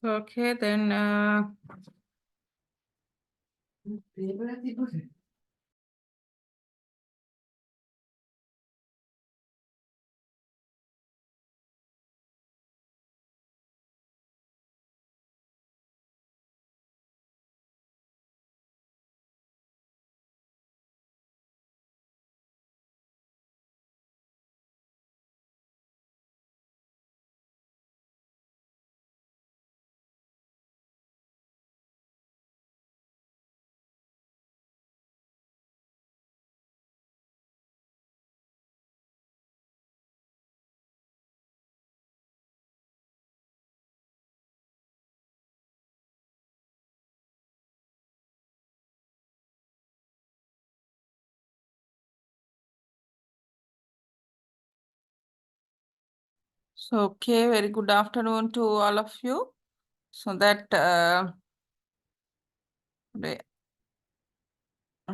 Okay, then so okay, very good afternoon to all of you. So that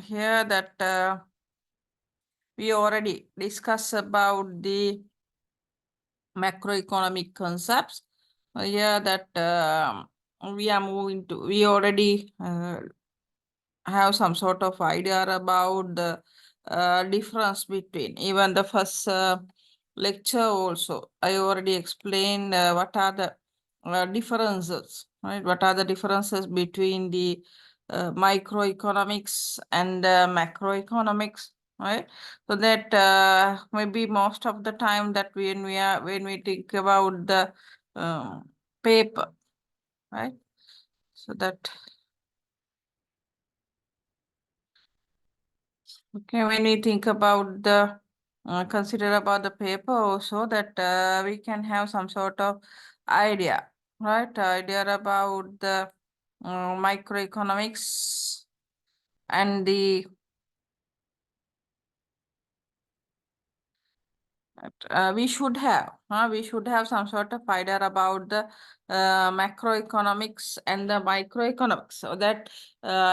here that we already discussed about the macroeconomic concepts. Here that we are moving to, we already have some sort of idea about the difference between even the first lecture also. I already explained what are the differences, right? What are the differences between the microeconomics and macroeconomics, right? So that maybe most of the time that when we think about the paper, right? So that okay, when we think about the consider about the paper also that we can have some sort of idea, right? Idea about the microeconomics and the we should have some sort of idea about the macroeconomics and the microeconomics. So that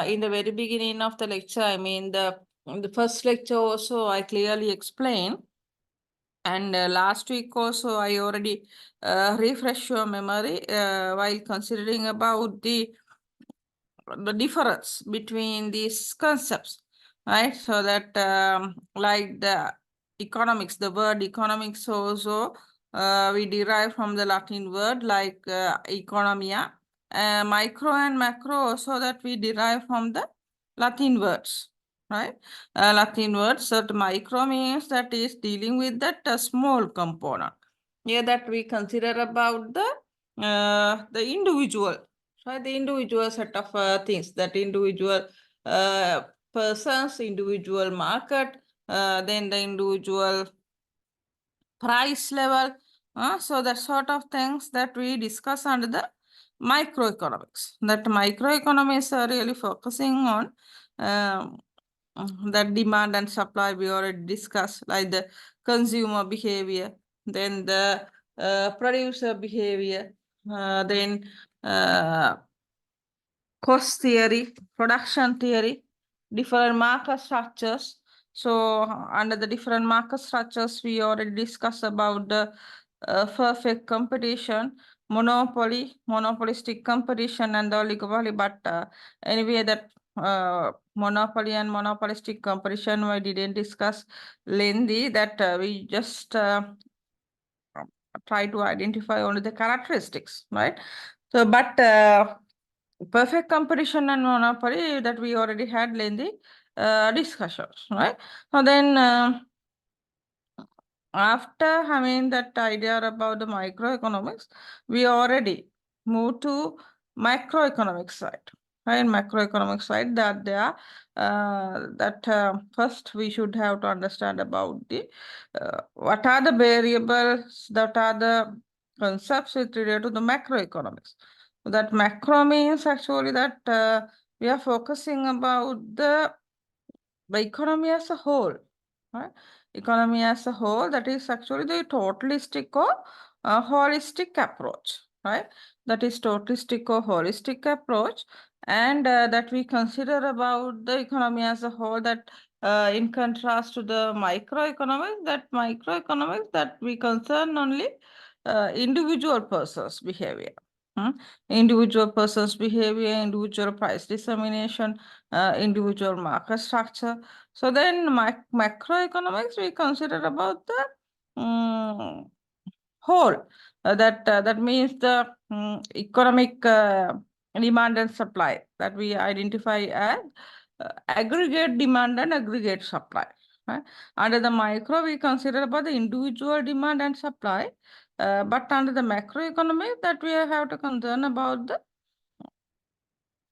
in the very beginning of the lecture, I mean in the first lecture also I clearly explained. And last week also, I already refresh your memory while considering about the difference between these concepts, right? So that like the economics, the word economics also, we derive from the Latin word like economia, micro and macro, so that we derive from the Latin words, right? Latin words, that micro means that is dealing with that small component. Here that we consider about the individual, right? The individual set of things, that individual persons, individual market, then the individual price level. So that sort of things that we discuss under the microeconomics. That microeconomics are really focusing on that demand and supply we already discussed, like the consumer behavior, then the producer behavior, then cost theory, production theory, different market structures. So under the different market structures, we already discussed about the perfect competition, monopoly, monopolistic competition, and the oligopoly. But anyway, that monopoly and monopolistic competition we didn't discuss lengthy. That we just try to identify only the characteristics, right? So, but perfect competition and monopoly that we already had lengthy discussions, right? So then after having that idea about the microeconomics, we already moved to macroeconomic side. Right? Macroeconomic side that there first we should have to understand about the what are the variables, that are the concepts related to the macroeconomics. So that macro means actually that we are focusing about the economy as a whole, right? Economy as a whole, that is actually the totalistic or holistic approach, right? That is totalistic or holistic approach, and that we consider about the economy as a whole, that in contrast to the microeconomics that we concern only individual persons' behavior, Individual person's behavior, individual price dissemination, individual market structure. So then macroeconomics, we consider about the whole. That means the economic demand and supply that we identify as aggregate demand and aggregate supply. Right? Under the micro, we consider about the individual demand and supply, but under the macroeconomic, that we have to concern about the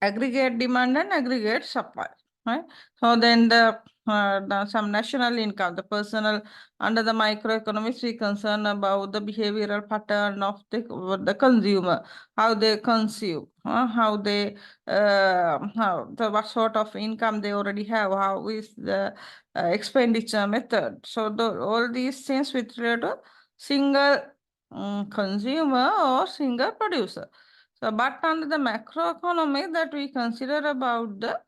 aggregate demand and aggregate supply, right? So then some national income, the personal, under the microeconomics, we concern about the behavioral pattern of the consumer, how they consume, how they, what sort of income they already have, how is the expenditure method. So all these things with relate to single consumer or single producer. So, but under the macroeconomy that we consider about the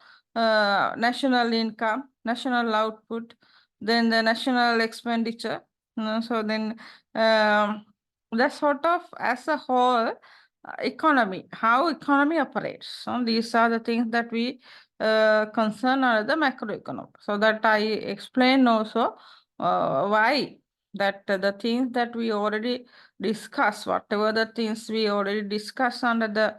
national income, national output, then the national expenditure. So then that sort of as a whole economy, how economy operates. So these are the things that we concern under the macroeconomy. So that I explain also why that the things that we already discuss, whatever the things we already discussed under the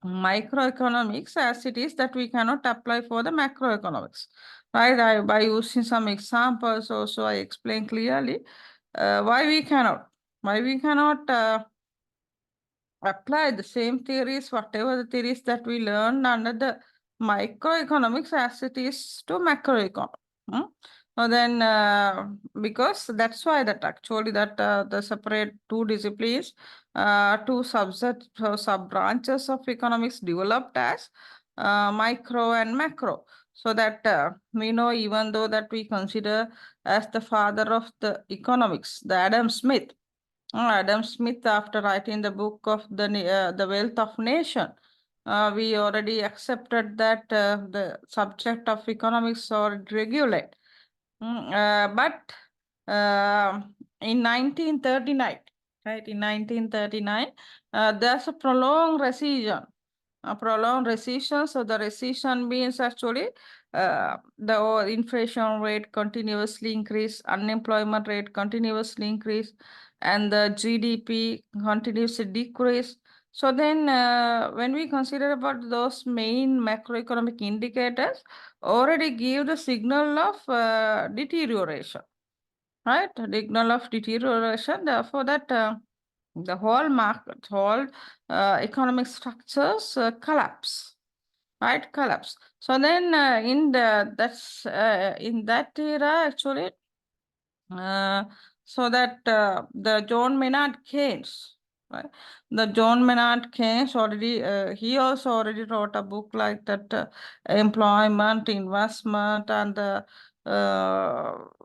microeconomics as it is, that we cannot apply for the macroeconomics, right? By using some examples also, I explain clearly why we cannot apply the same theories, whatever the theories that we learned under the microeconomics as it is to macroeconomics. So then, because that's why that actually that the separate two disciplines, two sub branches of economics developed as micro and macro. So that we know, even though that we consider as the father of the economics, the Adam Smith. Adam Smith, after writing the book of the Wealth of Nation, we already accepted that the subject of economics or regulate. But in 1939, right? In 1939, there's a prolonged recession. A prolonged recession. So the recession means actually the inflation rate continuously increase, unemployment rate continuously increase, and the GDP continuously decrease. So then when we consider about those main macroeconomic indicators, already give the signal of deterioration, right? Signal of deterioration. Therefore, that the whole market, whole economic structures collapse, right? Collapse. So then in that era actually, so that the John Maynard Keynes, right? The John Maynard Keynes already, he also already wrote a book like that, employment, investment, and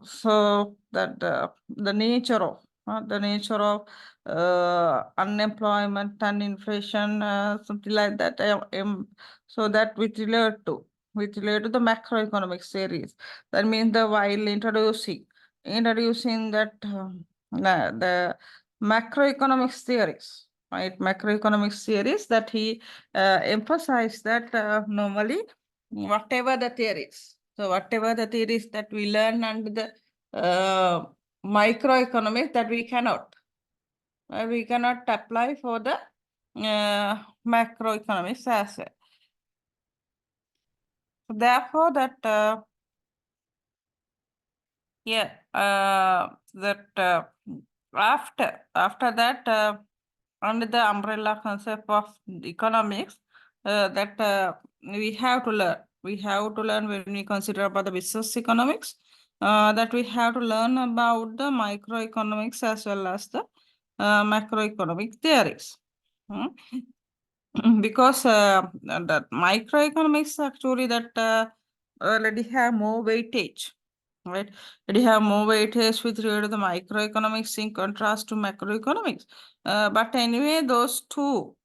so that the nature of unemployment and inflation, something like that. So that with relate to the macroeconomic series. That means the while introducing that the macroeconomics theories, right? Macroeconomics theories that he emphasized that normally whatever the theories. So whatever the theories that we learn under the microeconomics that we cannot apply for the macroeconomics as well. Therefore, that yeah, that after that, under the umbrella concept of economics, that we have to learn. We have to learn when we consider about the business economics, that we have to learn about the microeconomics as well as the macroeconomic theories. Because the microeconomics actually that already have more weightage, right? They have more weightage with regard to the microeconomics in contrast to macroeconomics. But anyway, those two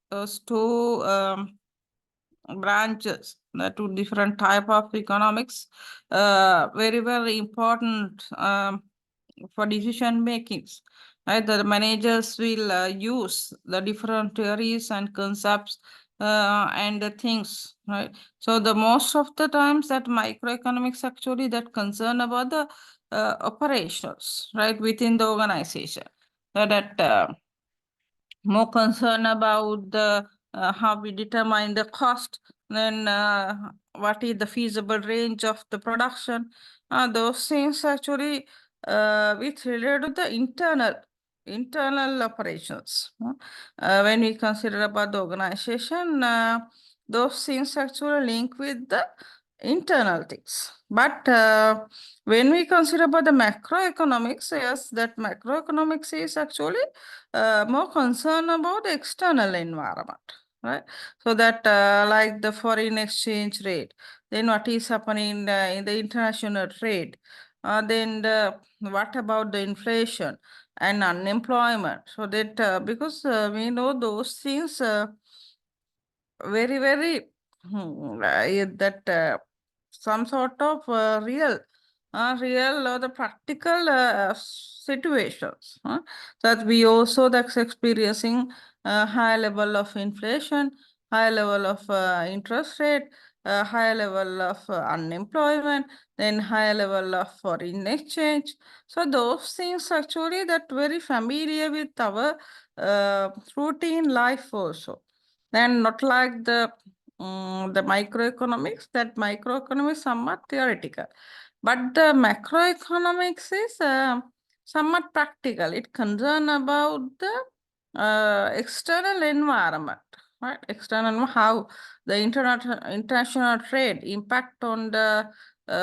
branches, the two different type of economics, very, very important for decision makings. right? The managers will use the different theories and concepts and the things, right? So the most of the times that microeconomics actually that concern about the operations, right, within the organization. So that more concerned about the how we determine the cost, then what is the feasible range of the production. Those things actually which related to the internal operations. When we consider about the organization, those things actually link with the internal things. But when we consider about the macroeconomics, yes, that macroeconomics is actually more concerned about the external environment, right? So that like the foreign exchange rate, then what is happening in the international trade, what about the inflation and unemployment? So that because we know those things very, very that some sort of real or the practical situations. That we also that's experiencing a high level of inflation, high level of interest rate, high level of unemployment, then high level of foreign exchange. So those things actually that very familiar with our routine life also. And not like the microeconomics, that microeconomics somewhat theoretical. But the macroeconomics is somewhat practical. It concern about the external environment, right? External, how the international trade impact on the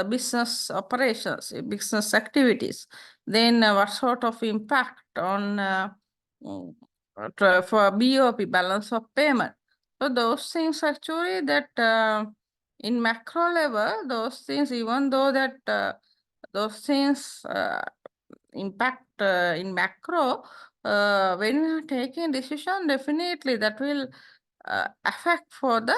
business operations, business activities. Then what sort of impact on mm, for BOP, balance of payment. So those things actually that in macro level, those things, even though that those things impact in macro, when we are taking decision, definitely that will affect for the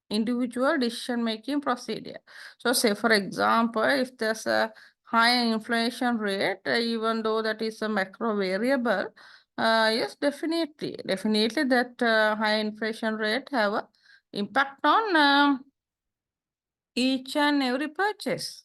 individual decision-making procedure. So say, for example, if there's a high inflation rate, even though that is a macro variable, yes, definitely that high inflation rate have a impact on each and every purchase,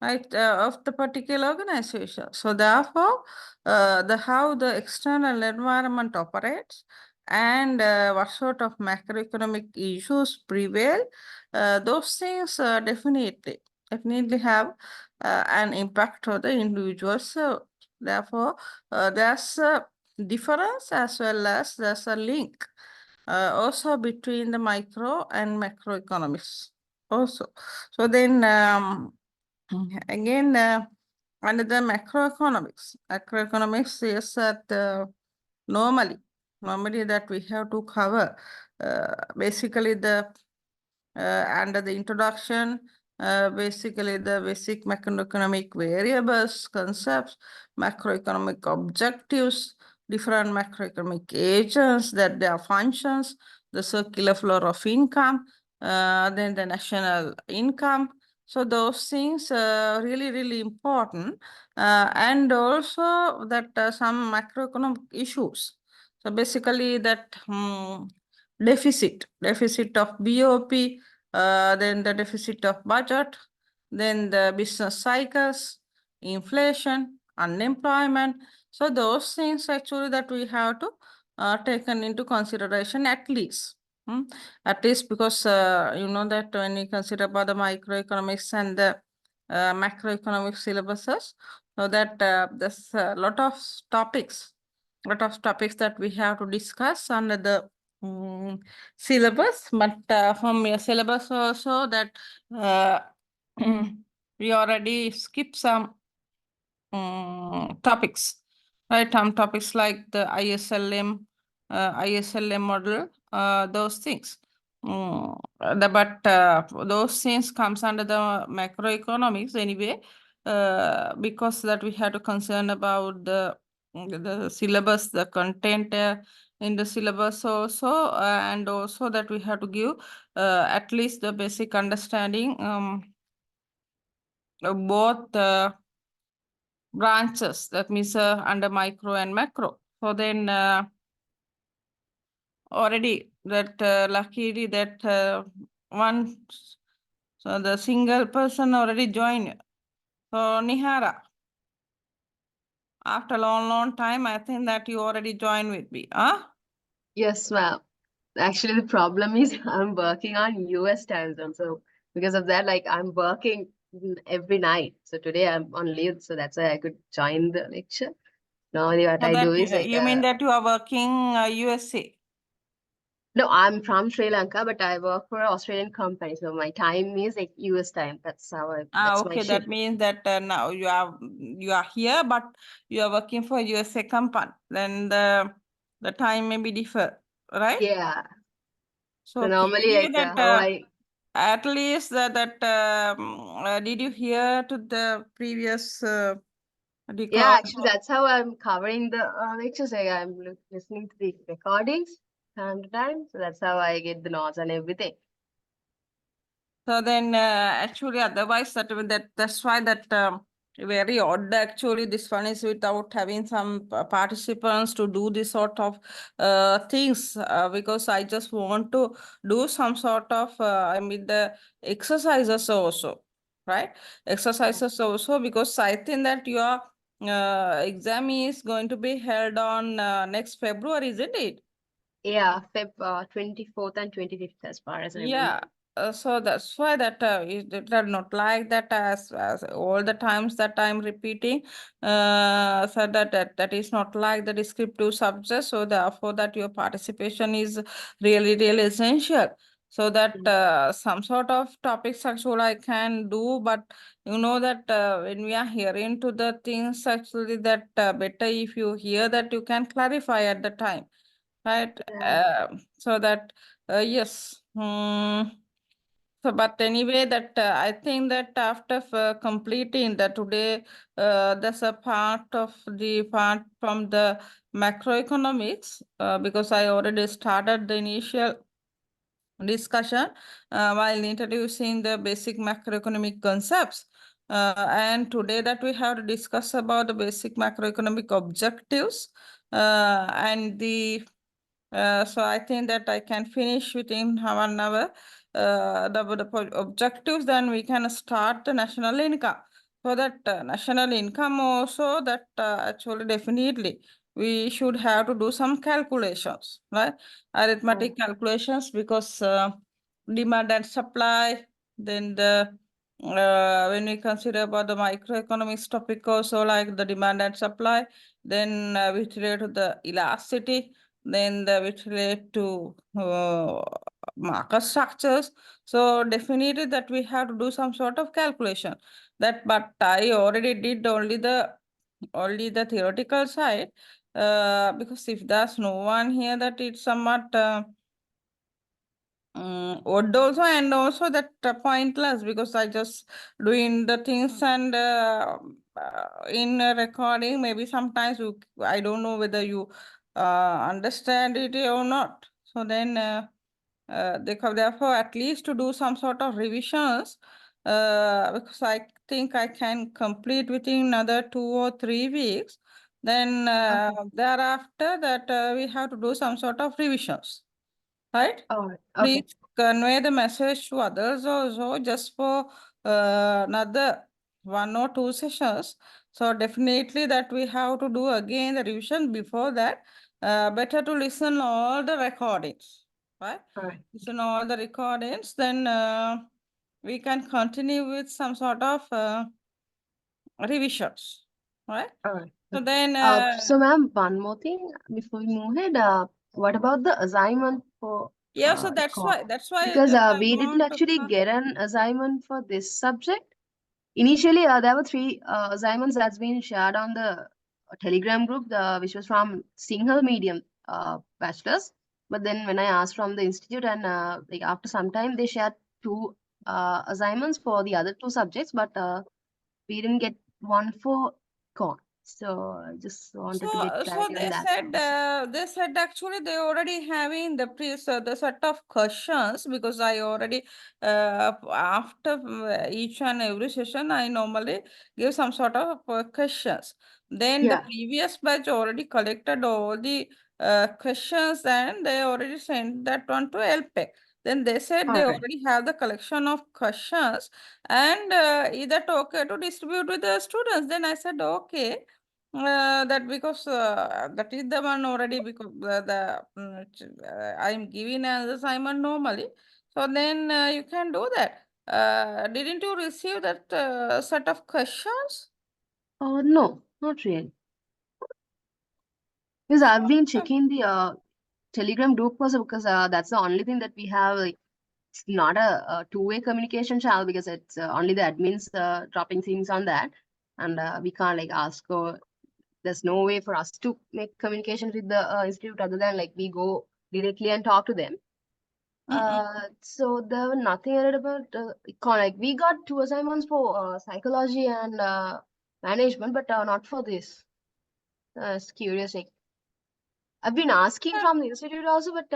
right, of the particular organization. So therefore, the how the external environment operates and what sort of macroeconomic issues prevail, those things definitely have an impact on the individual. So therefore, there's a difference as well as there's a link also between the micro and macroeconomics also. So then again, another macroeconomics. Macroeconomics is that normally that we have to cover basically the under the introduction, basically the basic macroeconomic variables, concepts, macroeconomic objectives, different macroeconomic agents, that their functions, the circular flow of income, then the national income. So those things are really important. And also that some macroeconomic issues. So basically that deficit of BOP, then the deficit of budget, then the business cycles, inflation, unemployment. So those things actually that we have to taken into consideration at least. At least because you know that when we consider about the microeconomics and the macroeconomic syllabuses, so that there's a lot of topics that we have to discuss under the syllabus, but from your syllabus also that uh, we already skipped some topics, right? Topics like the ISLM model, those things. But those things comes under the macroeconomics anyway, because that we have to concern about the syllabus, the content in the syllabus also, and also that we have to give at least the basic understanding of both branches, that means under micro and macro. So then already that luckily that one, so the single person already joined. So Nihara, after a long time, I think that you already joined with me. Huh? Yes, ma'am. Actually, the problem is I'm working on US time zone. So because of that, like I'm working every night. So today I'm on leave. So that's why I could join the lecture. Normally what So I do that is like, you mean that you are working USA? no, I'm from Sri Lanka, but I work for an Australian company. So my time is like US time. That's my Okay, that shift. means that now you are here, but you are working for USA company. Then the time may be differ, right? Yeah. So So normally okay, like that how I, at least did you hear to the previous what do you yeah, call? actually that's how I'm covering the lectures. Like listening to the recordings time to time. So that's how I get the notes and everything. So then, actually, otherwise, that's why that very odd. Actually, this one is without having some participants to do this sort of things, because I just want to do some sort of I mean the exercises also, right? Exercises also, because I think that your exam is going to be held on next February, isn't it? Yeah, Feb 24th and 25th, as far as I remember. Yeah, so that's why that it are not like that as all the times that I'm repeating. So that is not like the descriptive subject. So therefore, that your participation is really essential. So that Mm. some sort of topics actually I can do, but you know that when we are hearing to the things actually that better if you hear that you can clarify at the time, right? Yeah. So that yes. So, but anyway, that I think that after completing that today, there's a part from the macroeconomics, because I already started the initial discussion while introducing the basic macroeconomic concepts. And today that we have to discuss about the basic macroeconomic objectives and so I think that I can finish within 1 hour the objectives, then we can start the national income. So that national income also that actually definitely we should have to do some calculations, right? Oh, Arithmetic calculations, because demand and supply, then the when we consider about the microeconomics topic also, like the demand and supply, then which relate to the elasticity, then which relate to market structures. So definitely that we have to do some sort of calculation. That, but I already did only the theoretical side, because if there's no one here, that it's somewhat odd also, and also that pointless, because I just doing the things and in a recording maybe sometimes I don't know whether you understand it or not. So then therefore at least to do some sort of revisions, because I think I can complete within another 2 or 3 weeks. Then okay. thereafter that we have to do some sort of revisions, right? All right. Okay. Please convey the message to others also, just for another 1 or 2 sessions. So definitely that we have to do again the revision before that. Better to listen all the recordings, right? All right. Listen all the recordings, then we can continue with some sort of revisions, right? All right. So Okay. then So ma'am, one more thing before we move ahead. What about the assignment for yeah, so econ? that's why Because just I we didn't want to actually get an assignment for this subject. Initially, there were three assignments that's been shared on the Telegram group, which was from single medium bachelors. But then when I asked from the institute, and like after some time, they shared two assignments for the other two subjects, but we didn't get one for con. So I just wanted to get So clarity on that also. they said actually they already having the the set of questions, because I already after each and every session I normally give some sort of questions. Then the Yeah. previous batch already collected all the questions and they already sent that one to LPEC. Then they said All they right. already have the collection of questions, and is that okay to distribute with the students? Then I said okay. That because that is the one already, because I am giving an assignment normally. So then you can do that. Didn't you receive that set of questions? No, not really. Because I've been Um, checking the Telegram group also, because that's the only thing that we have. Like, it's not a two-way communication channel, because it's only the admins dropping things on that, and we can't like ask, or there's no way for us to make communication with the institute other than like we go directly and talk to them. mm-mm. So there were nothing added about econ. Like we got two assignments for psychology and management, but not for this. It's curious. Like I've been asking from the institute also, but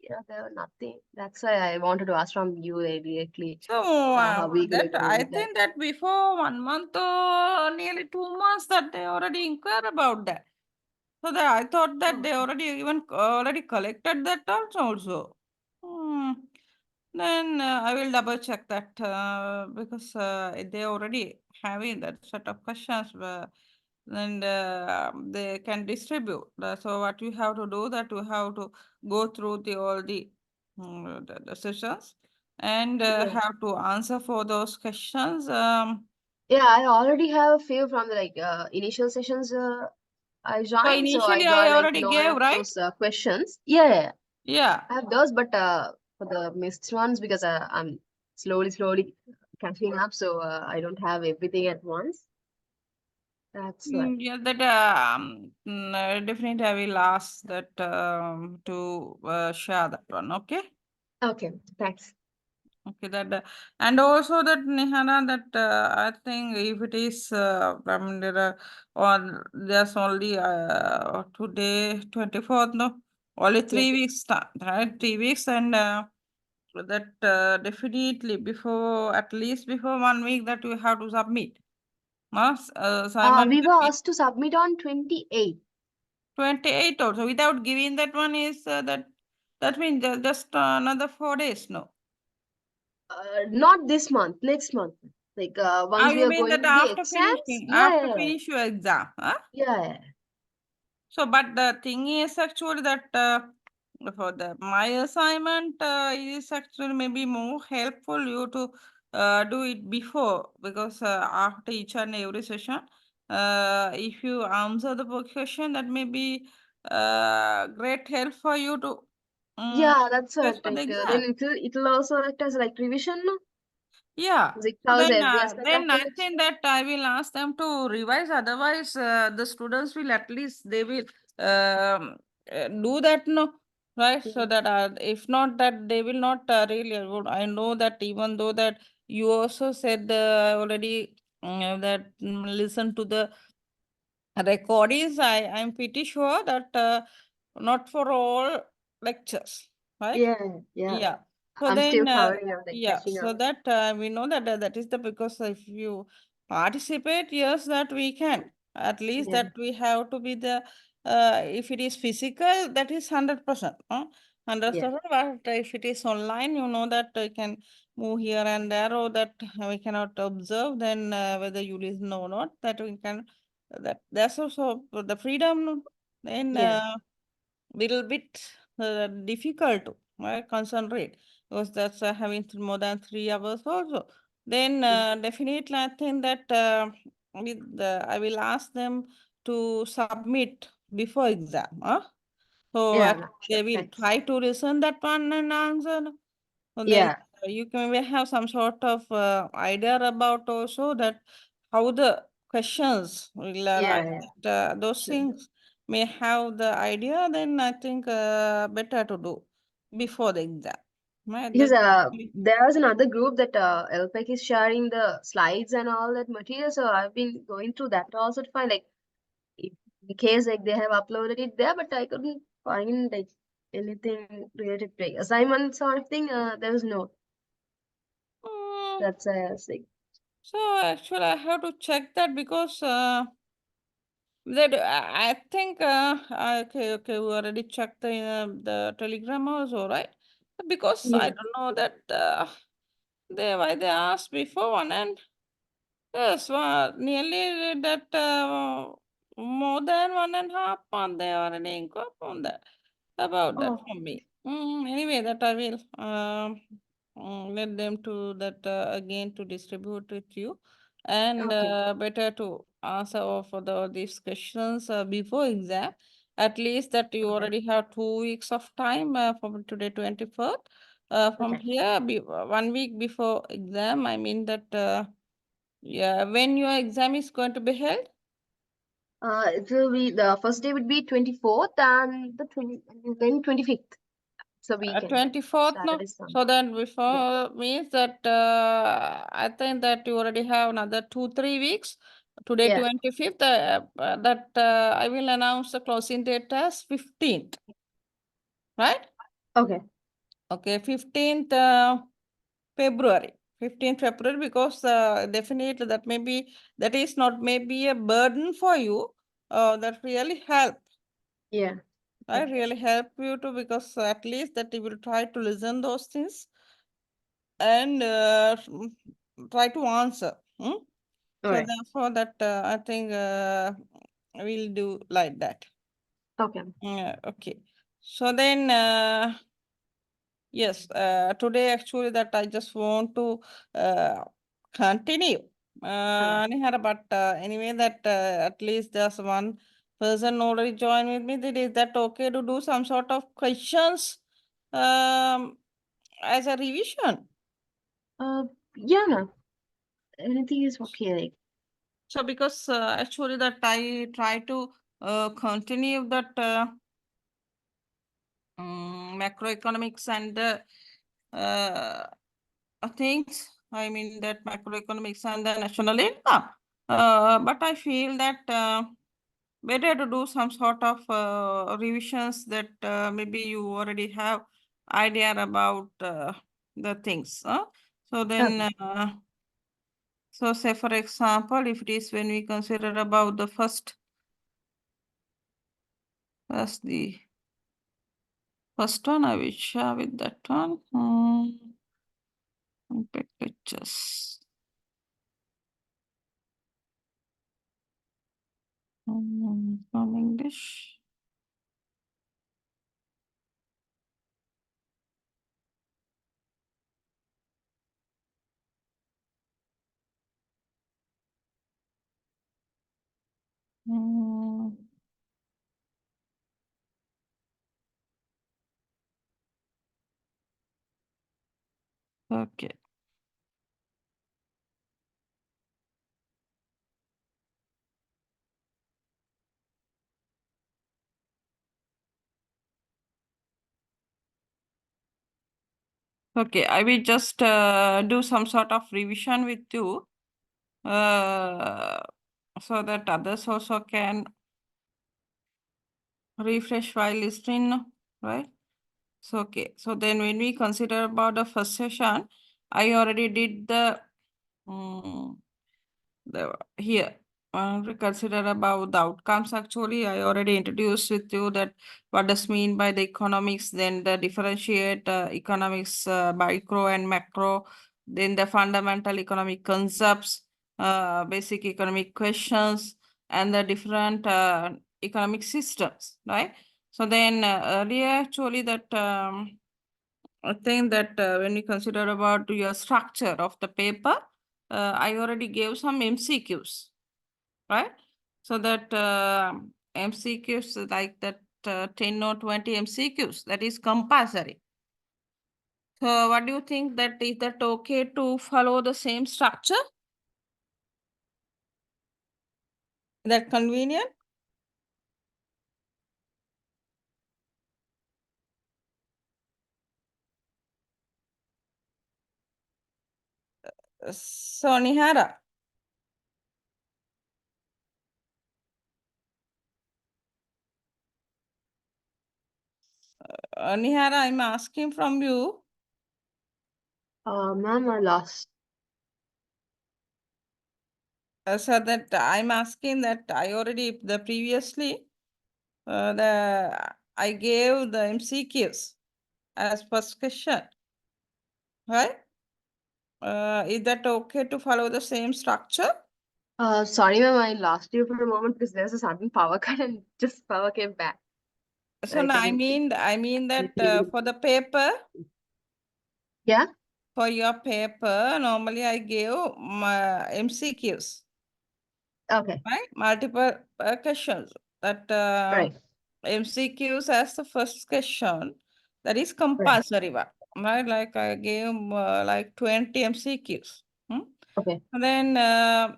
yeah, there were nothing. That's why I wanted to ask from you directly. So How we gonna that go I with that? think that before 1 month or nearly 2 months that they already inquire about that. So that I thought that they already even already collected that also. Hmm. Then I will double check that because they already having that set of questions, and they can distribute. So what you have to do, that you have to go through all the sessions, and Yeah. have to answer for those questions. Yeah, I already have a few from the like initial sessions I So joined, so I initially I got like already none gave, of right? those questions. Yeah, yeah, yeah. Yeah. I have those, but for the missed ones, because I'm slowly catching up, so I don't have everything at once. That's why. Yeah, that definitely I will ask that to share that one. Okay. Okay, thanks. Okay, that and also that Nihana, that I think if it is I mean there are, or there's only today 24th, no, only Yeah. 3 weeks time, right? 3 weeks, and that definitely before, at least before 1 week, that you have to submit. Simon, We were asked to submit on 28th. 28 also without giving that one is that means just another 4 days, no? Not this month, next month. Like once we You are mean going that with the exams. Yeah, after yeah, yeah. finish your exam, huh? Yeah, yeah. So, but the thing is actually that for the my assignment is actually maybe more helpful you to do it before, because after each and every session, if you answer the question, that may be great help for you to Yeah, that's prepare what. for the Like exam. then it'll also act as like revision, no? Yeah. Like So covers every aspect of then I it. think that I will ask them to revise. Otherwise, the students will, at least they will do that, no, right? So Mm. that if not that, they will not really. I know that even though that you also said already that listen to the recordings, I'm pretty sure that not for all lectures, right? Yeah, yeah. Yeah. So I'm still then, covering up, like yeah, catching so up. that we know that that is the, because if you participate, yes, that we can. At least Yeah, that we have to be the, if it is physical, that is 100%. yeah, 100%. But if it is online, you know that you can move here and there, or that we cannot observe, then whether you listen or not, that we can, that that's also the freedom, no? Then yeah, little bit difficult to concentrate, because that's having more than 3 hours also. Then mm, definitely I think that I will ask them to submit before exam. So yeah. Sure, they will thanks. try to listen that one and answer. So then Yeah, you can may have some sort of idea about also that how the questions will yeah, arise. yeah. Those Sure. things may have the idea, then I think better to do before the exam. Right? Because That, there was another group that LPEC is sharing the slides and all that material, so I've been going through that also to find like in case like they have uploaded it there, but I couldn't find like anything related to like, assignments or anything. There was no. Mm, That's like. so actually, I have to check that because that I think okay, we already checked the Telegram also, right? Because I Yeah. don't know that why they asked before one, and yes, nearly that more than 1.5 month they already informed that about that Oh, from me. Anyway, that I will let them to that again to distribute with you, and okay. better to answer all for these questions before exam. At least that you Okay. already have 2 weeks of time from today 24th. From Okay. here, 1 week before exam. I mean that. Yeah, when your exam is going to be held? It will be the first day would be 24th and then 25th. It's a weekend. 24th, no? Saturday, Sunday. So then Yeah. before means that I think that you already have another 2, 3 weeks. Today, Yeah. 25th, that I will announce the closing date as 15th, right? Okay. Okay, 15th February. 15th February, because definitely that is not maybe a burden for you. That really help. Yeah. I Okay. really help you to, because at least that you will try to listen those things and try to answer. All So right. therefore that I think we'll do like that. Okay. Okay. So then yes, today actually that I just want to continue. Okay. Anyhow, but anyway that at least there's one person already joined with me. Is that okay to do some sort of questions as a revision? Yeah, no. Anything is okay. Like. So because actually that I try to continue that macroeconomics and things. I mean that macroeconomics and the national income. But I feel that better to do some sort of revisions that maybe you already have idea about the things. So then, Okay. so say for example, if it is when we consider about the the first one, I will share with that one. Pictures. From English. Mm, okay. Okay, I will just do some sort of revision with you so that others also can refresh while listening, right? So, okay. So then when we consider about the first session, I already did um, the here. We consider about the outcomes. Actually, I already introduced with you that what does mean by the economics, then the differentiate economics, micro and macro, then the fundamental economic concepts, basic economic questions, and the different economic systems, right? So then earlier actually that I think that when we consider about your structure of the paper, I already gave some MCQs, right? So that MCQs like that 10 or 20 MCQs, that is compulsory. So what do you think, that is that okay to follow the same structure? Is that convenient? So Nihara, Nihara, I'm asking from you. Ma'am, I lost. So that I'm asking that I already previously I gave the MCQs as first question, right? Is that okay to follow the same structure? Sorry, ma'am, I lost you for a moment because there's a sudden power cut and just power came back. So I no, I couldn't mean that literally. for the paper, Yeah. for your paper, normally I gave my MCQs, Okay. right? Multiple questions. That Right. MCQs as the first question, that is Right. compulsory one, right? Like I gave like 20 MCQs. Hmm? Okay. And then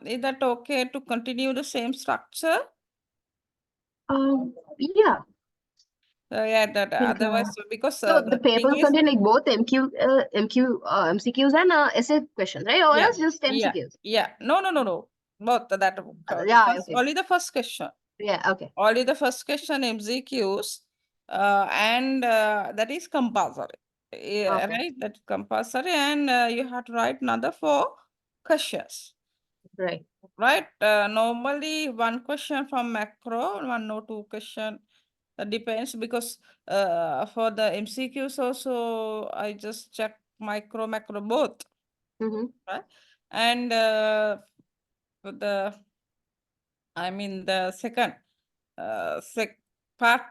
is that okay to continue the same structure? Yeah. Yeah, that I think, otherwise because so the the thing paper is, contain like both MCQs and essay questions, right? Or yeah, else just yeah, MCQs. yeah. No. Both that Yeah. first, Okay. only the first question. Yeah. Okay. Only the first question MCQs, and that is compulsory. Yeah, Okay. right? That's compulsory, and you have to write another 4 questions. Right. Right? Normally, one question from macro, 1 or 2 question. That depends because for the MCQs also, I just check micro, macro both. Mm-hmm. Right? And for the, I mean, the second part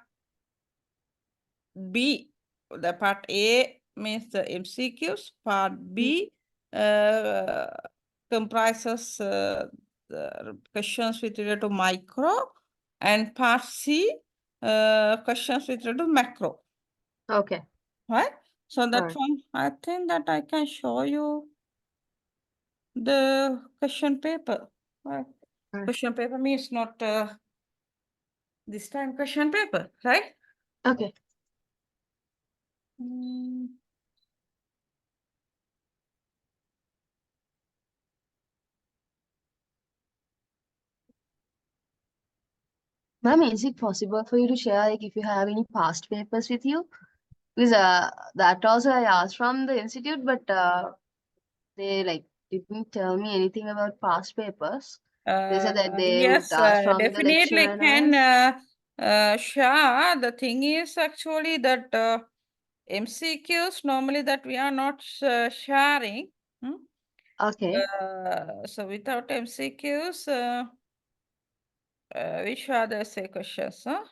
B, the part A means the MCQs, part B comprises the questions with related to micro, and part C questions with related to macro, Okay. right? So All that right. one, I think that I can show you the question paper, right? All right. Question paper means not this time question paper, right? Okay. Mm. Ma'am, is it possible for you to share like if you have any past papers with you? Because that also I asked from the institute, but they like didn't tell me anything about past papers. They said that they would Yes, ask from the lecturer definitely and can all. share. The thing is actually that MCQs normally that we are not sharing. Hmm? Okay. So without MCQs, we share the essay questions. Huh?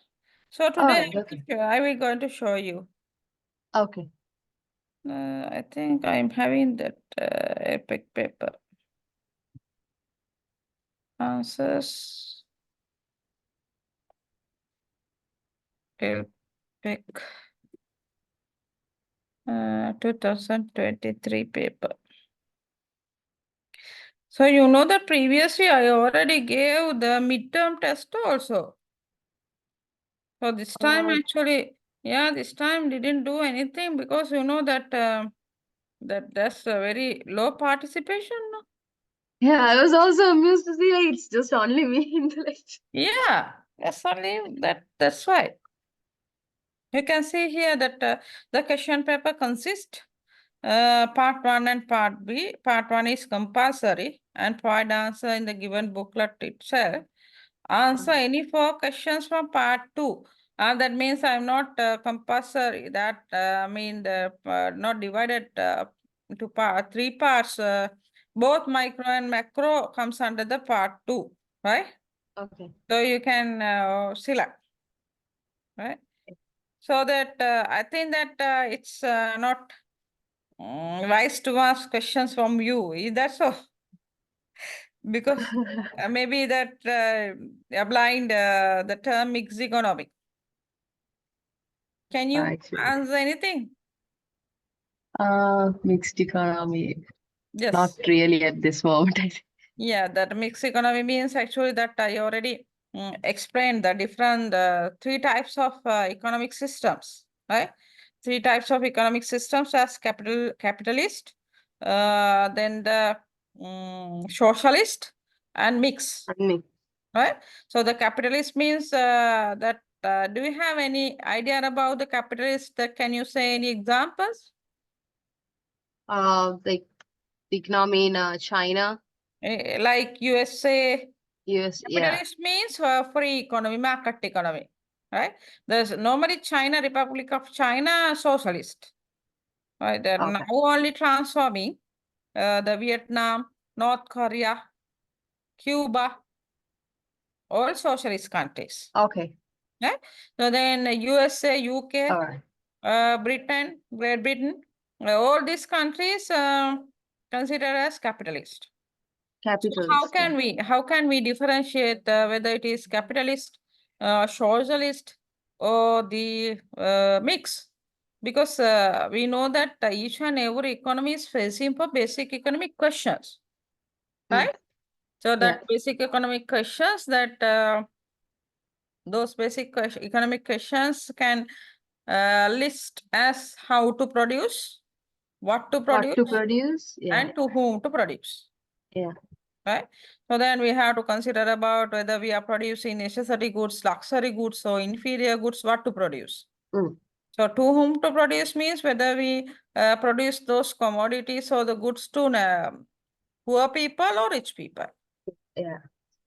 So All today right. Okay. I will going to show you. Okay. I think I'm having that epic paper. Answers. Epic 2023 paper. So you know that previously I already gave the midterm test also. So this time actually, yeah, this time didn't do anything because you know that that's a very low participation. No? Yeah, I was also amused to see like it's just only me in the lecture. Yeah, that's only that's why. You can see here that the question paper consists part 1 and part B. Part 1 is compulsory and provide answer in the given booklet itself. Answer any 4 questions from part 2. That means I'm not compulsory. That mean the not divided into 3 parts. Both micro and macro comes under the part 2, right? Okay. So you can select, right? So that I think that it's not wise to ask questions from you. Is that so? Because maybe that blind the term mixed economic. Can you Actually, answer anything? mixed economy. Not Yes. really at this moment. I think. Yeah, that mixed economy means actually that I already explained the different 3 types of economic systems, right? 3 types of economic systems as capitalist, then the socialist and mix, Pardon me. right? So the capitalist means that do you have any idea about the capitalist? Can you say any examples? The economy in China, Like USA, US, yeah. capitalist means free economy, market economy, right? There's normally China, Republic of China, socialist, right? They're now Okay. only transforming the Vietnam, North Korea, Cuba, all socialist countries, Okay. right? So then USA, UK, All right. Britain, Great Britain, all these countries considered as capitalist. So Capitalist, yeah. how can we differentiate whether it is capitalist, socialist, or the mix? Because we know that each and every economy is facing for basic economic questions, Mm. right? So Yeah. that basic economic questions that those basic economic questions can list as how to produce, what to What to produce, produce? Yeah. and to whom to produce. Yeah. Right? So then we have to consider about whether we are producing necessary goods, luxury goods, or inferior goods, what to produce. Mm. So to whom to produce means whether we produce those commodities or the goods to poor people or rich people. Yeah.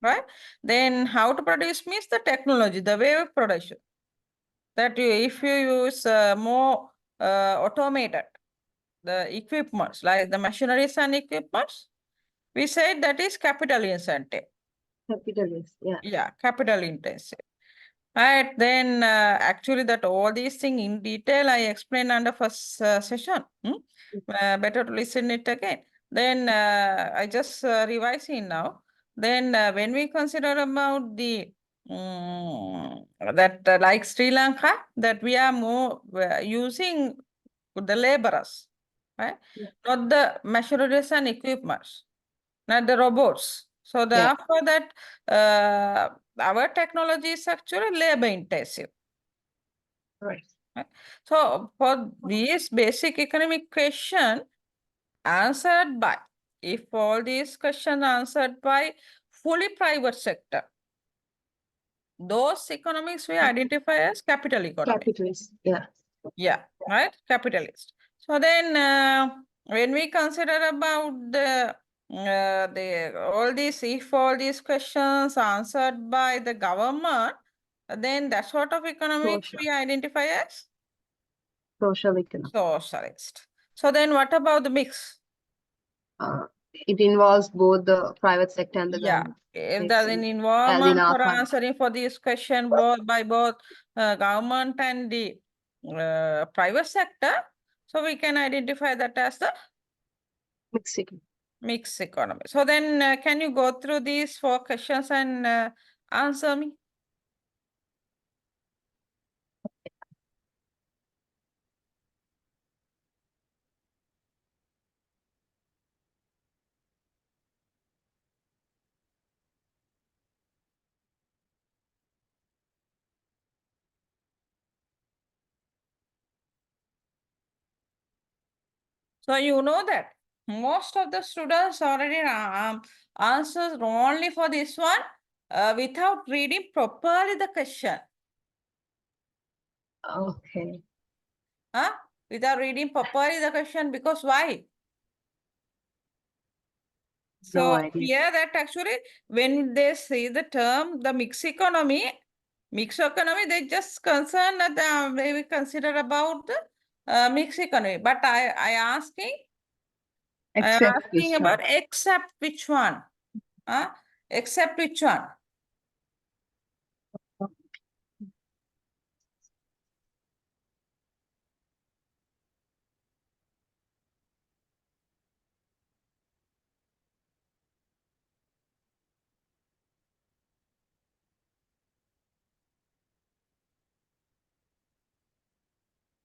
Right? Then how to produce means the technology, the way of production. That if you use more automated, the equipments, like the machineries and equipments, we said that is capital incentive. Capitalist, yeah. Yeah, capital intensive. Right, then actually that all these things in detail I explained under first session. Better to listen it again. Then I just revising now. Then when we consider about the that like Sri Lanka, that we are more using the laborers, right? Yeah. Not the machineries and equipments, not the robots. So Yeah. therefore that our technology is actually labor intensive. Right. Right? So for these basic economic question answered by, if all these questions answered by fully private sector, those economics we identify as capital economy. Capitalist, yeah. Yeah, right, capitalist. So then when we consider about the all these, if all these questions answered by the government, then that sort of economics Social. we identify as Social economy. socialist. So then what about the mix? It involves both the private sector and the Yeah, government. if It's there's an as in involvement our for country. answering for this question both by both government and the private sector, so we can identify that as the Mexican. mixed economy. So then can you go through these 4 questions and answer me? So you know that most of the students already answers only for this one without reading properly the question. Okay. Huh? Without reading properly the question, because why? No So idea. here that actually when they say the term the mixed economy, they just concern that they will consider about the mixed economy. But I asking Except which one? about except which one? Huh? Except which one?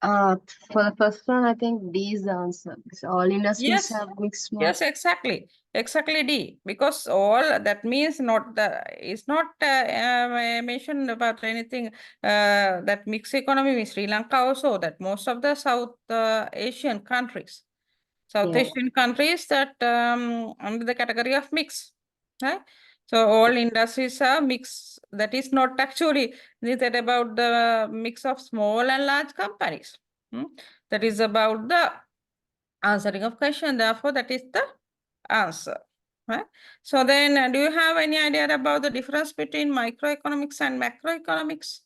For the first one, I think D is the answer. Because all industries Yes. have mixed mode. Yes, exactly. Exactly D. Because all that means not the is not mentioned about anything that mixed economy in Sri Lanka also, that most of the South Asian countries, South Yeah. Asian countries that under the category of mix, right? So all industries are mix. That is not actually, is that about the mix of small and large companies. That is about the answering of question. Therefore, that is the answer. Right? So then, do you have any idea about the difference between microeconomics and macroeconomics?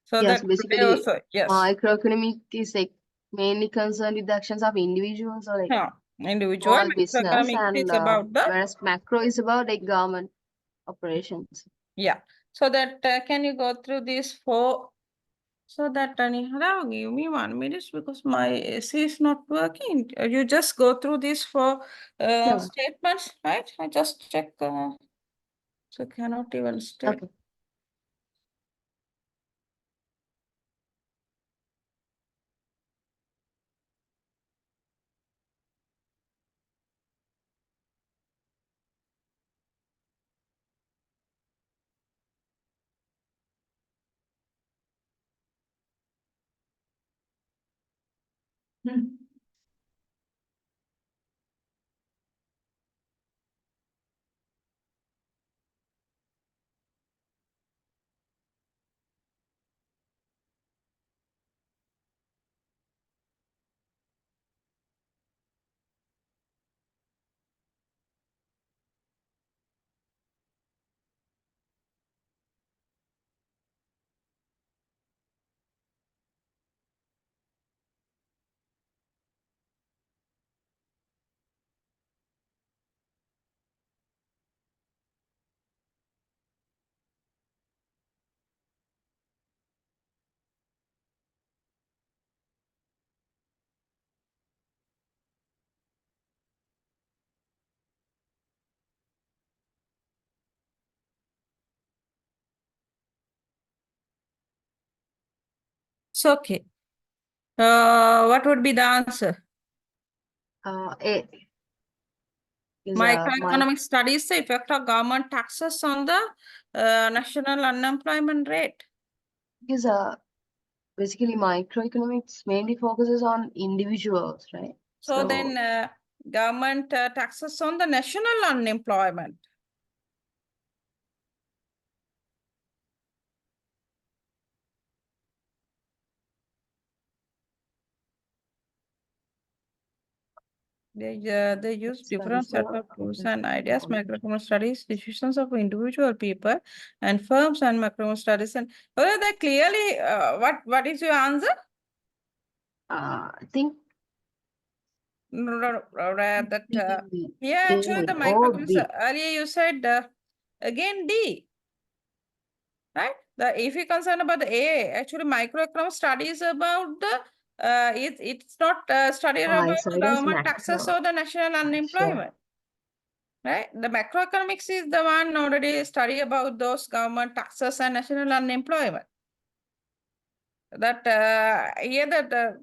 So Yes, that today basically, also, yes. microeconomic is like mainly concerned with the actions of individuals or like Yeah. Individual small business, macroeconomics and is about the, whereas macro is about like government operations. yeah. So that can you go through these four? So that Tanihara, give me 1 minute because my AC is not working. You just go through these four Sure. statements, right? I just check. So cannot even state. Okay. So okay. What would be the answer? A is my Microeconomic studies the effect of government taxes on the national unemployment rate. is basically microeconomics mainly focuses on individuals, right? So So then government taxes on the national unemployment. They use different studies set the of tools and ideas, unemployment. macroeconomic studies, decisions of individual people and firms and macroeconomic studies. And well, that clearly, what is your answer? I think No, no, no, that B, yeah, actually the A or macroeconomics B. earlier you said again D, right? If you're concerned about the A, actually microeconomic studies about the it's not studied I about saw the it as government taxes macro. or the national Sure. unemployment. Right? The macroeconomics is the one already study about those government taxes and national unemployment. That here that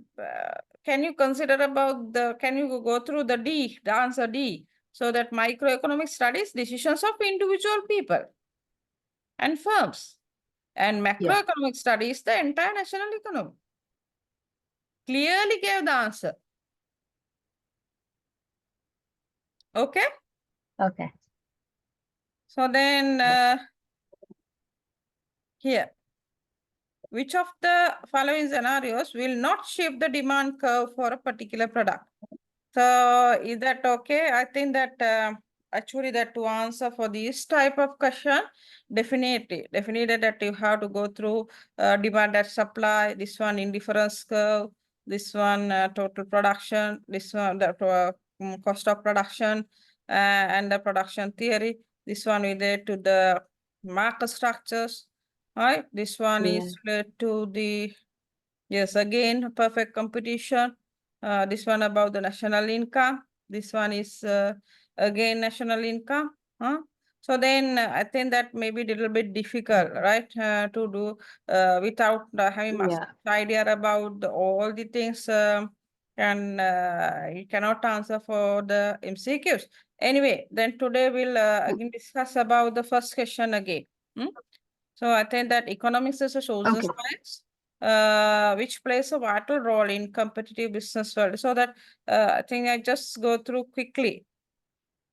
can you consider about the, can you go through the D, the answer D? So that microeconomic studies decisions of individual people and firms. And Yeah. macroeconomic studies the entire national economy. Clearly gave the answer. Okay? Okay. So then here, which of the following scenarios will not shift the demand curve for a particular product? So is that okay? I think that actually that to answer for this type of question, definitely that you have to go through demand and supply, this one indifference curve, this one total production, this one the cost of production and the production theory, this one related to the market structures, right? This one Yeah. is related to the, yes, again, perfect competition. This one about the national income. This one is again national income. Huh? So then I think that may be a little bit difficult, right, to do without having much Yeah. idea about all the things. And you cannot answer for the MCQs. Anyway, then today we'll again discuss about the first question again. So I think that economics is a social Okay. science, which plays a vital role in competitive business world. So that I think I just go through quickly,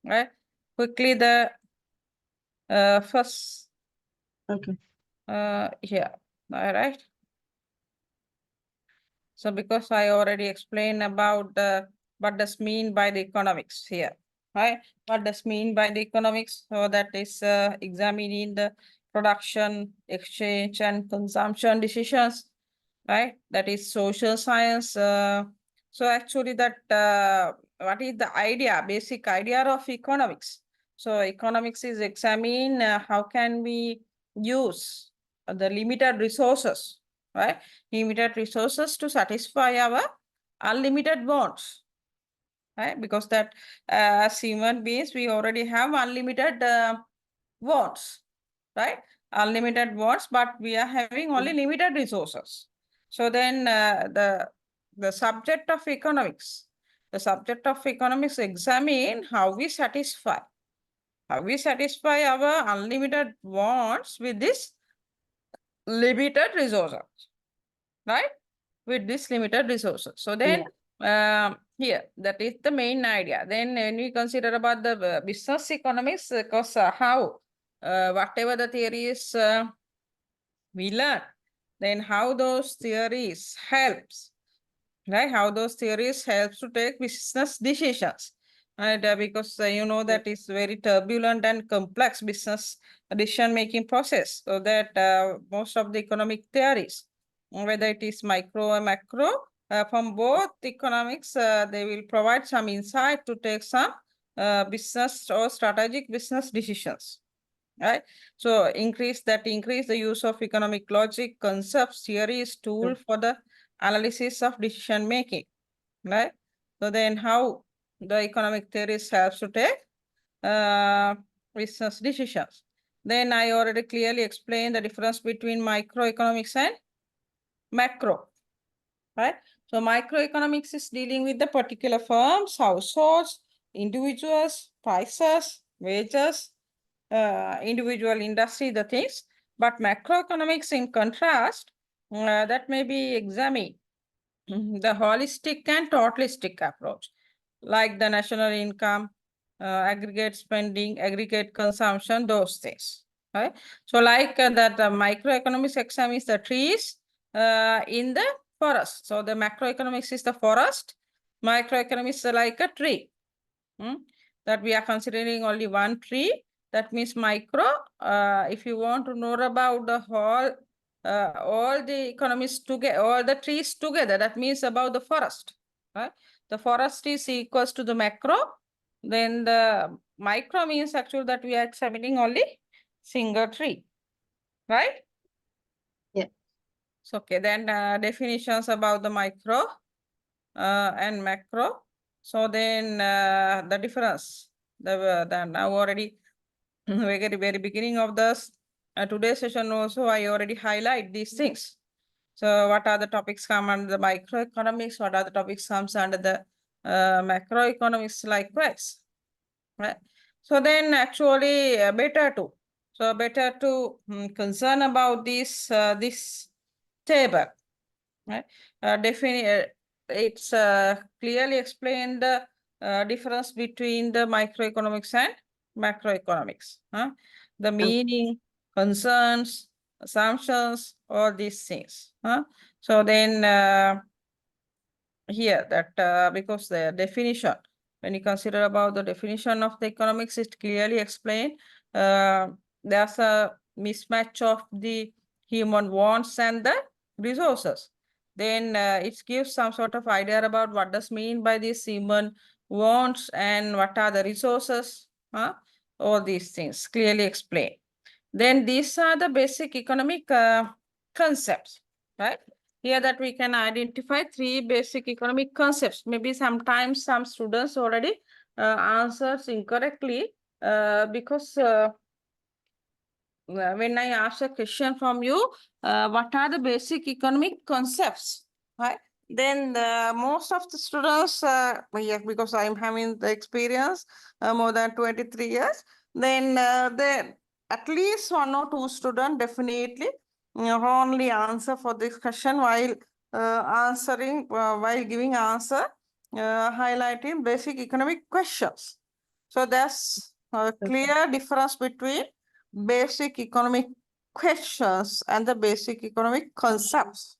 right? Quickly the first Okay. here, all right. So because I already explained about the what does mean by the economics here, right? What does mean by the economics? So that is examining the production, exchange, and consumption decisions, right? That is social science. So actually that what is the idea, basic idea of economics? So economics is examine how can we use the limited resources, right? Limited resources to satisfy our unlimited wants, right? Because that as human beings, we already have unlimited wants, right? Unlimited wants, but we are having only limited resources. So then the subject of economics, examine how we satisfy our unlimited wants with this limited resources, right? With this limited resources. So then here, that is the main idea. Then when we consider about the business economics, because how whatever the theories we learn, then how those theories helps, right? How those theories helps to take business decisions, right? Because you know that is very turbulent and complex business decision-making process. So that most of the economic theories, whether it is micro or macro, from both economics, they will provide some insight to take some business or strategic business decisions, right? So increase the use of economic logic, concepts, theories, tool for the analysis of decision making, right? So then how the economic theories helps to take business decisions. Then I already clearly explained the difference between microeconomics and macro, right? So microeconomics is dealing with the particular firms, households, individuals, prices, wages, individual industry, the things. But macroeconomics, in contrast, that may be examined the holistic and totalistic approach, like the national income, aggregate spending, aggregate consumption, those things. Right? So like that microeconomics examines the trees in the forest. So the macroeconomics is the forest, microeconomics is like a tree. That we are considering only one tree. That means micro. If you want to know about the whole, all the economies together, all the trees together, that means about the forest. Right? The forest is equals to the macro. Then the micro means actually that we are examining only single tree. Right? Yeah. So, okay, then definitions about the micro and macro. So then the difference, the now already very beginning of this today's session also I already highlight these things. So what are the topics come under the microeconomics? What are the topics comes under the macroeconomics likewise, right? So then actually better to concern about this table, right? It's clearly explained the difference between the microeconomics and macroeconomics. The meaning, concerns, assumptions, all these things. So then here that because the definition, when you consider about the definition of the economics, it clearly explained there's a mismatch of the human wants and the resources. Then it gives some sort of idea about what does mean by these human wants and what are the resources. All these things clearly explained. Then these are the basic economic concepts, right? Here that we can identify three basic economic concepts. Maybe sometimes some students already answers incorrectly because when I ask a question from you, what are the basic economic concepts, right? Then most of the students, yeah, because I'm having the experience more than 23 years, then they at least one or two students definitely only answer for this question while while giving answer, highlighting basic economic questions. So there's a clear difference between basic economic questions and the basic economic concepts,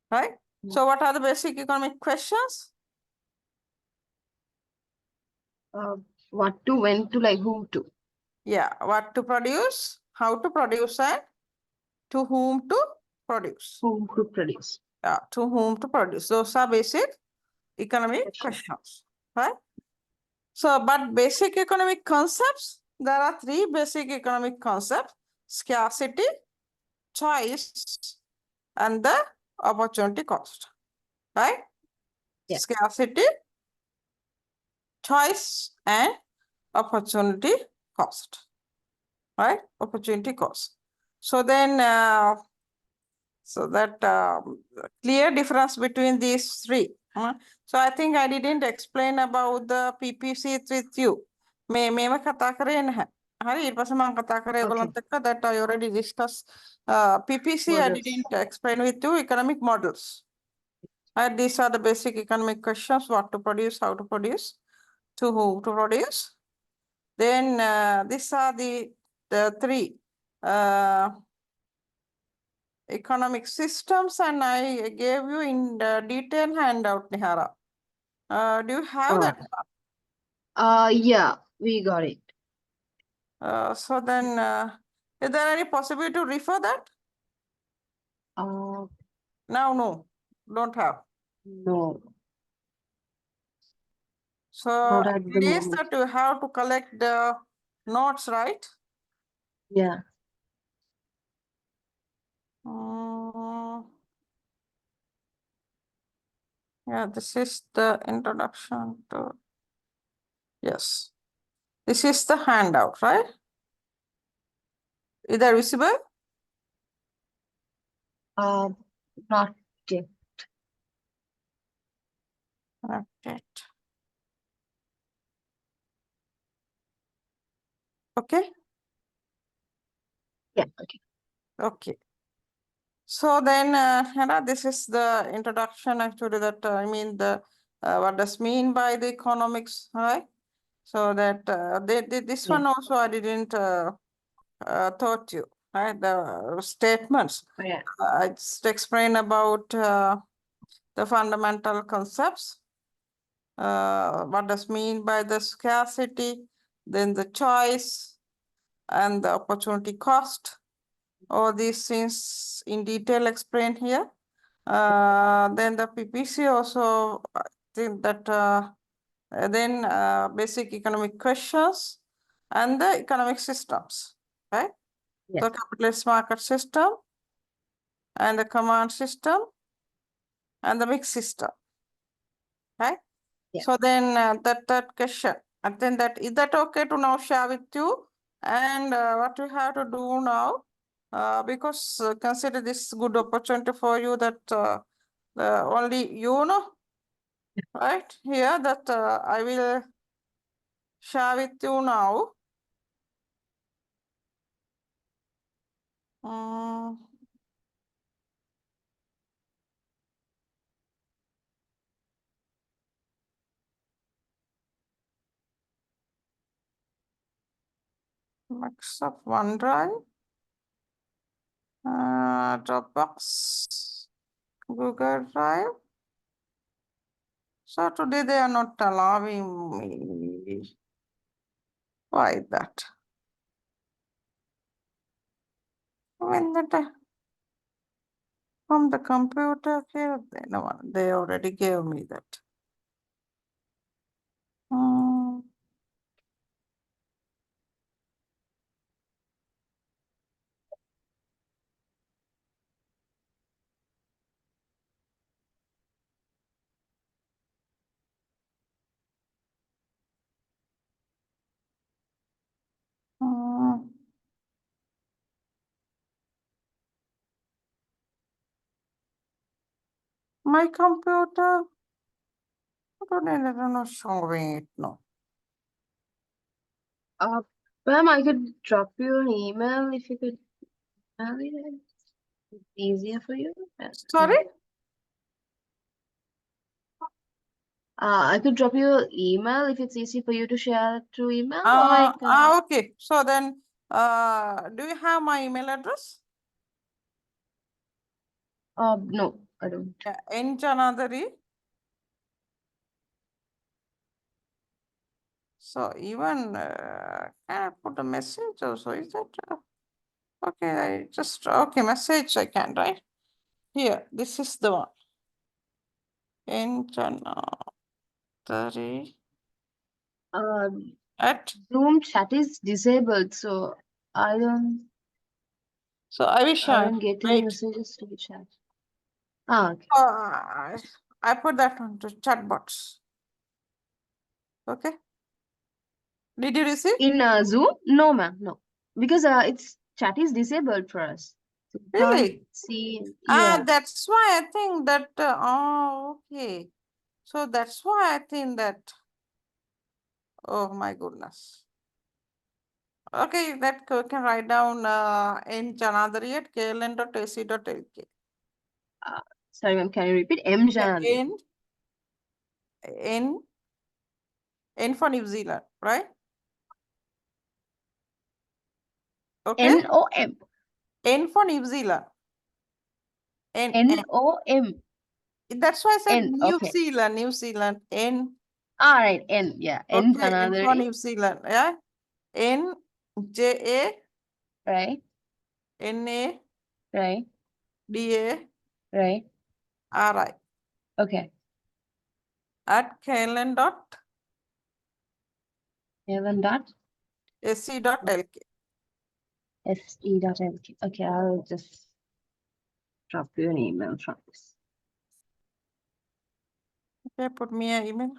right? So what are the basic economic questions? What to, when to, like who to. Yeah, what to produce, how to produce, and to whom to produce. Who to produce. Yeah, to whom to produce. Those are basic economic questions, right? So, but basic economic concepts, there are three basic economic concepts: scarcity, choice, and the opportunity cost, right? Yeah. Scarcity, choice, and opportunity cost, right? Opportunity cost. So then, so that clear difference between these three. So I think I didn't explain about the PPC with you. මේව කතා කරේ නැහැ. හරි ඊට පස්සේ මම කතා කරේ ඔයගොල්ලන්ත් එක්ක that I already discussed PPC. I Models. didn't explain with you economic models. These are the basic economic questions: what to produce, how to produce, to whom to produce. Then these are the three economic systems, and I gave you in the detailed handout, Nihara. Do you have that? Yeah, we got it. So then, is there any possibility to refer that? Now, no, don't have. No, So not at the it is moment. that you have to collect the notes, right? Yeah. Yeah, this is the introduction to, yes. This is the handout, right? Is that visible? Not yet. Not yet. Okay. Yeah, okay. Okay. So then, Hannah, this is the introduction actually that I mean the what does mean by the economics, right? So that this Yeah. one also I didn't taught you, right? The statements. Yeah. I just explain about the fundamental concepts. What does mean by the scarcity, then the choice, and the opportunity cost. All these things in detail explained here. Then the PPC also, I think that then basic economic questions and the economic systems, right? Yeah. So capitalist market system and the command system and the mixed system, right? Yeah. So then that question, and then that, is that okay to now share with you? And what we have to do now, because consider this good opportunity for you that only you know, right? Here that I will share with you now. Microsoft OneDrive, Dropbox, Google Drive. So today they are not allowing me. Why that? When that from the computer here, no, they already gave me that. My computer, today they are not showing it, no. Ma'am, I could drop you an email if you could have it. It's easier for you. Sorry? I could drop you an email if it's easy for you to share through email, or I can. Okay. So then Do you have my email address? No, I don't. Yeah, N Janadari. So even can I put a message also? Is that okay? I just okay message I can write here. This is the one. N Janadari at. Zoom chat is disabled, so I don't. So I wish I don't get any wait. messages to the chat. Ah, okay. I put that onto chat box. Okay. Did you receive? In Zoom? No, ma'am, no. Because its chat is disabled for us. So we can't Really? see. Yeah. That's why I think that. Okay. So that's why I think that. Oh my goodness. Okay, that can write down in Janadari at kln.ac.lk. Sorry, ma'am, can you repeat? M Janadri. N for New Zealand, right? Okay. N-O-M. N for New Zealand. N. N-O-M. That's why I said N. New Okay. Zealand. New Zealand. N. All right. N. Yeah. N Okay. N for Janadri. New Zealand. Yeah. N J A Right. N A Right. D A Right. R I Okay. at kln dot Heaven dot ac dot lk. se.lk. Okay, I'll just drop you an email from this. Okay, put me an email.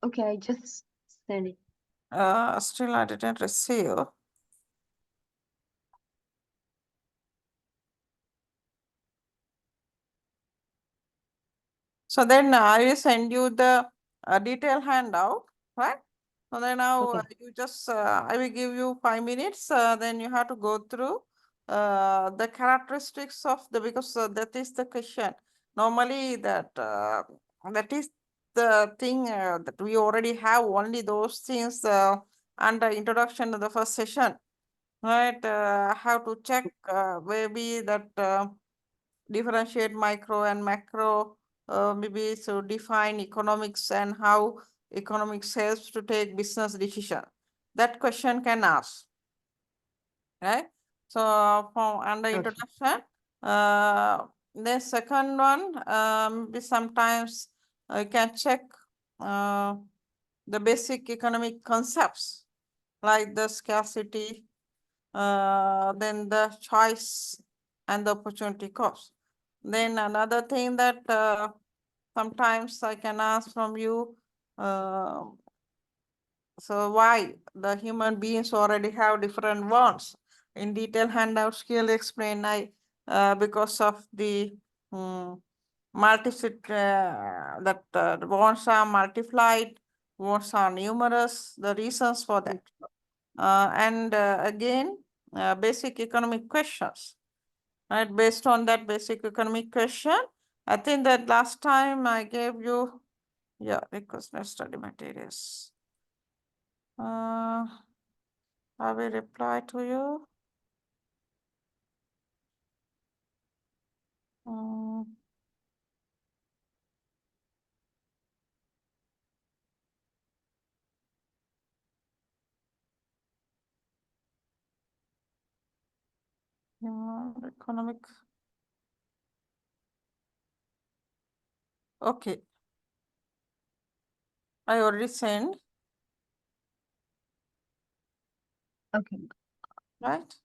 Okay, I just send it. Still I didn't receive. So then I will send you the detailed handout, right? So then now Okay. you just, I will give you 5 minutes, then you have to go through the characteristics of the, because that is the question. Normally that is the thing that we already have only those things under introduction to the first session, right? How to check maybe that differentiate micro and macro, maybe so define economics and how economics helps to take business decision. That question can ask, right? So from under Okay. introduction, the second one, maybe sometimes you can check the basic economic concepts like the scarcity, then the choice and the opportunity cost. Then another thing that sometimes I can ask from you, so why the human beings already have different wants? In detail handouts clearly explain because of the that the wants are multiplied, wants are numerous, the reasons for that. And again, basic economic questions, right? Based on that basic economic question, I think that last time I gave you, yeah, request study materials. I will reply to you. Economic. Okay. I already sent. Okay. right?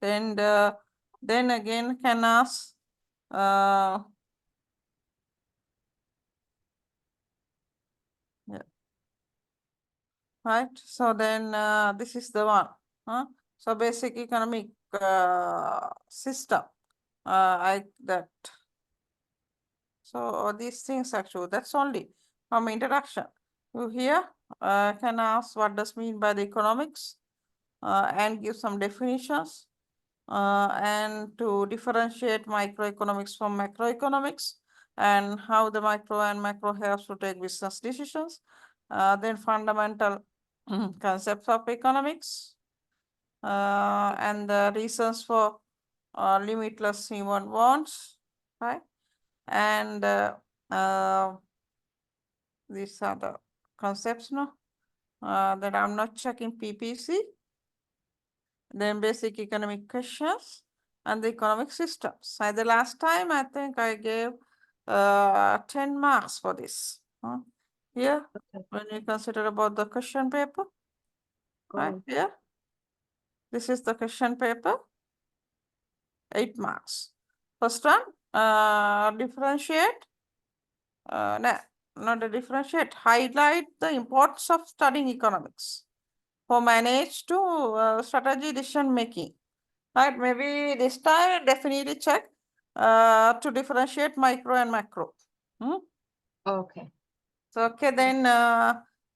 And then again can ask yeah, right? So then this is the one. So basic economic system. I that. So these things actually, that's only from introduction. You here can ask what does mean by the economics and give some definitions and to differentiate microeconomics from macroeconomics and how the micro and macro helps to take business decisions. Then fundamental concepts of economics and the reasons for limitless human wants, right? And these are the concepts, no? That I'm not checking PPC. Then basic economic questions and the economic systems. So the last time I think I gave 10 marks for this. Here, Okay. when you consider about the question paper, right Oh, here, this is the question paper, 8 marks. First one, differentiate, no, not a differentiate, highlight the importance of studying economics for manage to strategy decision making. Right, maybe this time definitely check to differentiate micro and macro. okay. So, okay, then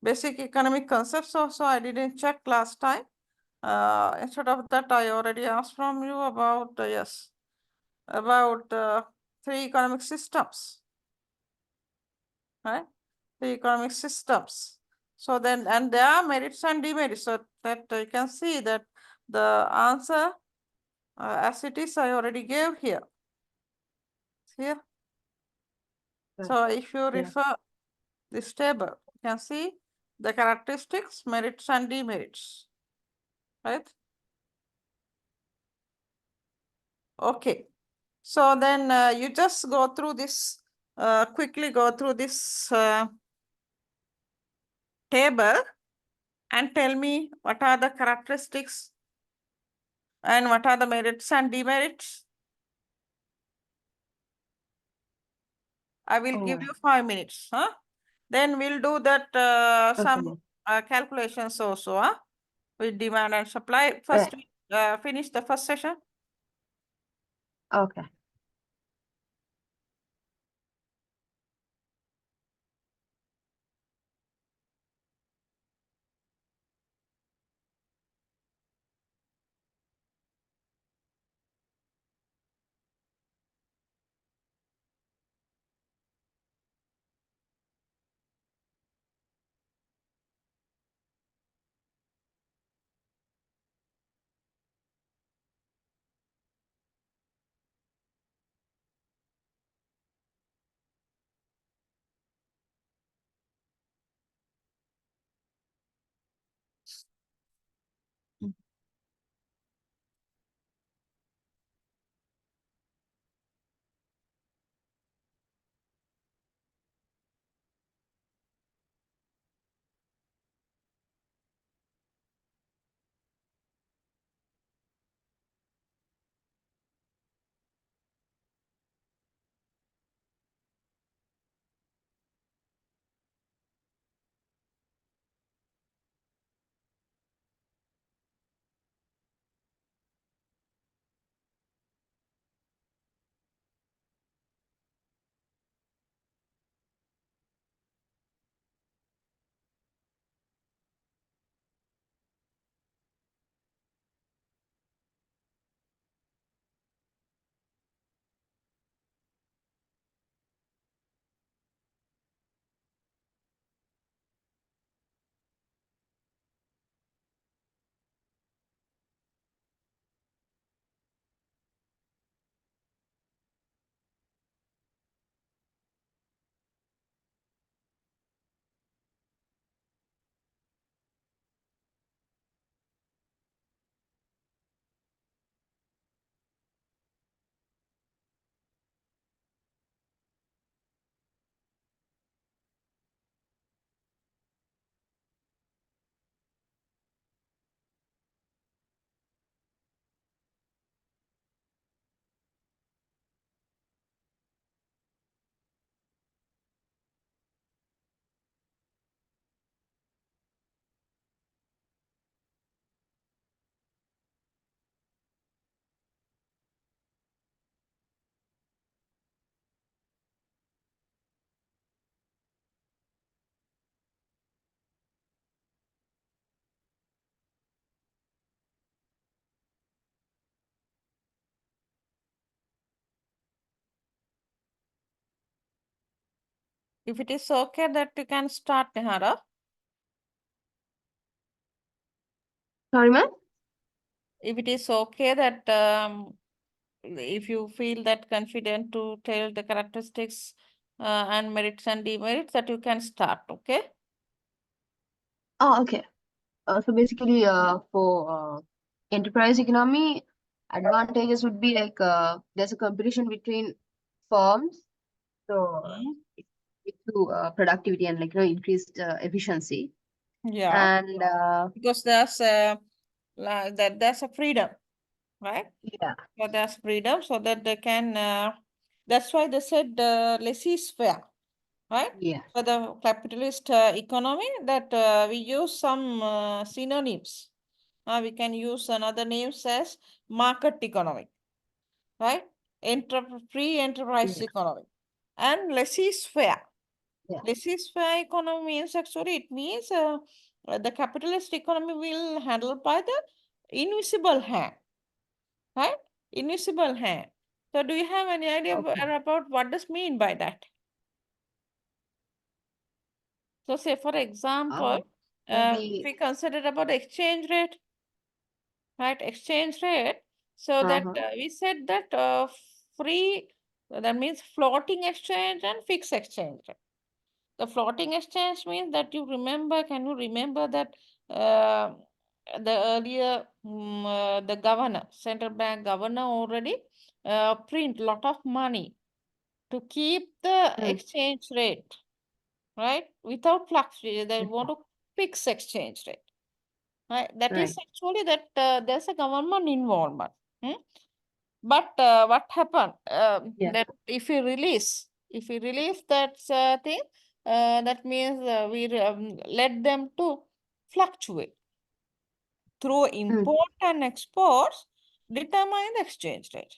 basic economic concepts also I didn't check last time. Instead of that, I already asked from you about, yes, about 3 economic systems, right? 3 economic systems. So then, and there are merits and demerits, so that you can see that the answer as it is, I already gave here. Here. Right. So if you Yeah. refer this table, you can see the characteristics, merits and demerits, right? Okay. So then you just go through this, quickly go through this table and tell me what are the characteristics and what are the merits and demerits. I will give you 5 minutes. Then we'll do that Okay. some calculations also with demand and supply. First, Right. finish the first session. Okay. If it is okay, that you can start, Nehara. Sorry, ma'am? If it is okay that if you feel that confident to tell the characteristics and merits and demerits, that you can start, okay? Oh, okay. So basically, for enterprise economy, advantages would be like there's a competition between firms, so Mm. it leads to productivity and like increased efficiency. Yeah, And because there's a freedom, right? yeah, So there's freedom so that they can, that's why they said laissez-faire, right? yeah, For the capitalist economy, that we use some synonyms. We can use another names as market economy, right? Free enterprise yeah, economy and laissez-faire. yeah. Laissez-faire economy means actually it means the capitalist economy will handle by the invisible hand, right? Invisible hand. So do you have any idea Okay. about what does mean by that? So say for example, if Maybe. we consider about exchange rate, right? Exchange rate. So that Uh-huh. we said that free, that means floating exchange and fixed exchange rate. The floating exchange means that can you remember that uh, the earlier the governor, central bank governor already print lot of money to keep the Mm, exchange rate, right? Without fluctuation, they yes, want to fix exchange rate. Right? That is right. actually that there's a government involvement. Hmm? But what happened? Yeah. That if we release that thing, that means we let them to fluctuate through Mm, import and exports, determine the exchange rate.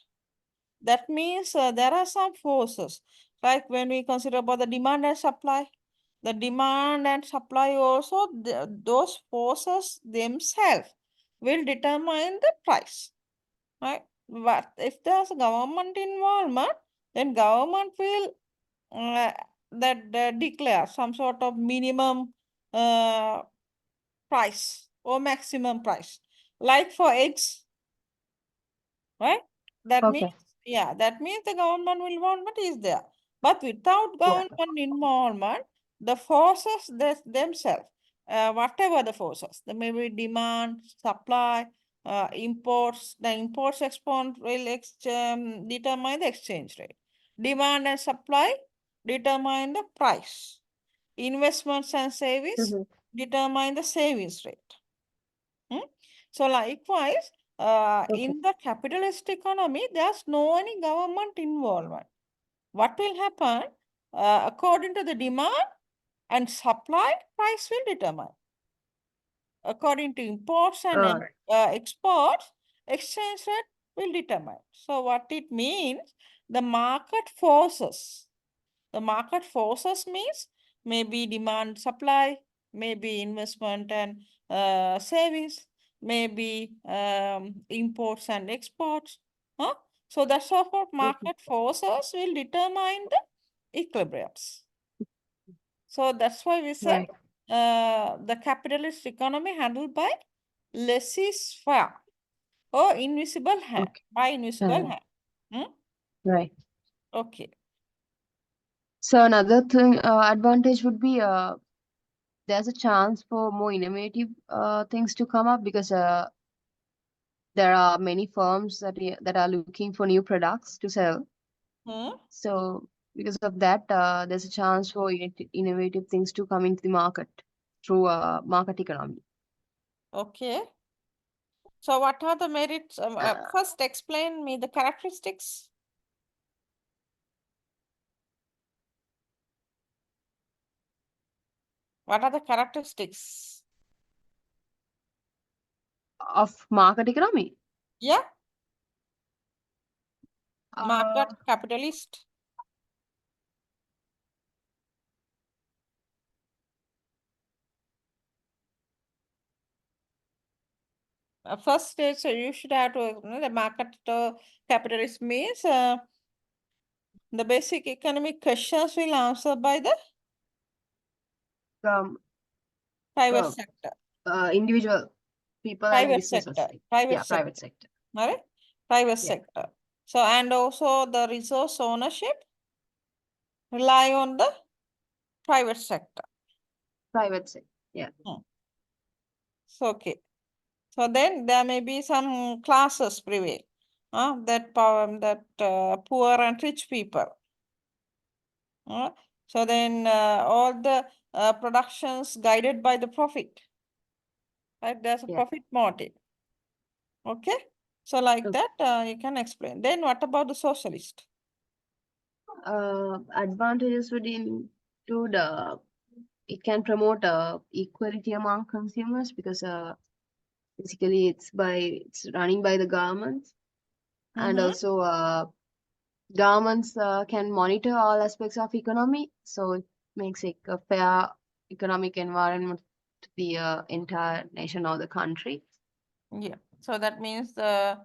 That means there are some forces, like when we consider about the demand and supply. The demand and supply also, those forces themselves will determine the price, right? But if there's a government involvement, then government will uh, declare some sort of minimum uh, price or maximum price. Like for eggs, right? That means, okay. that means the government involvement is there. But without Yeah. government involvement, the forces themselves, whatever the forces, there may be demand, supply, imports, the imports export will determine the exchange rate. Demand and supply determine the price. Investments and savings Mm-hmm. determine the savings rate. Hmm? So likewise, Okay. in the capitalist economy, there's no any government involvement. What will happen? According to the demand and supply, price will determine. According to imports and All right. exports, exchange rate will determine. So what it means, the market forces. The market forces means maybe demand supply, maybe investment and savings, maybe imports and exports. Huh? So the sort of Okay. market forces will determine the equilibriums. So that's why we said Right. the capitalist economy handled by laissez-faire or invisible hand, Okay. by invisible Uh, hand. Hmm? right. Okay. So another thing, advantage would be there's a chance for more innovative things to come up because there are many firms that are looking for new products to sell. Hmm? So because of that, there's a chance for innovative things to come into the market through market economy. Okay. So what are the merits? Uh, First, explain me the characteristics. What are the characteristics? of market economy. Yeah, market Uh, capitalist. First stage, so you should have to know the market capitalist means the basic economic questions will answer by the um, Private uh, sector. individual people and Private businesses. sector. Private Yeah, private sector. sector. All right. Private Yeah, sector. So, and also the resource ownership rely on the private sector. private sector. Yeah. So, okay. So then there may be some classes prevail. That power, that poor and rich people. So then all the productions guided by the profit. Right? There's a Yeah. profit motive. Okay. So like Okay. that you can explain. Then what about the socialist? Advantages would include it can promote equality among consumers because basically it's running by the governments, and also governments can monitor all aspects of economy, so it makes it a fair economic environment to the entire nation or the country. Yeah. So that means the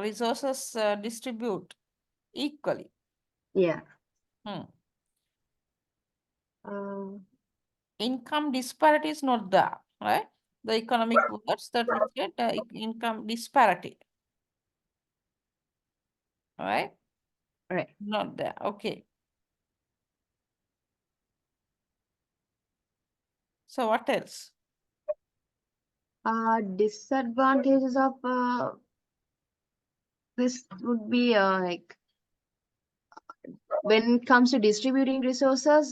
resources distribute equally. Yeah. Hmm. Uh, Income disparity is not there, right? The economic words that we get income disparity, right? right. Not there. Okay. So what else? Disadvantages of this would be like when it comes to distributing resources,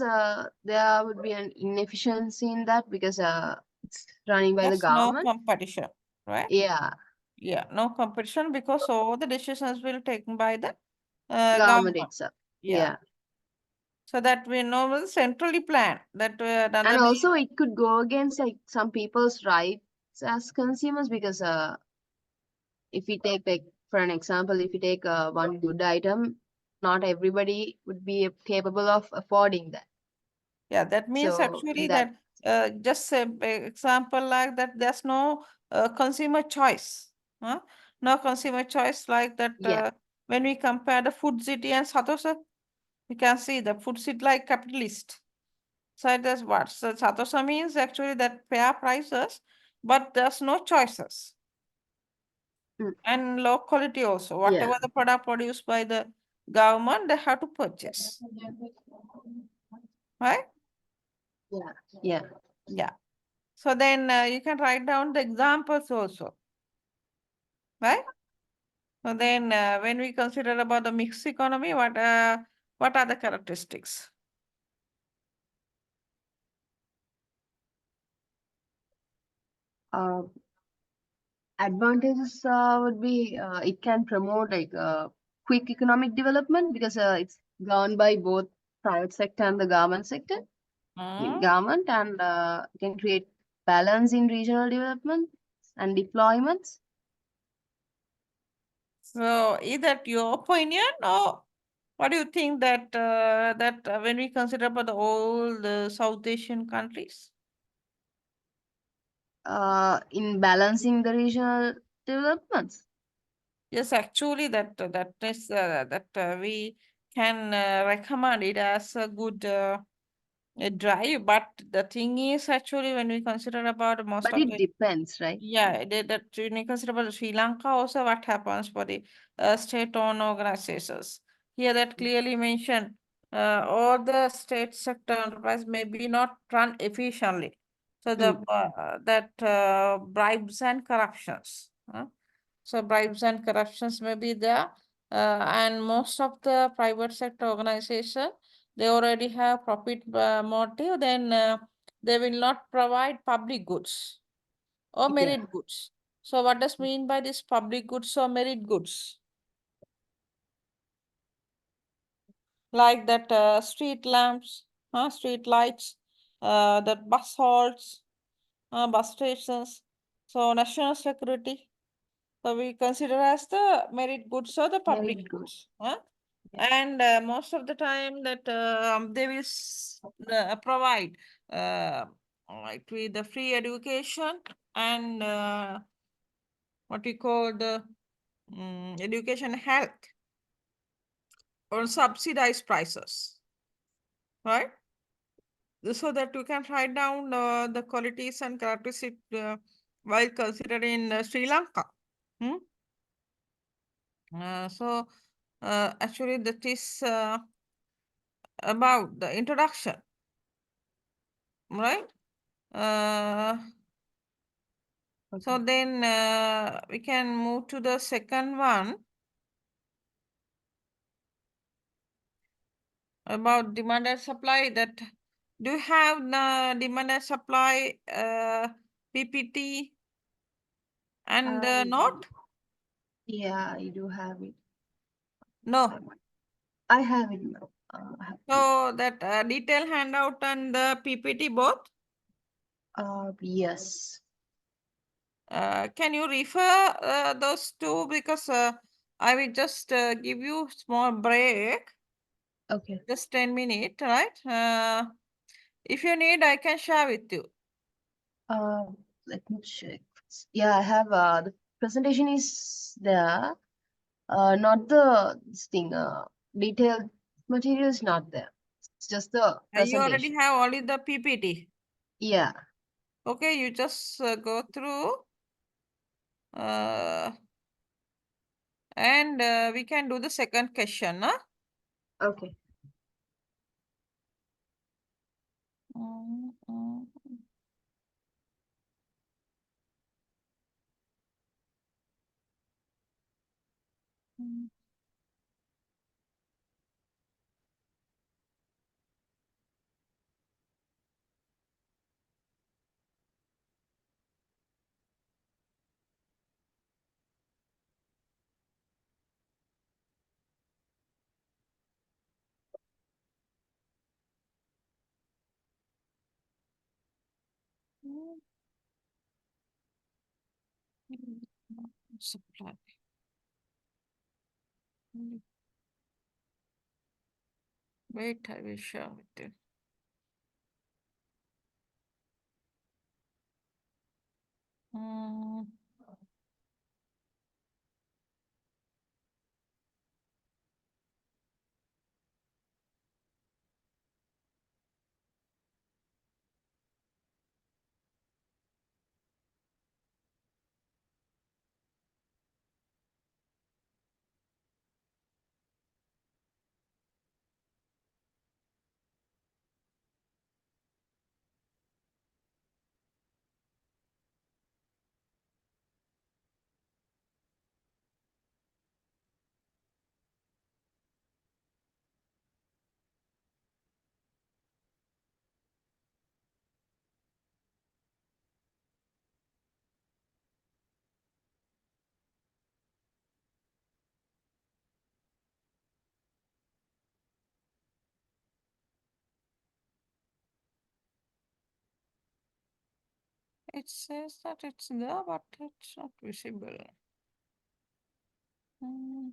there would be an inefficiency in that because it's running by the There's no government. competition, right? Yeah, Yeah, no competition because all the decisions will taken by the government government. itself. Yeah. Yeah, So that we know is centrally planned. That and under the also it could go against like some people's rights as consumers because if we take like for an example, if you take one good item, not everybody would be capable of affording that. yeah, that means So in actually that, that just say example like that there's no consumer choice. Huh? No consumer choice like that yeah, when we compare the food city and Satosa, we can see the food city like capitalist. So it is what? So Satosa means actually that fair prices, but there's no choices. mm, And low quality also. yeah, Whatever the product produced by the government, they have to purchase. Right? yeah, yeah. Yeah. So then you can write down the examples also. Right? So then when we consider about the mixed economy, what are the characteristics? Uh, Advantages would be it can promote like quick economic development because it's governed by both private sector and the government sector. I mean, Hmm? government, and it can create balance in regional development and deployments. So is that your opinion or what do you think that when we consider about all the South Asian countries? In balancing the regional developments. Yes, actually, that is that we can recommend it as a good drive. But the thing is, actually, when we consider about most But of it the depends, right? that when you consider about Sri Lanka, also what happens for the state-owned organizations. Here, that clearly mentioned, all the state sector enterprise may be not run efficiently. So the Mm, that bribes and corruptions. So bribes and corruptions may be there. And most of the private sector organization, they already have profit motive, then they will not provide public goods or yeah, merit goods. So what does mean by this public goods or merit goods? Like that street lamps, street lights, that bus halts, bus stations. So national security. So we consider as the merit goods or the very public good. goods. And most of the time that they will provide like with the free education and what we call the education health or subsidized prices, right? so that you can write down the qualities and characteristics while considering Sri Lanka. Hmm? So actually that is about the introduction, right? So Okay. then we can move to the second one about demand and supply. That do you have the demand and supply PPT and note? Yeah, I do have it. No. I have it now. I have to. So that detail handout and the PPT both. Yes. Can you refer those two, because I will just give you small break, Okay. just 10 minutes, right? If you need, I can share with you. Uh, Let me check. Yeah, I have the presentation is there. Not the this thing. Detailed material is not there. It's just the You already presentation. have only the PPT. Yeah. Okay, you just go through and we can do the second question. Huh? Okay. Mm, mm, mm. Mm, Supply. Wait, I will share with you. Mm, It says that it's there, but it's not visible. Mm.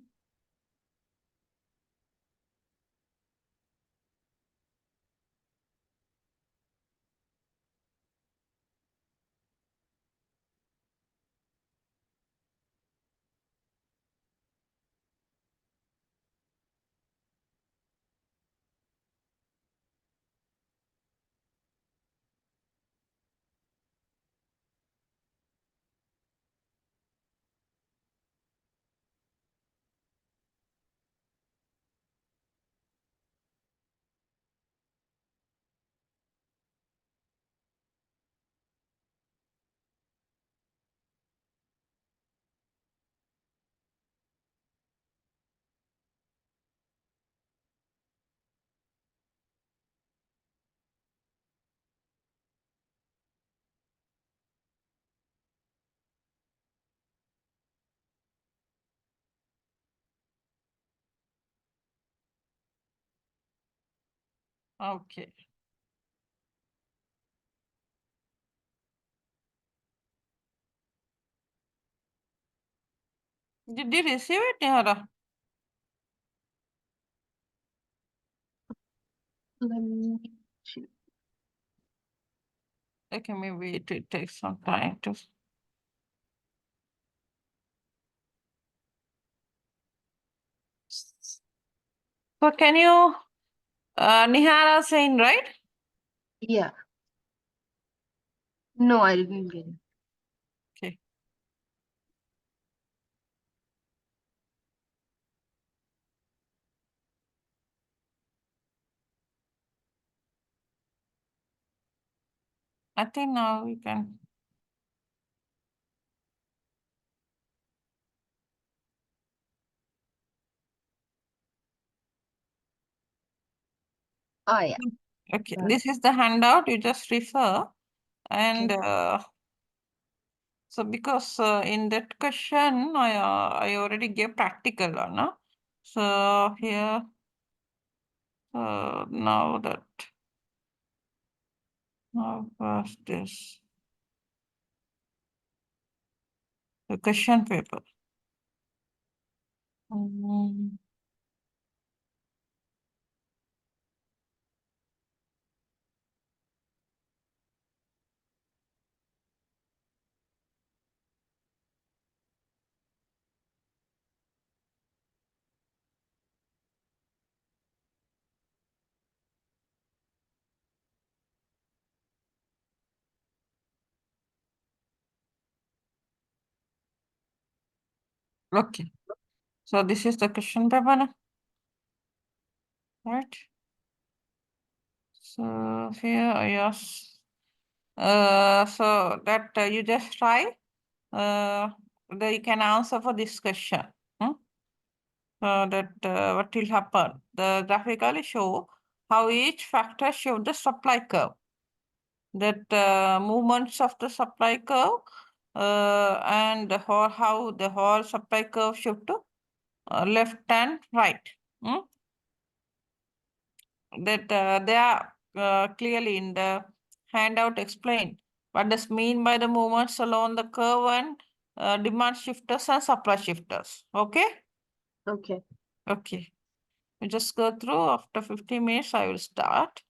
Okay. Did you receive it, Nihara? Let me check. Okay, maybe it will take some time to. So can you, Nihara saying, right? Yeah. No, I didn't get it. Okay. I think now we can. Oh, yeah. Okay, Got it. this is the handout. You just refer. And Okay. so because in that question, I already gave practical, no? So here, now that, now first this, the question paper. Mm, okay, so this is the question paper, no? Right? So here I ask, so that you just try, you can answer for this question. Hmm? So that what will happen? The graphically show how each factor shows the supply curve. That movements of the supply curve and how the whole supply curve shift to left and right. Hmm? That they are clearly in the handout explained what does mean by the movements along the curve and demand shifters and supply shifters. Okay? Okay. Okay. You just go through. After 15 minutes, I will start.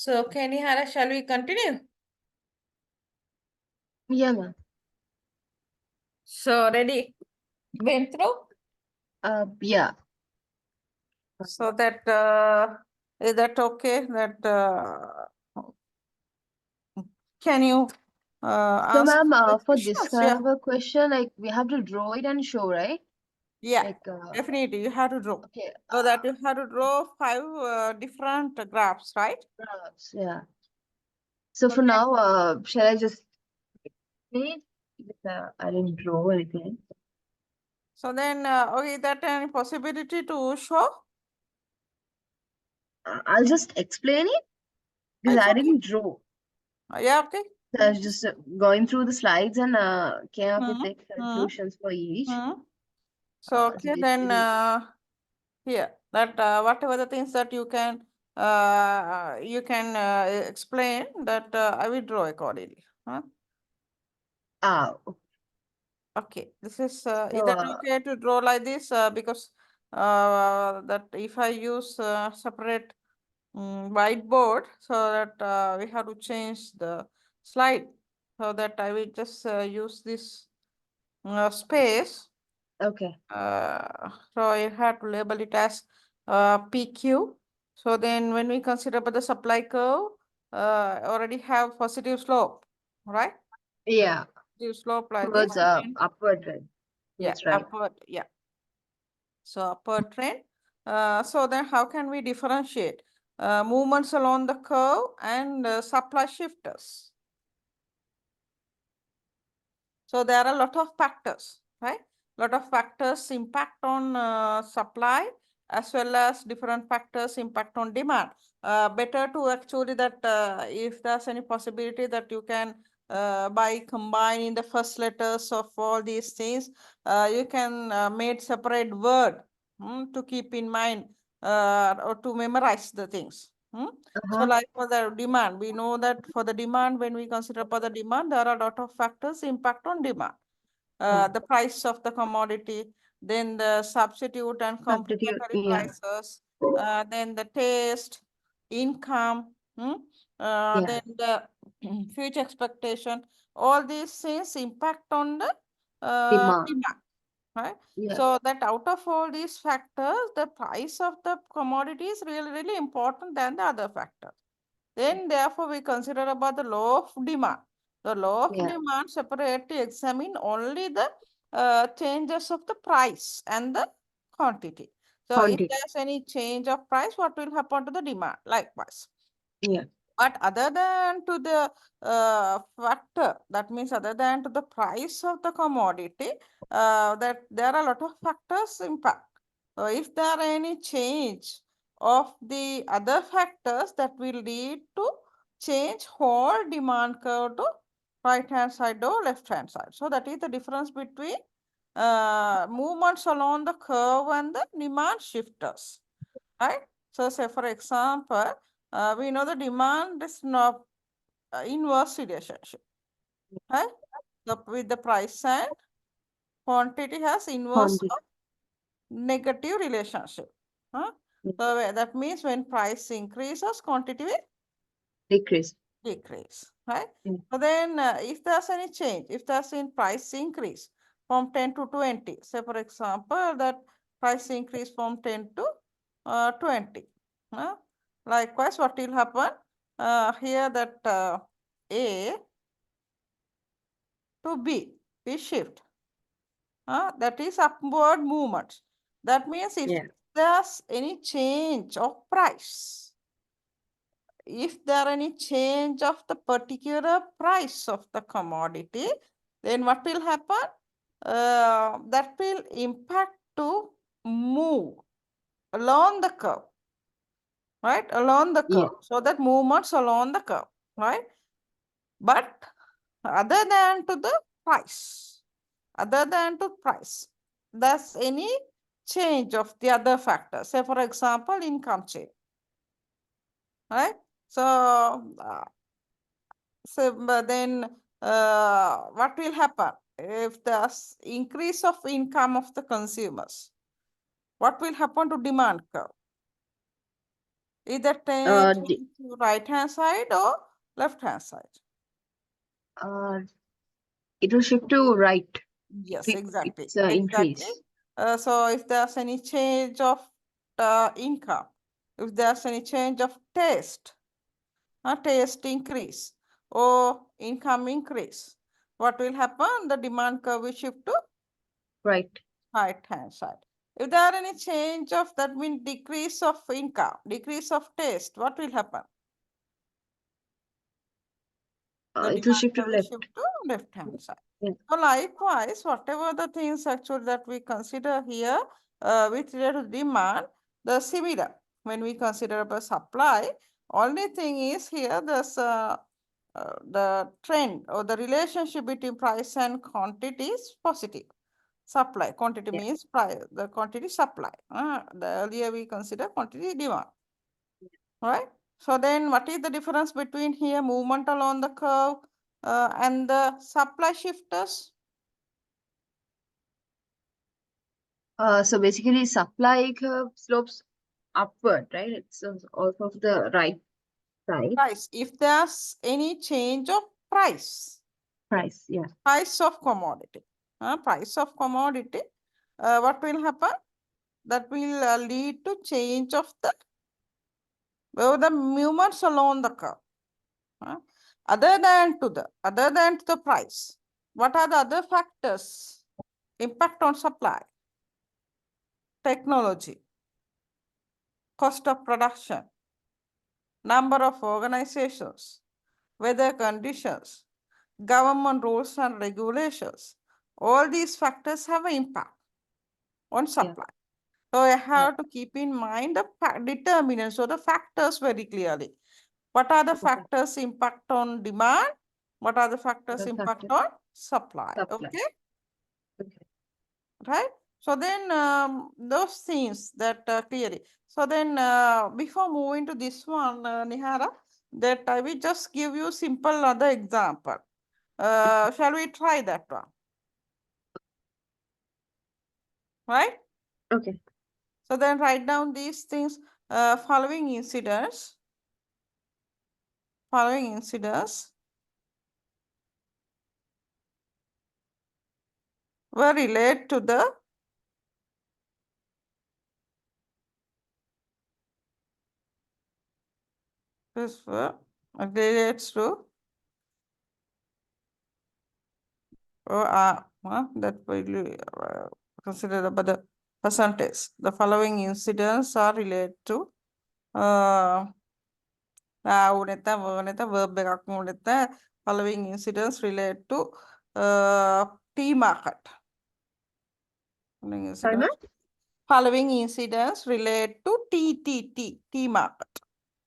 So, Kenihara, shall we continue? Yeah, ma'am. So, ready? Went through? Yeah. So that, is that okay? That, can you So, ask ma'am, the for this questions? kind Yeah. of a question, like we have to draw it and show, right? Yeah, Like, definitely. You have to draw. okay. So that you have to draw 5 different graphs, right? Graphs, yeah. So So for then, now, shall I just explain? Because, I didn't draw anything. okay, that any possibility to show? I'll just explain it because It's I okay. didn't draw. Yeah, okay. So I was just going through the slides and came up with Hmm. the Hmm. conclusions for each. Hmm. So, So okay, then basically, here, that whatever the things that you can explain, that I will draw accordingly. Huh? ah, Okay, this is so that okay to draw like this? Because that if I use separate whiteboard, so that we have to change the slide, so that I will just use this space. okay, So I have to label it as PQ. So then when we consider about the supply curve, already have positive slope, right? yeah, Positive slope like this. towards And upward, right? yeah, That's right. upward, yeah. So upward trend. So then how can we differentiate movements along the curve and supply shifters? So there are a lot of factors, right? Lot of factors impact on supply as well as different factors impact on demand. Better to actually that if there's any possibility that you can by combining the first letters of all these things, you can make separate word to keep in mind or to memorize the things. So Uh-huh. like for the demand, we know that for the demand, when we consider for the demand, there are a lot of factors impact on demand. Yeah. The price of the commodity, then the substitute and Substitute, complementary yeah, prices, then the taste, income, yeah, then the future expectation. All these things impact on the demand, demand, right? yeah, So that out of all these factors, the price of the commodity is really, really important than the other factors. Then therefore we consider about the law of demand. The law of yeah, demand separate to examine only the changes of the price and the quantity. So if quantity, there's any change of price, what will happen to the demand? Likewise. yeah, But other than to the factor, that means other than to the price of the commodity, that there are a lot of factors impact. So if there are any change of the other factors, that will lead to change whole demand curve to right hand side or left hand side. So that is the difference between movements along the curve and the demand shifters, right? So say for example, we know the demand is not inverse relationship, right? With the price and quantity has inverse quantity, of negative relationship. Huh? yeah, So that means when price increases, quantity will decrease, decrease, right? yeah, So then if there's any change, if there's in price increase from 10 to 20, say for example, that price increase from 10 to 20. Likewise, what will happen? Here that A to B shift. That is upward movement. That means if yeah, there's any change of price, if there any change of the particular price of the commodity, then what will happen? That will impact to move along the curve, right? Along the yeah, curve. So that movements along the curve, right? But other than to the price, other than to price, there's any change of the other factors. Say for example, income chain, right? So but then what will happen if there's increase of income of the consumers? What will happen to demand curve? Either D- change to right hand side or left hand side. it will shift to right. Yes, exactly. It's Exactly. increase. So if there's any change of income, if there's any change of taste increase or income increase, what will happen? The demand curve will shift to Right. right hand side. If there are any change of, that means decrease of income, decrease of taste, what will happen? The It will demand shift to curve will left. shift to left hand side. Yeah. So likewise, whatever the things actually that we consider here with regard to demand, the similar. When we consider about supply, only thing is here the trend or the relationship between price and quantity is positive. Supply, quantity Yeah. means price, the quantity supply. The earlier we consider quantity demand, right? So then what is the difference between here movement along the curve and the supply shifters? So basically, supply curve slopes upward, right? It's off of the right side. Price. If there's any change of price, Price, yeah. price of commodity, price of commodity, what will happen? That will lead to change of the movements along the curve. Other than the price, what are the other factors? Impact on supply, technology, cost of production, number of organizations, weather conditions, government rules and regulations. All these factors have an impact on supply. So I have to keep in mind the determinants or the factors very clearly. What are the factors impact on demand? What are the factors impact on supply? Okay, right? So then those things that clearly. So then before moving to this one, Nihara, that I will just give you simple other example. Shall we try that one? Right? Okay. So then write down these things, following incidents were related to the relates to that will consider about the percentage. The following incidents are related to verb following incidents relate to tea market. Following incidents relate to tea market.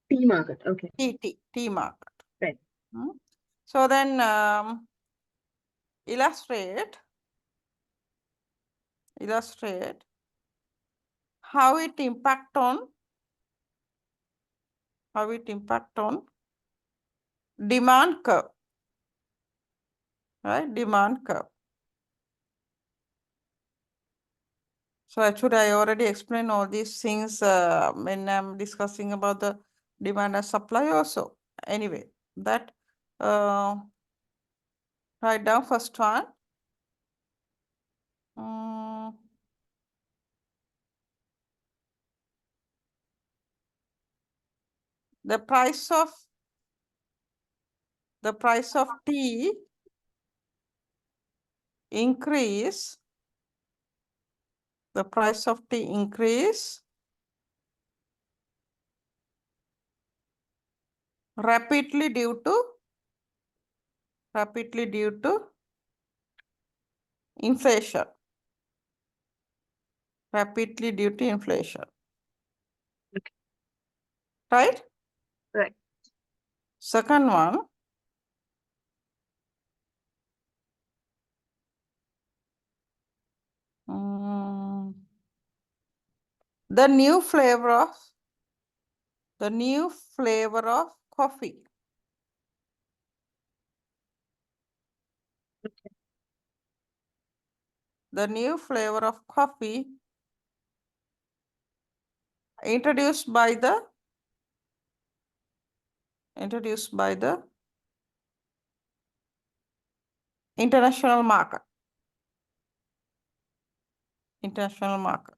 Tea market, okay. Tea market. Right. So then illustrate how it impact on demand curve, right? Demand curve. So actually, I already explained all these things when I'm discussing about the demand and supply also. Anyway, that write down first one. The price of tea increase. The price of tea increase rapidly due to inflation. Rapidly due to inflation. Okay. Right? Right. Second one. The new flavor of coffee. Okay. The new flavor of coffee introduced by the introduced by the international market. International market.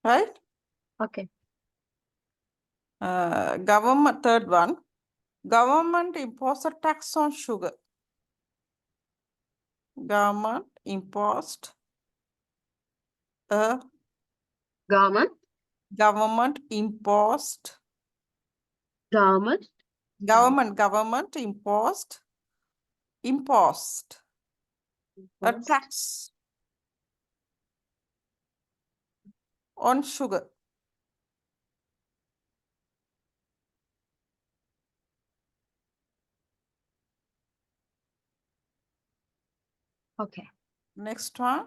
Right? Okay. Government, third one. Government imposed a tax on sugar. Government imposed a Government. government imposed Government. government imposed a Imposed. tax on sugar. Okay. Next one,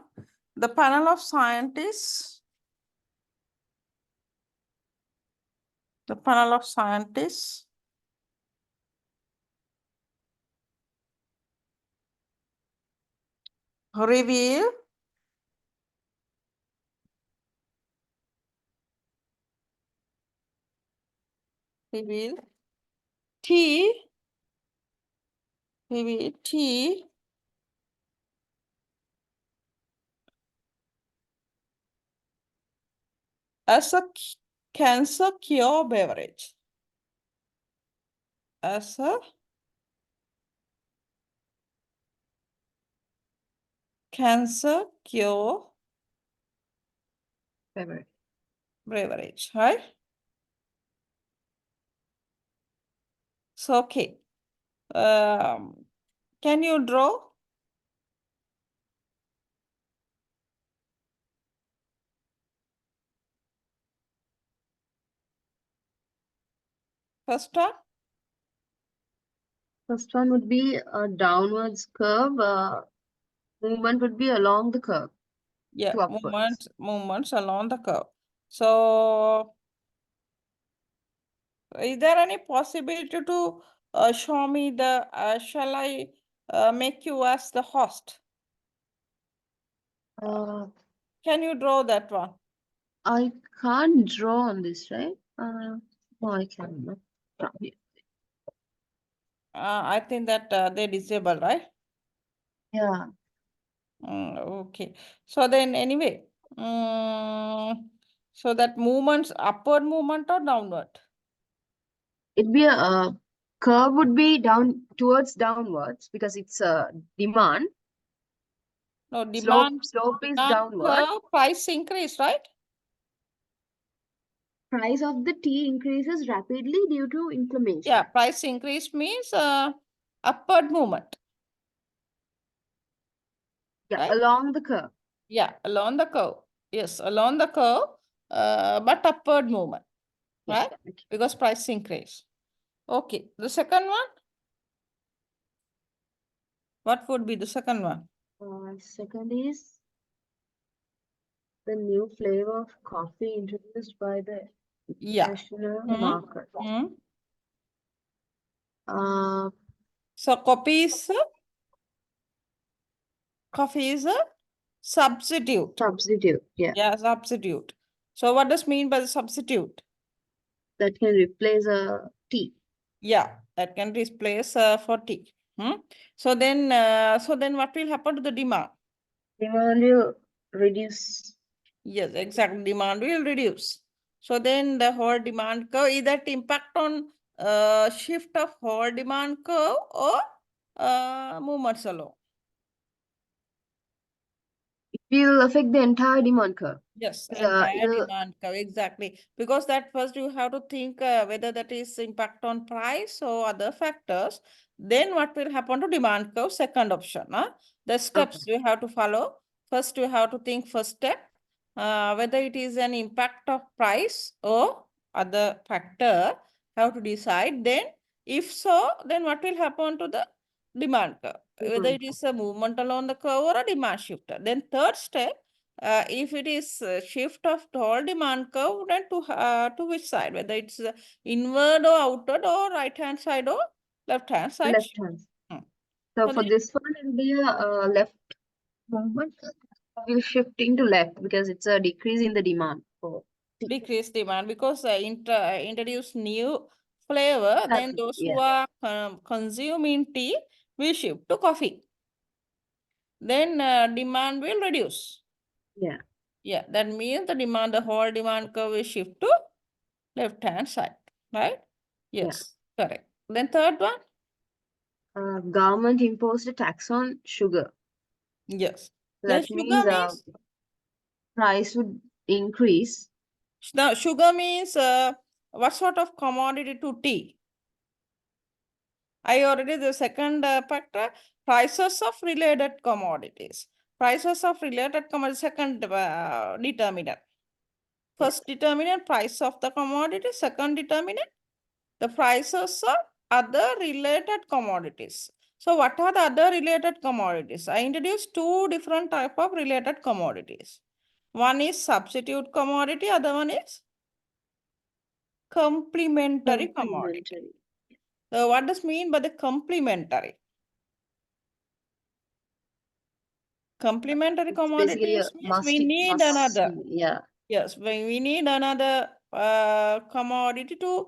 the panel of scientists. The panel of scientists reveal tea as a cancer cure beverage. As a cancer cure beverage, right? So, okay. Can you draw? First one? First one would be a downwards curve. Movement would be along the curve. Yeah, To upwards. movements along the curve. So, is there any possibility to show me the, shall I make you as the host? Can you draw that one? I can't draw on this, right? No, I cannot. I think that they disable, right? Yeah. Okay. So then anyway, so that movements, upward movement or downward? It'd be a curve would be downwards because it's a demand. No, demand Slope is downward. curve, price increase, right? Price of the tea increases rapidly due to inflammation. Yeah, price increase means upward movement. Yeah, right? along the curve. Yeah, along the curve. Yes, along the curve, but upward movement, right? Yeah, okay. Because price increase. Okay, the second one? What would be the second one? Second is the new flavor of coffee introduced by the international market. So coffee is a substitute. Substitute, yeah. Yeah, substitute. So what does mean by the substitute? That can replace a tea. Yeah, that can replace for tea. So then what will happen to the demand? Demand will reduce. Yes, exactly. Demand will reduce. So then the whole demand curve, is that impact on shift of whole demand curve or movements alone? It will affect the entire demand curve. Yes, entire demand curve, exactly. Because that first you have to think whether that is impact on price or other factors. Then what will happen to demand curve? Second option. The steps you have to follow. First, you have to think first step, whether it is an impact of price or other factor, how to decide. Then, if so, then what will happen to the demand curve? Whether it is a movement along the curve or a demand shifter. Then third step, if it is shift of whole demand curve, then to which side, whether it's inward or outward or right hand side or left hand side. Left hand. Hmm. So So for this one, it will be a left movement. Will shift into left because it's a decrease in the demand for tea. decrease demand because introduce new flavor, then Coffee, those who yeah. are consuming tea will shift to coffee. Then demand will reduce. Yeah. Yeah, that means the whole demand curve will shift to left hand side, right? Yes, correct. Then third one, Government imposed a tax on sugar. yes. So Then that sugar means means, price would increase. now sugar means what sort of commodity to tea? I already, the second factor, prices of related commodities. Prices of related commodities, second determinant. First determinant, price of the commodity. Second determinant, the prices of other related commodities. So what are the other related commodities? I introduced two different type of related commodities. One is substitute commodity, other one is complementary commodity. So what does mean by the complementary? Complementary It's basically a commodities means we need must, another. yeah. Yes, we need another commodity to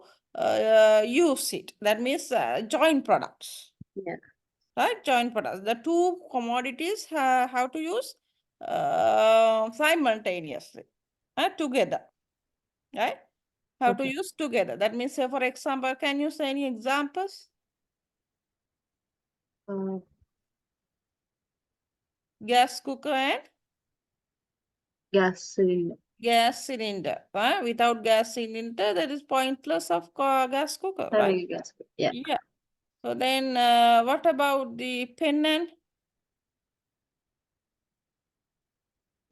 use it. That means joint products. Yeah. Right? Joint products. The two commodities have to use simultaneously, together. Right? Have to Okay. use together. That means, say, for example, can you say any examples? Uh, Gas cooker and gas cylinder. gas cylinder. Right? Without gas cylinder, that is pointless of gas cooker, right? Having a gas. Yeah. Yeah. So then what about the pen and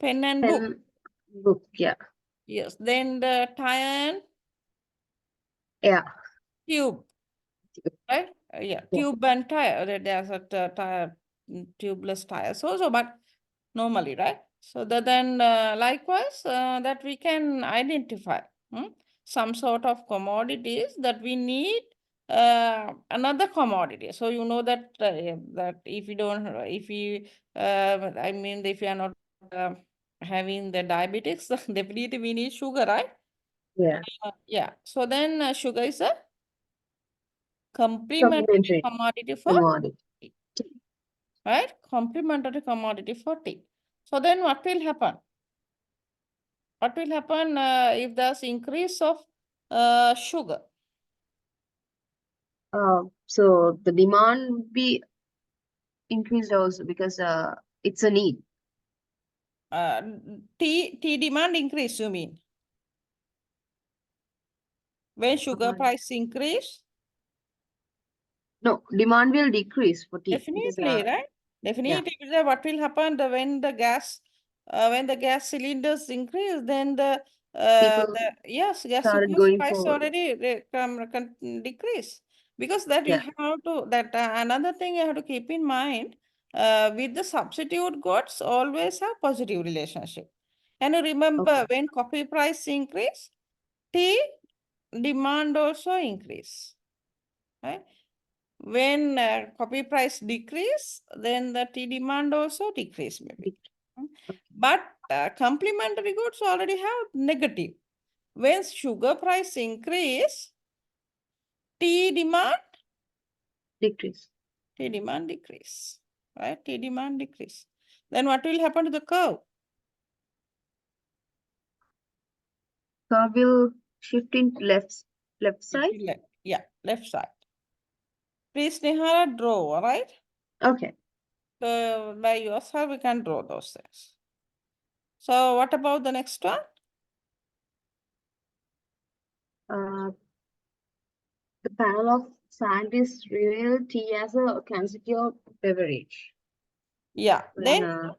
book? Pen, book. Yeah. Yes. Then the tire and Yeah. tube, right? Yeah, Yeah. tube and tire. There's a tire, tubeless tires also, but normally, right? So then likewise that we can identify some sort of commodities that we need another commodity. So you know that that if you don't, if you, I mean, if you are not having the diabetics, definitely we need sugar, right? Yeah. Yeah. So then sugar is a complementary Supplementary commodity for commodity. tea, right? Complementary commodity for tea. So then what will happen? What will happen if there's increase of sugar? So the demand would be increased also because it's a need. Tea demand increase, you mean? When sugar price increase? No, demand will decrease for tea because Definitely, right? yeah, Definitely, what will happen when the gas cylinders increase, then people yes, gas started cylinders going price for already decrease, because that you yeah. have to, that another thing you have to keep in mind, with the substitute goods always have positive relationship. And you remember Okay. when coffee price increase, tea demand also increase, right? When coffee price decrease, then the tea demand also decrease maybe. Okay. But complementary goods already have negative. When sugar price increase, tea demand, Decrease. decrease, right? Tea demand decrease. Then what will happen to the curve? Curve will shift in left side. Yeah, left side. Please, Nihara, draw, all right? Okay. So by yourself, we can draw those things. So what about the next one? Uh, the panel of scientists revealed tea as a cancer beverage. Yeah, When then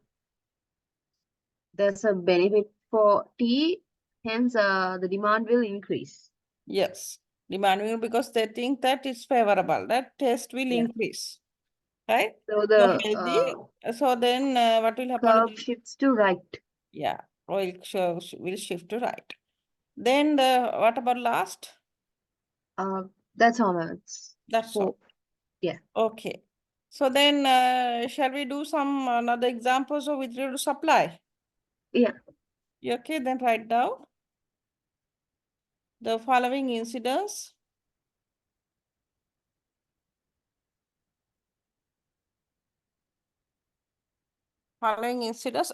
there's a benefit for tea, hence the demand will increase. yes, demand will, because they think that it's favorable, that taste will Yeah. increase, right? So So the healthy. So then what will happen to curve the, shifts to right. Yeah, we'll shift to right. Then what about last? That's all, ma'am. That's Four. all. Yeah. Okay. So then shall we do some another examples of with regard to supply? Yeah. Okay, then write down the following incidents. Following incidents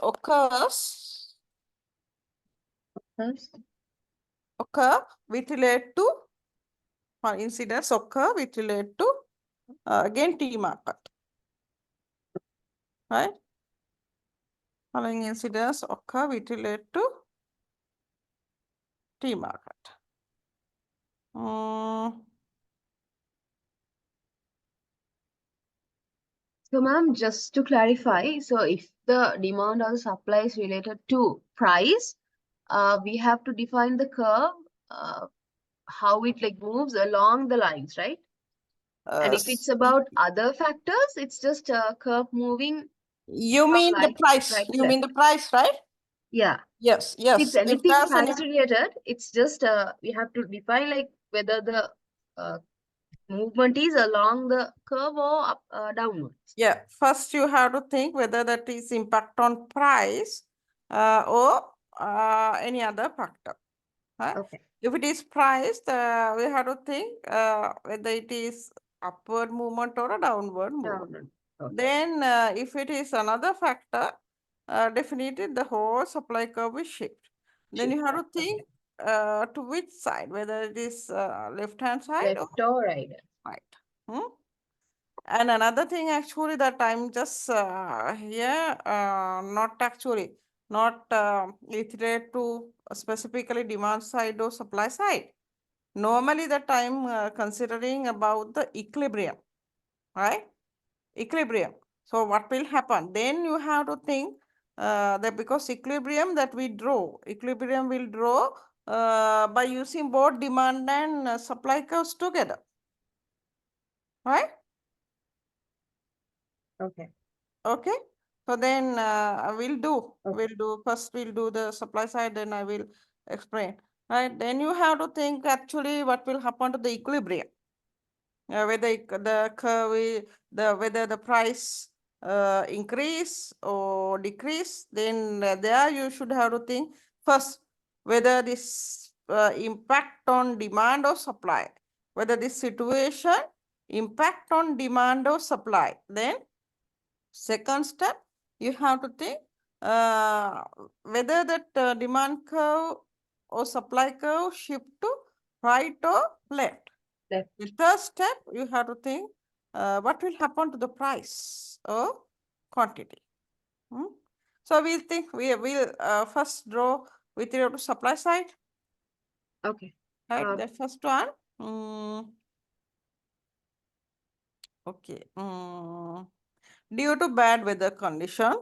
First. occur with relate to, or incidents occur with relate to again T market. Right? Following incidents occur with relate to T market. So, ma'am, just to clarify, so if the demand or the supply is related to price, we have to define the curve, how it like moves along the lines, right? And if it's about other factors, it's just a curve moving You from mean the price? right to You left. mean the price, right? Yeah. Yes, If it's yes. If anything there's any price related, it's just we have to define like whether the movement is along the curve or up, downwards. yeah, first you have to think whether that is impact on price or any other factor. Right? Okay. If it is price, we have to think whether it is upward movement or a downward movement. Downward. Okay. Then if it is another factor, definitely the whole supply curve is shift. Then you have to think to which side, whether it is left-hand side or Left or right. right. Hmm? And another thing actually that I'm just here, not actually, not related to specifically demand side or supply side. Normally that I'm considering about the equilibrium, right? Equilibrium. So what will happen? Then you have to think that because equilibrium that we draw, equilibrium will draw by using both demand and supply curves together, right? Okay. Okay. So then first we'll do the supply side, then I will explain. Right. Then you have to think actually what will happen to the equilibrium. Whether the curve, whether the price increase or decrease, then there you should have to think first whether this impact on demand or supply, whether this situation impact on demand or supply. Then second step, you have to think whether that demand curve or supply curve shift to right or left. Left. The third step, you have to think what will happen to the price or quantity. So we'll think we'll first draw with regard to supply side. Okay. Right, the first one. Okay. Due to bad weather condition.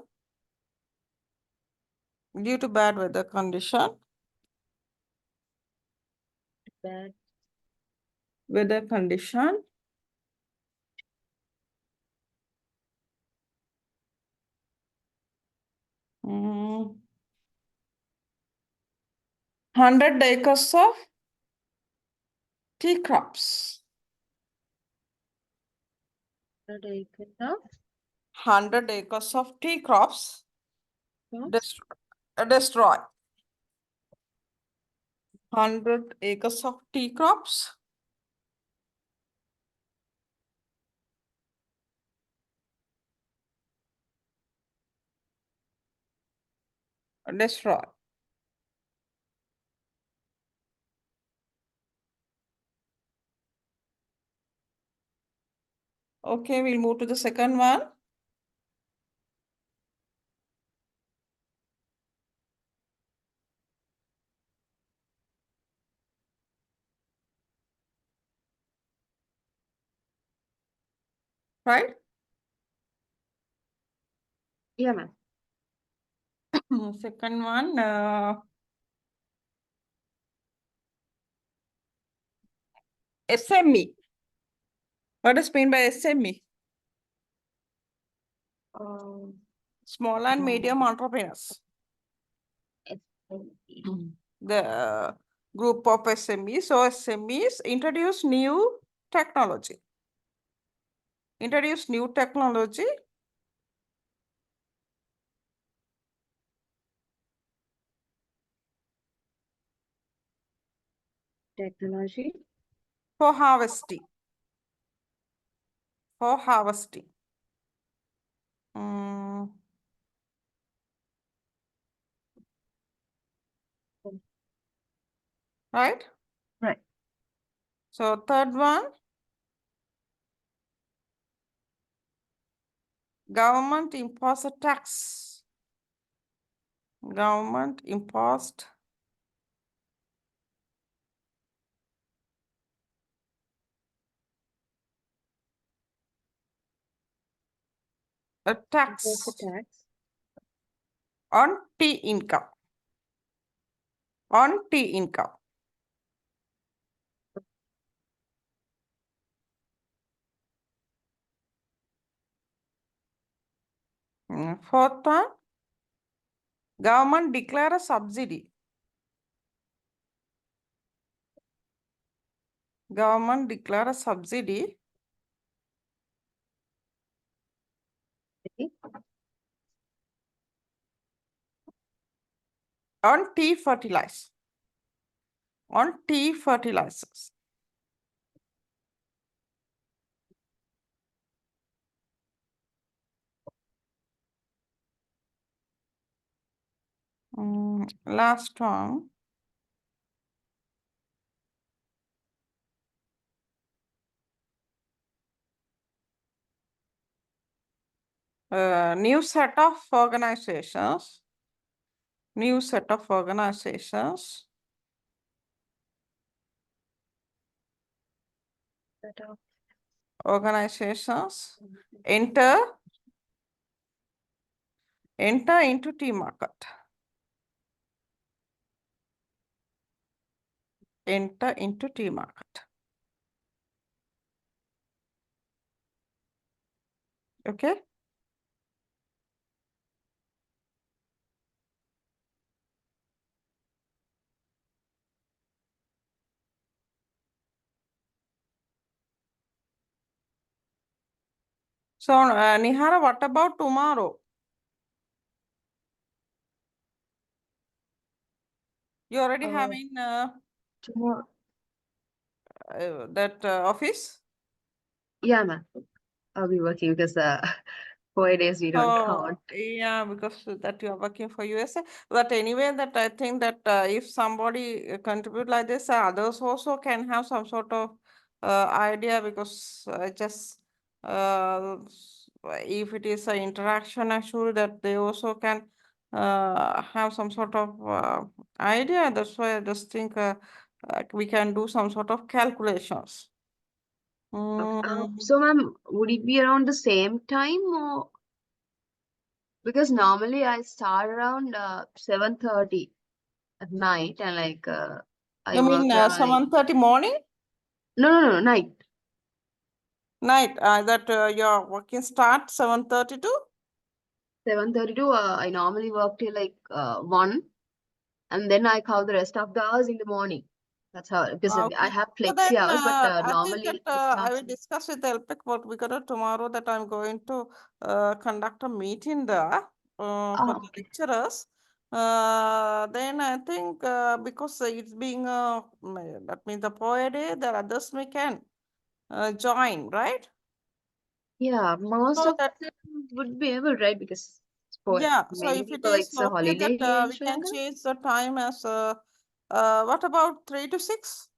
Due to bad weather condition. Bad Weather condition. Mm, 100 acres of tea crops. 100 acres of tea crops destroy. 100 acres of tea crops destroy. Okay, we'll move to the second one. Right? Yeah, ma'am. Second one, SME. What is mean by SME? Small and medium entrepreneurs. the group of SMEs. So SMEs introduce new technology. Introduce new technology. Technology. For harvesting. For harvesting. Right? Right. So third one, government imposed a tax. Government imposed a tax tax. on tea income. On tea income. Fourth one, government declare a subsidy. Government declare a subsidy on tea fertilizer. On tea fertilizers. Last one. New set of organizations. New set of organizations. Organizations enter into tea market. Enter into tea market. Okay. So, Nihara, what about tomorrow? You already having Tomorrow. that office? Yeah, ma'am. I'll be working because 4 days we don't count. Yeah, because that you are working for USA. But anyway, that I think that if somebody contribute like this, others also can have some sort of idea, because just if it is an interaction, actually, that they also can have some sort of idea. That's why I just think we can do some sort of calculations. So, ma'am, would it be around the same time, or because normally I start around 7:30 at night, and I You work mean around 7:30 morning? No, night. Night, that your working start 7:30 to 7:30 to I normally work till 1, and then I cover the rest of the hours in the morning. That's how, because I okay. have So flexi then hours, but I think that normally it I starts. will discuss with the LPEC what we got tomorrow, that I'm going to conduct a meeting there for the Okay. lecturers. Then I think because it's being that means the poet day, the others may can join, right? Yeah, most So of that them would be able, right? Because for yeah, so many if it people, is it's a okay, holiday that here in we Sri can Lanka. change the time as what about 3 to 6?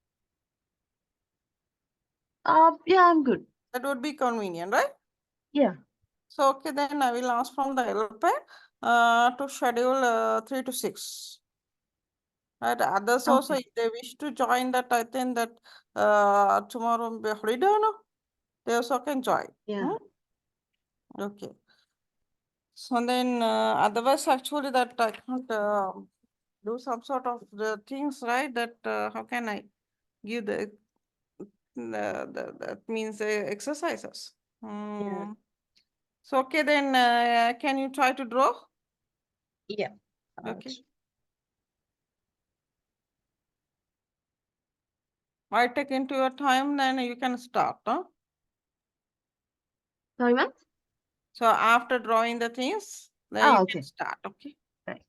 Yeah, I'm good. That would be convenient, right? Yeah. So okay, then I will ask from the LPEC to schedule 3 to 6. Right? Others also, Okay. if they wish to join that, I think that tomorrow will be a holiday, no? They also can join. Yeah. Okay. So then otherwise, actually, that I can't do some sort of the things, right? That how can I give that means exercises. Yeah. So okay, then can you try to draw? Yeah. Okay. Write it into your time, then you can start. Huh? Sorry, ma'am? So after drawing the things, then Ah, you okay. can start. Okay. Right.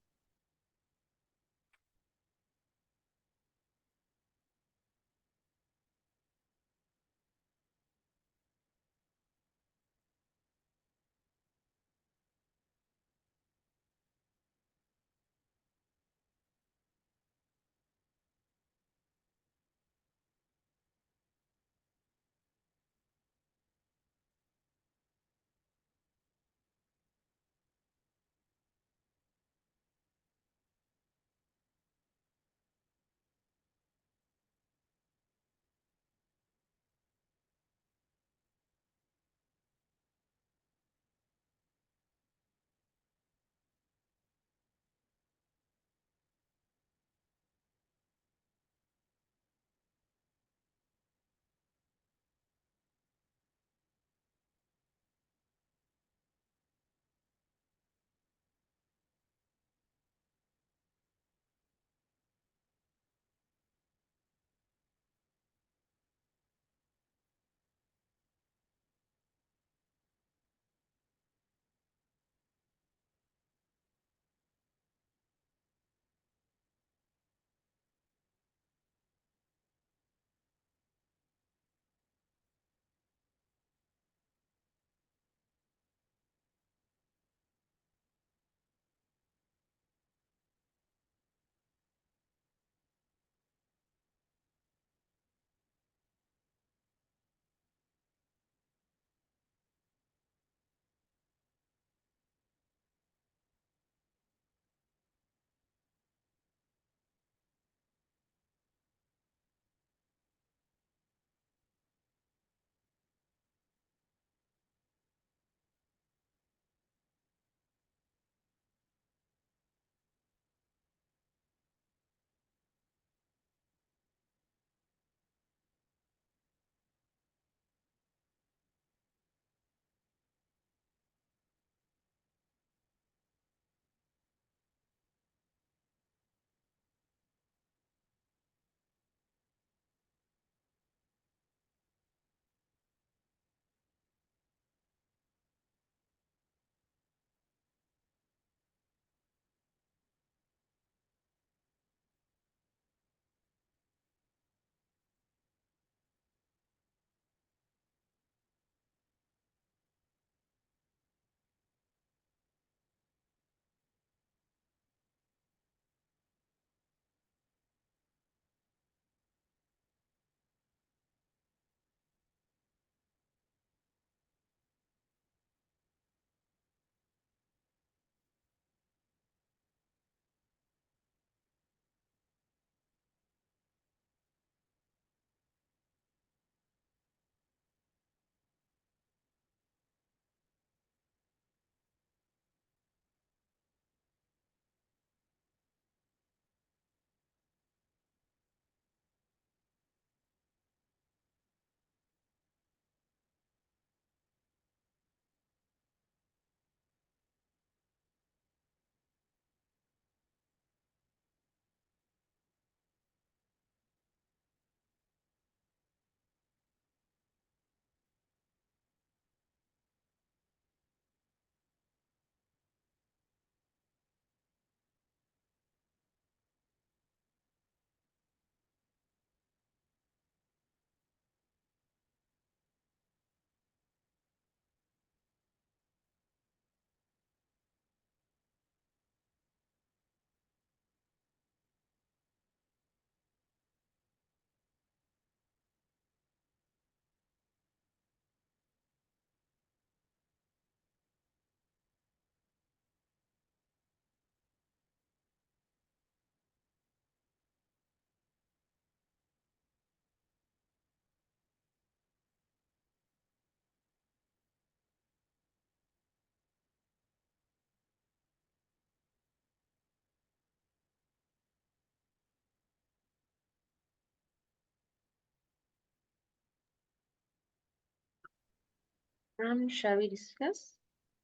Shall we discuss?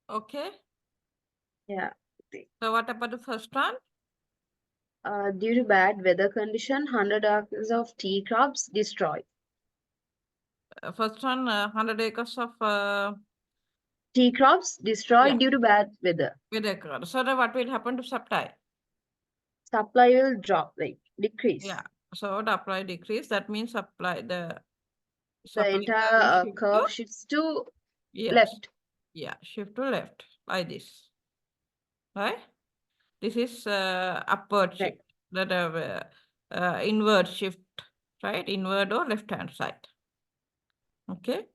Okay. Yeah. So what about the first one? Due to bad weather condition, 100 acres of tea crops destroyed. First one, 100 acres of Tea crops destroyed yeah, due to bad weather. with acre. So then what will happen to supply? Supply will drop, like decrease. Yeah. So the supply decrease. That means supply The supply entire curve will shift curve to shifts to yes. left. Yeah, shift to left like this. Right? This is upward Right. shift. That inward shift, right? Inward or left hand side. Okay.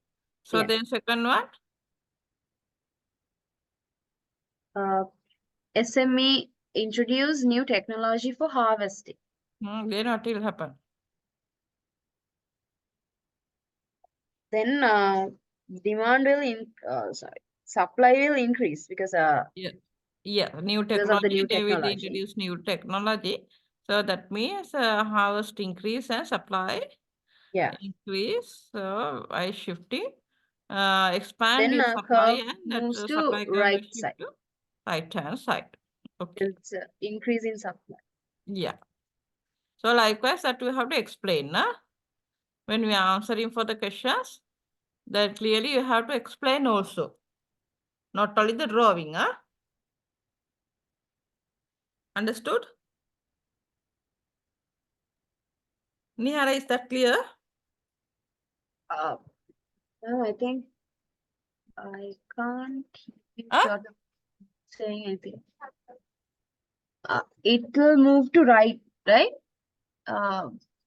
So Yeah. then second one. SME introduce new technology for harvesting. Then what will happen? Then demand will supply will increase because Yeah. Yeah, new because of the technology, new they will technology. introduce new technology. So that means harvest increase and supply Yeah. increase. So by shifting, expand Then the supply curve and that moves to supply curve will right shift side. to right hand side. Okay. It's increase in supply. Yeah. So likewise that we have to explain, nah? When we are answering for the questions, that clearly you have to explain also. Not only the drawing, huh? Understood? Nihara, is that clear? I think I can't be Huh? sure of saying anything. It will move to right, right?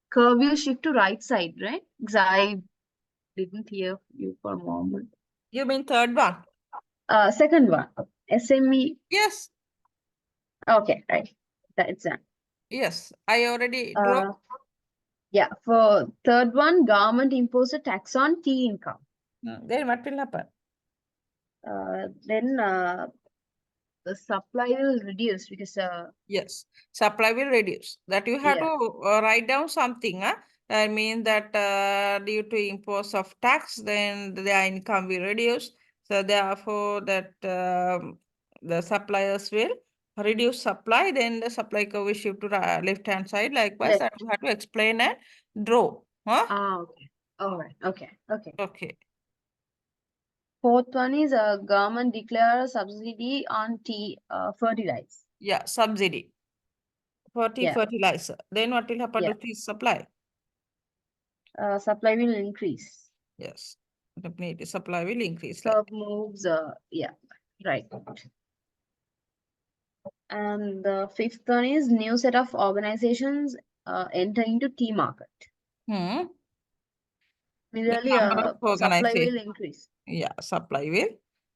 Curve will shift to right side, right? Because I didn't hear you for a moment. You mean third one? Second one, SME. Yes. Okay, right. That's done. Yes. I already drew. Uh, yeah, for third one, government impose a tax on tea income. Then what will happen? Then the supply will reduce because Yes, supply will reduce. That you have yeah, to write down something. Huh? I mean that due to impose of tax, then their income will reduce. So therefore, that the suppliers will reduce supply. Then the supply curve will shift to left hand side. Likewise, left. that you have to explain and draw. Huh? Okay. All right. Okay. Okay. Okay. Fourth one is a government declare a subsidy on tea fertilizer. Yeah, subsidy for tea Yeah. fertilizer. Then what will happen Yeah. to tea supply? Supply will increase. Yes, definitely supply will increase. Like. Curve moves. Yeah. Right. And the fifth one is new set of organizations enter into tea market. Hmm. The Similarly, number of supply will organizations, increase. yeah, supply will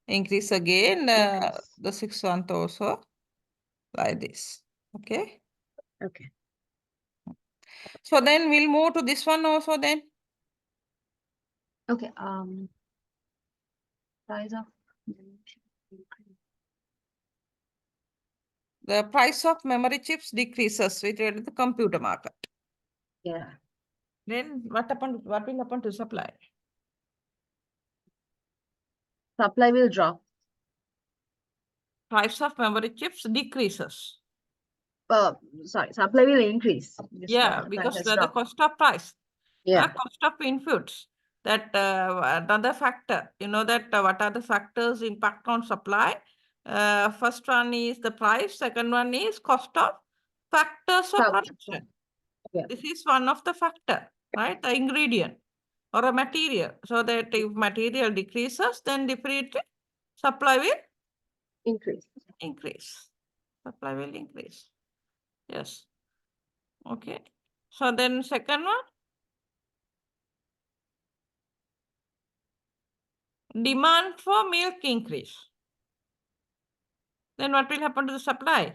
increase again. Increase. The sixth one also like this. Okay. Okay. So then we'll move to this one also then. Okay. Price of The price of memory chips decreases with regard to the computer market. yeah. Then what happened? What will happen to supply? Supply will drop. Price of memory chips decreases. Sorry, supply will increase. Yeah, The price because has the dropped. cost of price. Yeah. Cost of inputs. That another factor. You know that what are the factors impact on supply? First one is the price. Second one is cost of factors of production. Yeah. This is one of the factor, right? The ingredient or a material. So that if material decreases, then definitely supply will Increase. increase. Supply will increase. Yes. Okay. So then second one. Demand for milk increase. Then what will happen to the supply?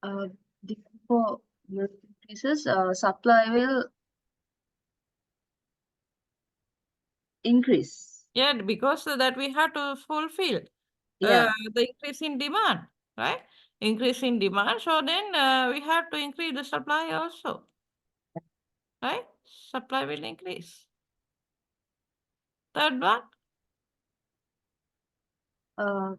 For milk increases, supply will increase. Yeah, because that we have to fulfill Yeah. the increase in demand, right? Increase in demand. So then we have to increase the supply also, right? Supply will increase. Third one, Uh,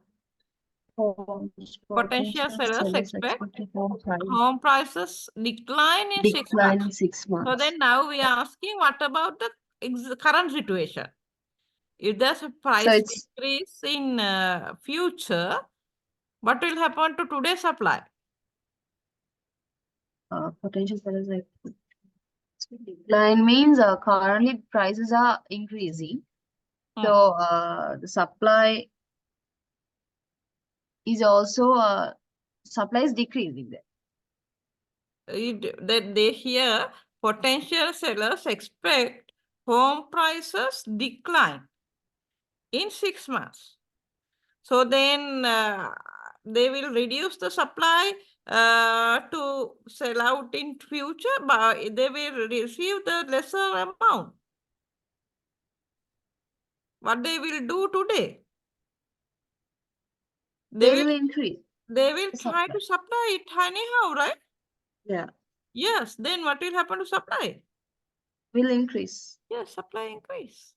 Potential sellers expect home home prices decline in 6 decline in months. 6 months. So then now we are asking, what about the current situation? If there's a price it's decrease in future, what will happen to today's supply? Potential sellers like decline means currently prices are increasing. So the supply is also supply is decreasing there. That they hear potential sellers expect home prices decline in 6 months. So then they will reduce the supply to sell out in future, but they will receive the lesser amount. What they will do today? They will increase. They will the try supply. to supply it anyhow, right? Yeah, Yes. Then what will happen to supply? will increase. Yes, supply increase.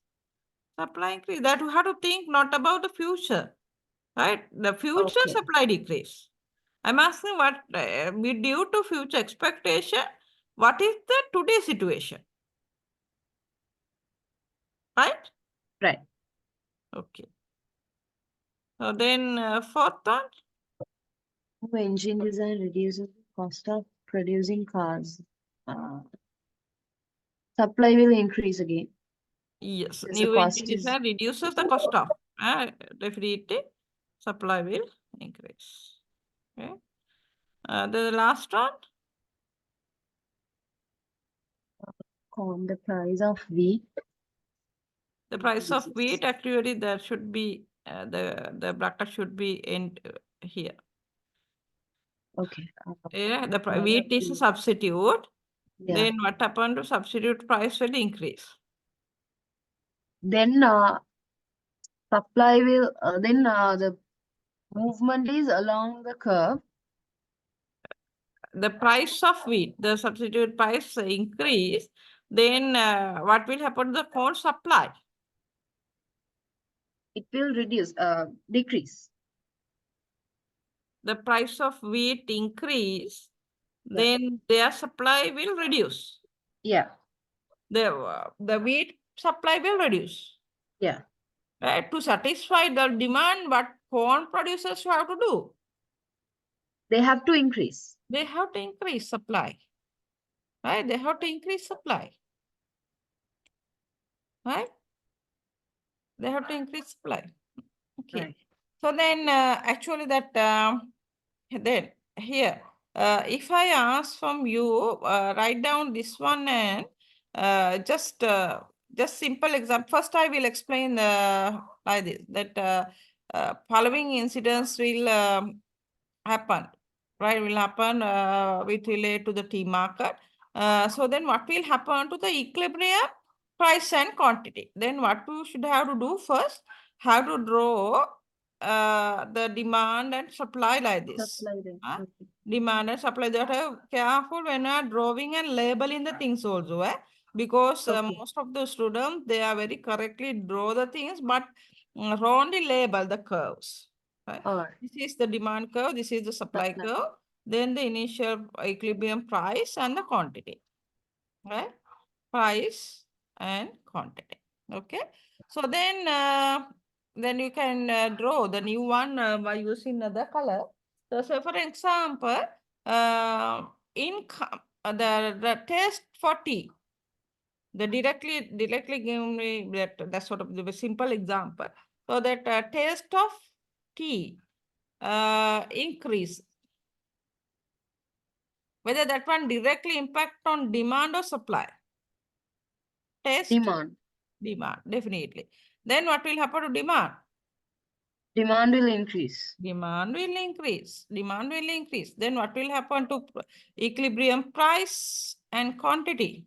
Supply increase. That we have to think not about the future, right? The future Okay. supply decrease. I'm asking what due to future expectation, what is the today situation? Right? Right. Okay. So then fourth one, Engine design reduces the cost of producing cars. Supply will increase again. yes, Because the new cost engine is design reduces the cost of definitely supply will increase. Okay. The last one, on the price of wheat. the price of wheat, actually there should be the bracket should be in here. Okay. Yeah, the wheat is a substitute. Yeah. Then what happened to substitute price will increase. Then supply will then the movement is along the curve. The price of wheat, the substitute price increase, then what will happen to the corn supply? It will decrease. The price of wheat increase, Yeah. then their supply will reduce. Yeah. The wheat supply will reduce. Yeah. Right? To satisfy the demand, what corn producers have to do? They have to increase. They have to increase supply. Right? They have to increase supply. Right? They have to increase supply. Okay. Right. So then actually that then here, if I ask from you, write down this one and just simple example. First, I will explain like this, that following incidents will happen, right? Will happen with relate to the tea market. So then what will happen to the equilibrium price and quantity? Then what we should have to do first, have to draw the demand and supply like this. Supply then. Okay. Demand and supply, that are careful when you are drawing and labeling the things also, because Okay. most of the students, they are very correctly draw the things, but wrongly label the curves. Right? All right. This is the demand curve, this is the supply curve, then the initial equilibrium price and the quantity. Right? Price and quantity. Okay. So then you can draw the new one by using another color. So say for example, income, the test for tea. The directly give me that sort of the simple example. So that taste of tea increase. Whether that one directly impact on demand or supply. Taste. Demand. Demand, definitely. Then what will happen to demand? Demand will increase. Demand will increase. Demand will increase. Then what will happen to equilibrium price and quantity?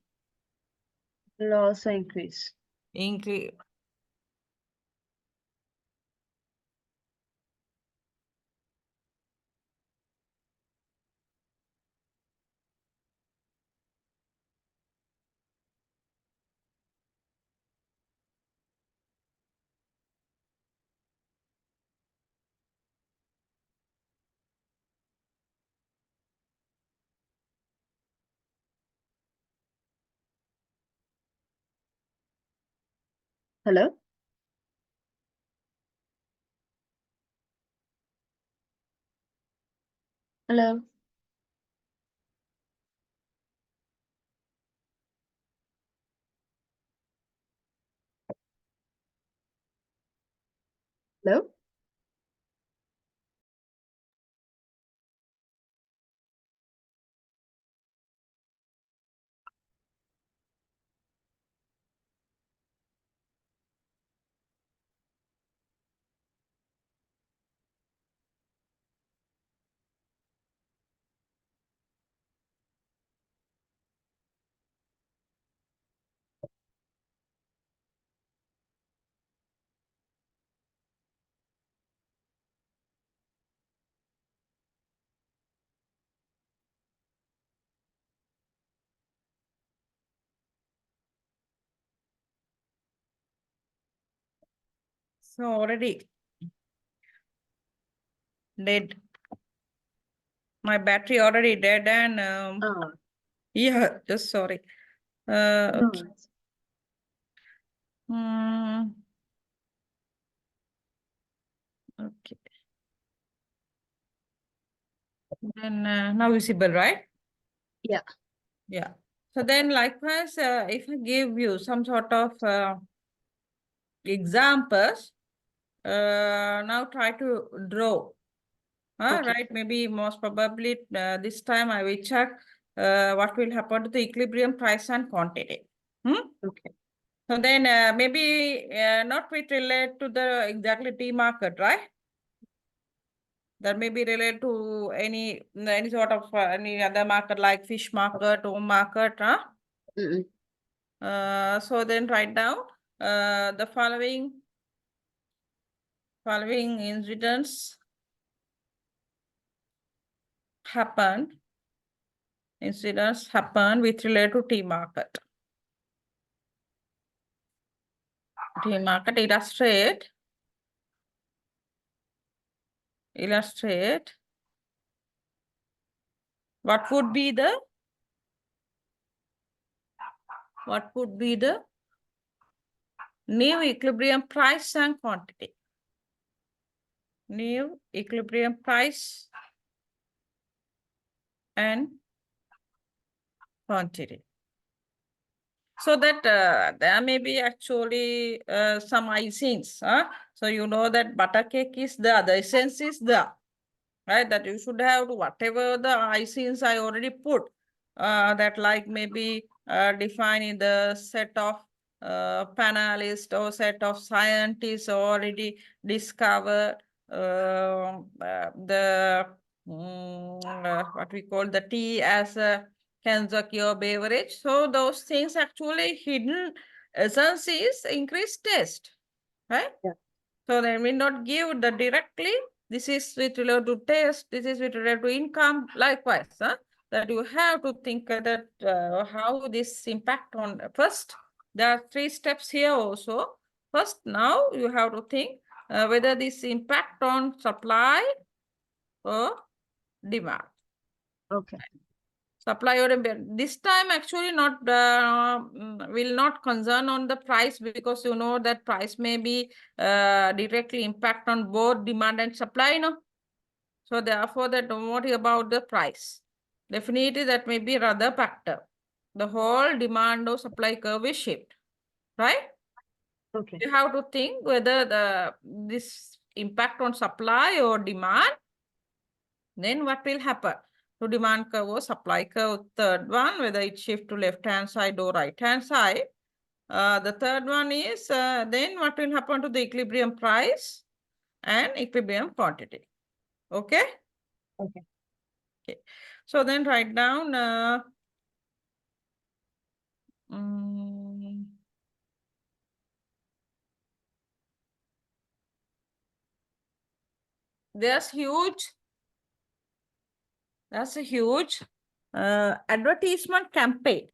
Will also increase. Increase. Hello? Hello? Hello? So already dead. My battery already dead and yeah, just sorry. No Okay. worries. Okay. Then now visible, right? Yeah. Yeah. So then likewise, if I give you some sort of examples, now try to draw. Okay. Right, maybe most probably this time I will check what will happen to the equilibrium price and quantity. Okay. So then maybe not with relate to the exactly T market, right? That may be related to any sort of any other market like fish market, home market, huh? Mm-mm. So then write down the following incidents happen with relate to T market. T market illustrate what would be the new equilibrium price and quantity. New equilibrium price and quantity. So that there may be actually some icings. So you know that butter cake is there, the essence is there, right? That you should have whatever the icings I already put, that like maybe define in the set of panelists or set of scientists already discovered the what we call the tea as a cancer cure beverage. So those things actually hidden essence is increased taste, right? Yeah. So they will not give the directly. This is with relate to taste. This is with relate to income. Likewise, that you have to think that how this impact on first. There are 3 steps here also. First, now you have to think whether this impact on supply or demand. Okay. Supply or demand. This time actually not will not concern on the price, because you know that price may be directly impact on both demand and supply, no? So therefore that don't worry about the price. Definitely that may be rather factor. The whole demand or supply curve is shaped, right? Okay. You have to think whether this impact on supply or demand, then what will happen to demand curve or supply curve. Third one, whether it shift to left hand side or right hand side. The third one is then what will happen to the equilibrium price and equilibrium quantity. Okay? Okay. Okay. So then write down there's a huge advertisement campaign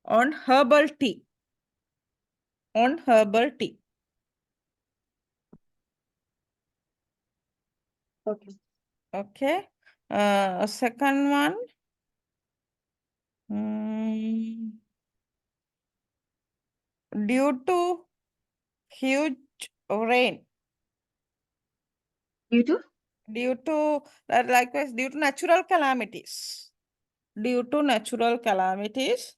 on herbal tea. Okay. Okay. Second one. Due to huge rain. Due to? Due to likewise due to natural calamities. Due to natural calamities.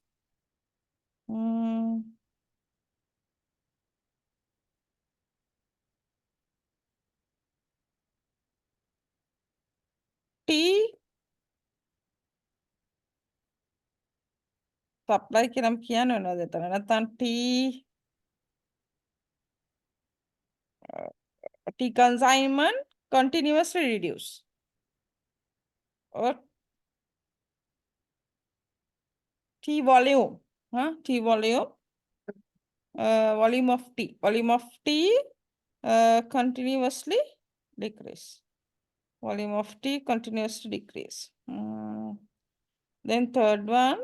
T supply ki nam කියන්න වෙනවද එතන නැත්නම් T consignment continuously reduce or T volume T volume volume of T continuously decrease. Volume of T continuously decrease. Then third one.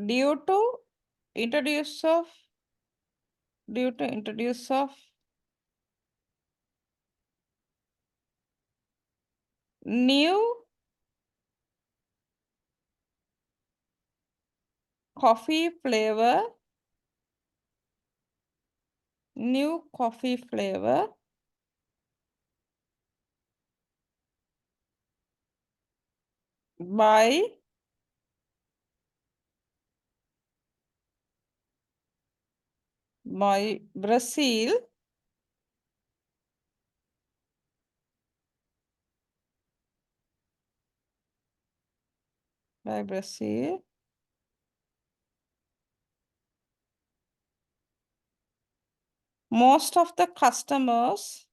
Due to introduce of new coffee flavor by Brazil most of the customers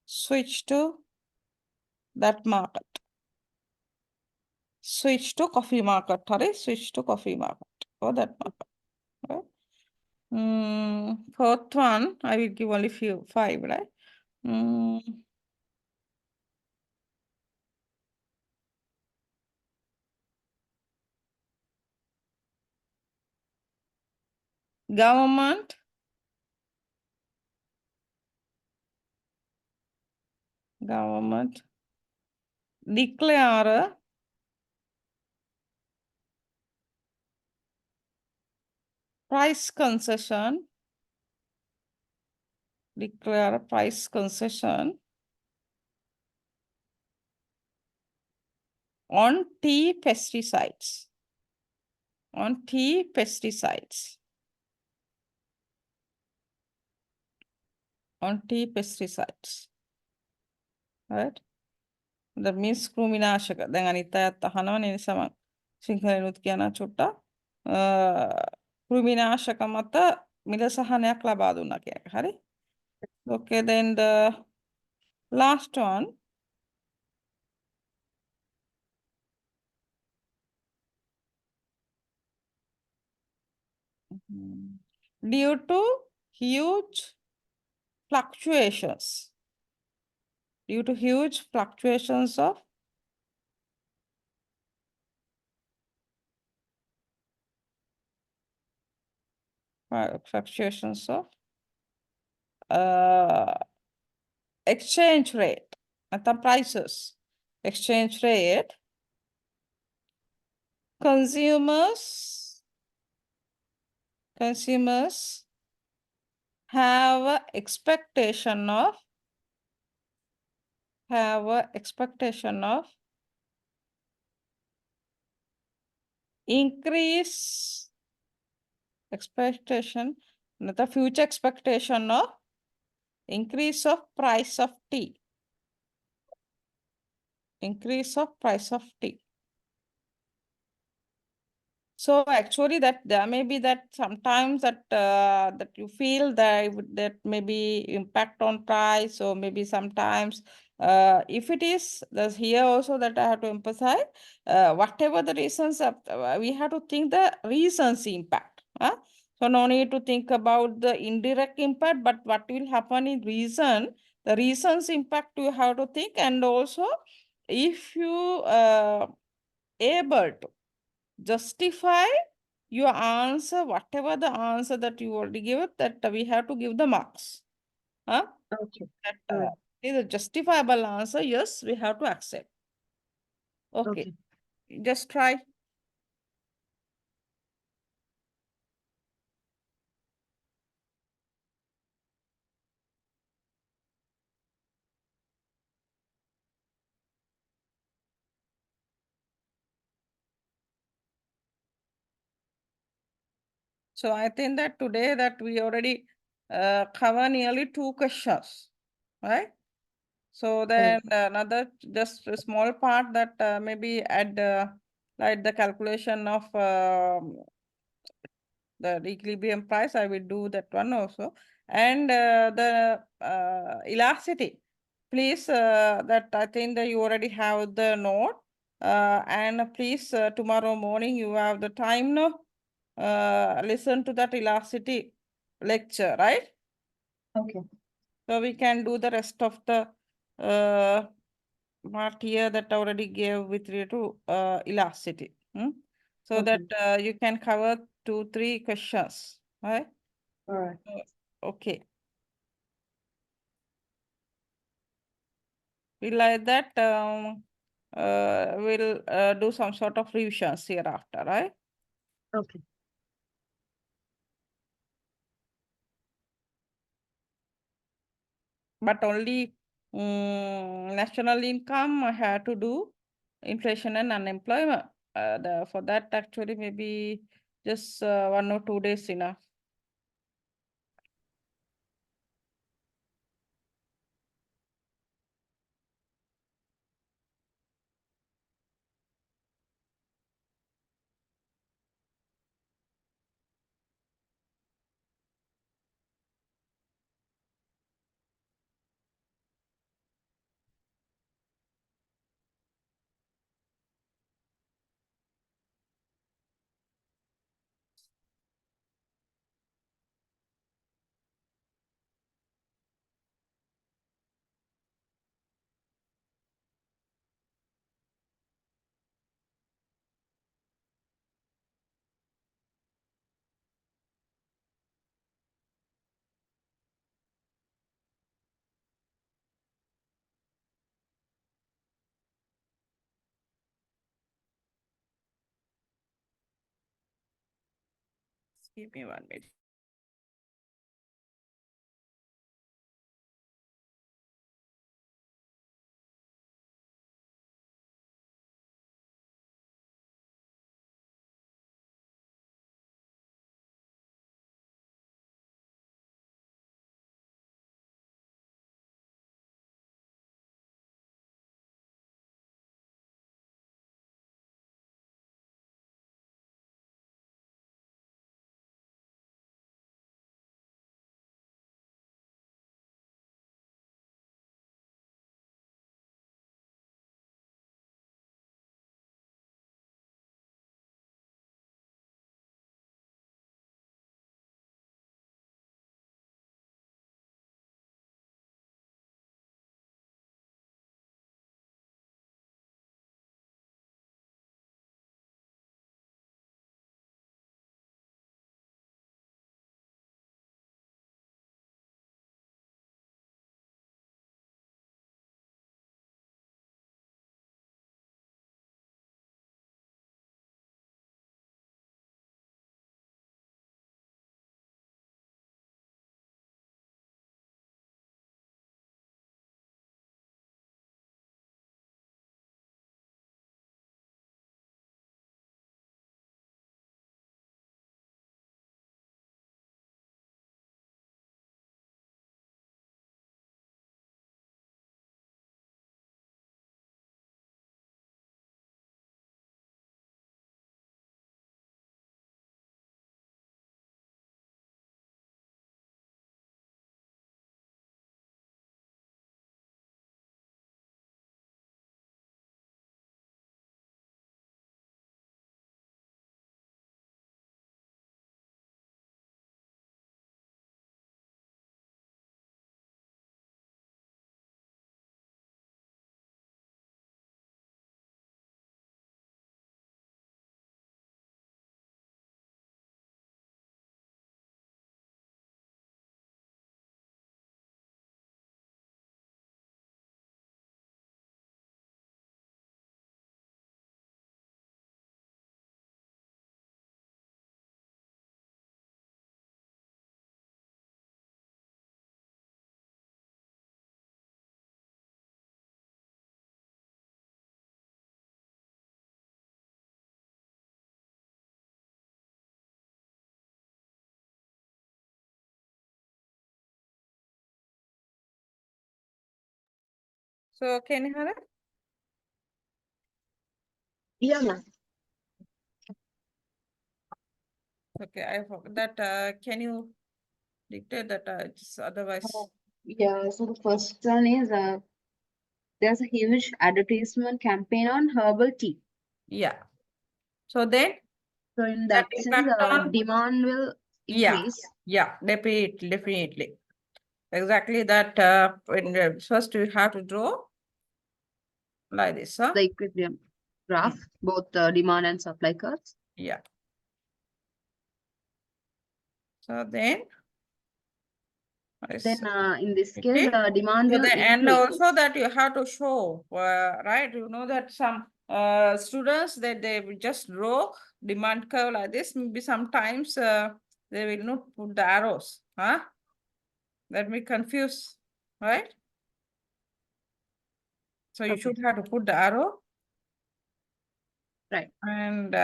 switch to that market. Switch to coffee market or that market. Right? Fourth one, I will give only five, right? Government declare price concession on tea pesticides. Right? That means කෘමිනාශක. දැන් අනිත් අයත් අහනවනේ නිසා මම සිංහලෙනුත් කියනවා චුට්ටක්. කෘමිනාශක මත මිල සහනයක් ලබා දුන්නා කියන එක. හරි? Okay, then the last one. Due to huge fluctuations of exchange rate atau prices, exchange rate, consumers have a expectation of increase expectation, the future expectation of increase of price of tea. So actually that there may be that sometimes that that you feel that may be impact on price, or maybe sometimes If it is, there's here also that I have to emphasize, whatever the reasons, we have to think the reasons impact. So no need to think about the indirect impact, but what will happen in reason, the reasons impact you have to think. And also, if you able to justify your answer, whatever the answer that you already give, that we have to give the marks. Okay. That All right. is a justifiable answer, yes, we have to accept. Okay, Okay. just try. So I think that today that we already cover nearly 2 questions, right? So then another just a small part that maybe add like the calculation of the equilibrium price, I will do that one also. And the elasticity, please, that I think that you already have the note. And please, tomorrow morning you have the time, no? Listen to that elasticity lecture, right? Okay. So we can do the rest of the part here that I already gave with regard to elasticity. So Okay. that you can cover 2-3 questions, right? All right. Okay. We like that we'll do some sort of revisions hereafter, right? Okay. But only national income I had to do inflation and unemployment. For that actually maybe just 1 or 2 days enough. Give me 1 minute. So can you have it? Yeah, ma'am. Okay, I forgot that. Can you dictate that? Just otherwise. Yeah, so the first one is there's a huge advertisement campaign on herbal tea. Yeah. So then So in that that sense, impact on, demand will yeah, increase. yeah, definitely. Exactly that. First we have to draw like this, huh? The equilibrium graph, both demand and supply curves. Yeah. So then, Then in this case, okay. demand So will and increase. also that you have to show, right? You know that some students that they will just draw demand curve like this. Maybe sometimes they will not put the arrows, huh? That may confuse, right? So you Okay. should have to put the arrow. Right. And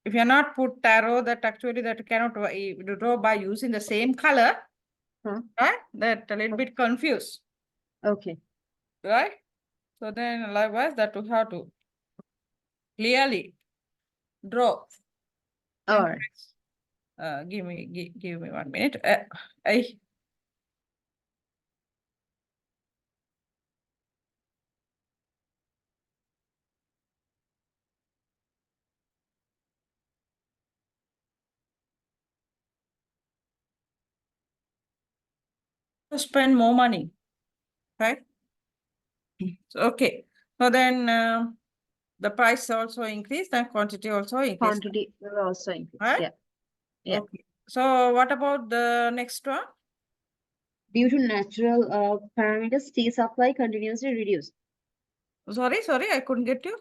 if you're not put arrow, that actually that cannot draw by using the same color, Huh? right? That a little bit confused, Okay. right? So then likewise that we have to clearly draw. All right. Give me 1 minute. I to spend more money, right? So, okay. So then the price also increased and quantity also increased, Quantity will also increase. right? Yeah. Yeah. Okay. So what about the next one? Due to natural parameters, tea supply continuously reduced. Sorry, I couldn't get you.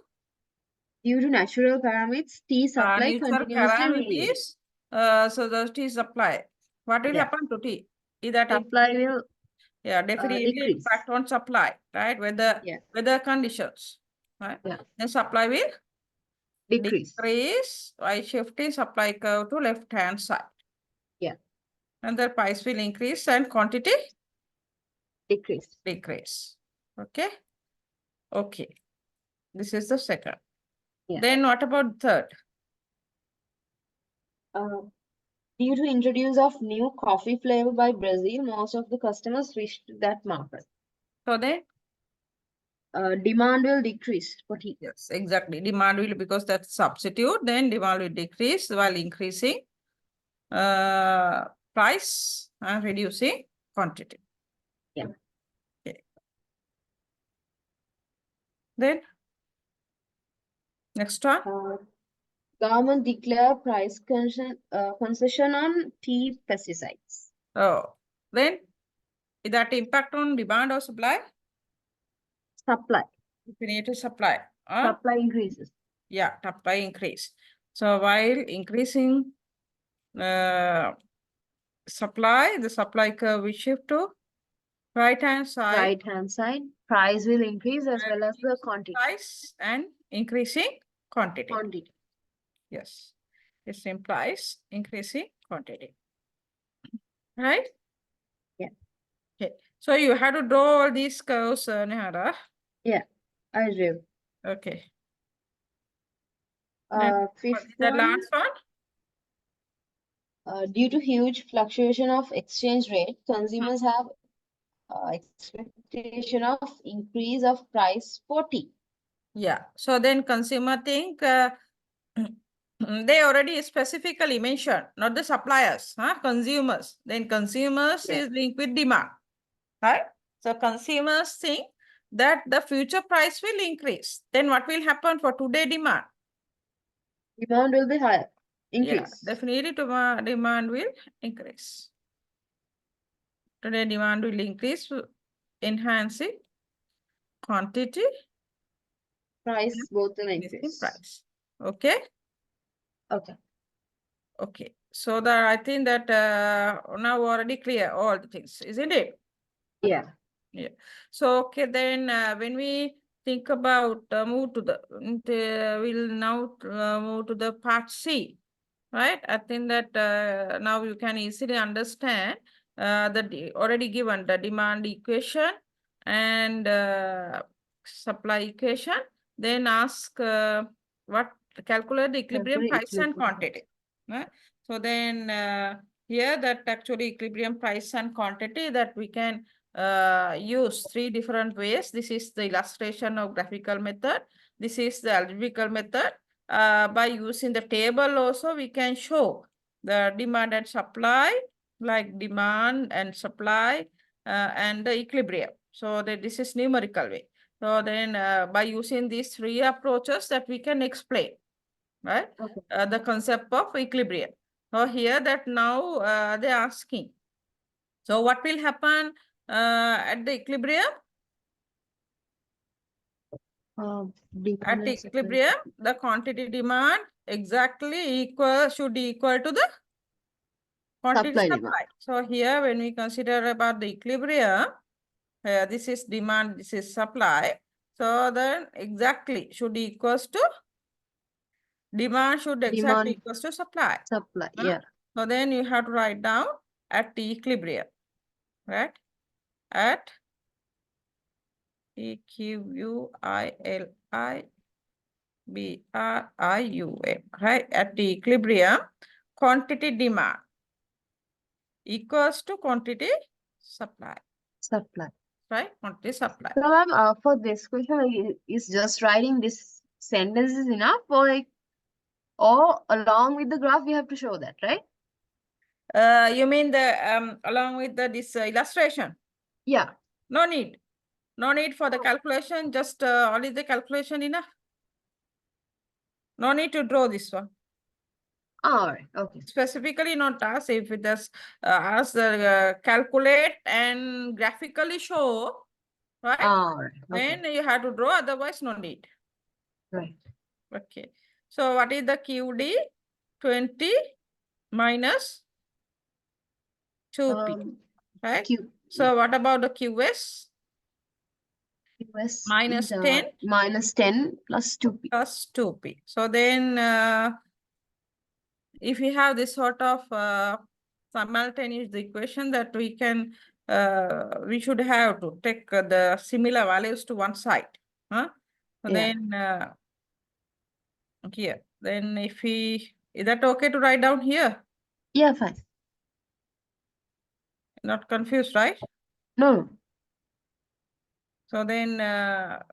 Due to natural parameters, tea supply Nature continuously reduced. calamities. So the tea supply. What will Yeah. happen to tea? Is that it? Supply will Yeah, definitely decrease. impact on supply, right? Yeah. Weather conditions, right? Yeah. Then supply will Decrease. decrease by shifting supply curve to left hand side. Yeah. And the price will increase and quantity Decrease. decrease. Okay. Okay. This is the second. Yeah. Then what about third? Uh, Due to introduce of new coffee flavor by Brazil, most of the customers switched to that market. So then, Demand will decrease for tea. yes, exactly. Demand will, because that's substitute, then demand will decrease while increasing price and reducing quantity. Yeah. Okay. Then next one. Government declare price concession on tea pesticides. Oh, then is that impact on demand or supply? Supply. Definitive supply. Supply increases. Yeah, supply increase. So while increasing supply, the supply curve will shift to right hand side. Right hand side, price will increase as well as the quantity. Price and increasing quantity. Quantity. Yes, this implies increasing quantity. Right? Yeah. Okay. So you have to draw all these curves, Nehara. Yeah, I do. Okay. Then Fifth the one, last one. due to huge fluctuation of exchange rate, consumers have expectation of increase of price for tea. Yeah. So then consumer think they already specifically mentioned, not the suppliers, huh? Consumers. Then consumers Yeah. is linked with demand, right? So consumers think that the future price will increase. Then what will happen for today demand? Demand will be higher. Increase. Yeah, definitely demand will increase. Today demand will increase, enhancing quantity, Price both will increasing increase. price. Okay. Okay. Okay. So that I think that now already clear all the things, isn't it? Yeah. Yeah. So okay, then when we think about move to we'll now move to the part C, right? I think that now you can easily understand already given the demand equation and supply equation. Then ask what calculate the equilibrium Calculate price and equilibrium. quantity. Right? So then here that actually equilibrium price and quantity that we can use three different ways. This is the illustration of graphical method. This is the algebraical method. By using the table also we can show the demand and supply, like demand and supply and the equilibrium. So that this is numerical way. So then by using these three approaches that we can explain, right? Okay. The concept of equilibrium. So here that now they're asking. So what will happen at the equilibrium? At the equilibrium, the quantity demand exactly should equal to the quantity Supply supply. demand. So here when we consider about the equilibrium, this is demand, this is supply. So then exactly should equals to demand should exactly equals to supply. Supply, yeah. So then you have to write down at the equilibrium, right? At equilibrium, right? At the equilibrium, quantity demand equals to quantity supply. Supply. Right? Quantity supply. So ma'am, for this question, is just writing this sentence is enough, or like, or along with the graph we have to show that, right? You mean the along with this illustration? Yeah. No need. No need for the calculation. Just only the calculation enough. No need to draw this one. All right. Okay. Specifically not us. If it does us calculate and graphically show, right? All right. Then Okay. you have to draw. Otherwise, no need. Right. Okay. So what is the QD? 20 minus 2P, right? So what about the QS? QS Minus is 10 minus 10 plus 2P. plus 2P. So then if we have this sort of simultaneous equation that we can, we should have to take the similar values to one side. Huh? So Yeah. then here, then if we, is that okay to write down here? Yeah, fine. Not confused, right? No. So then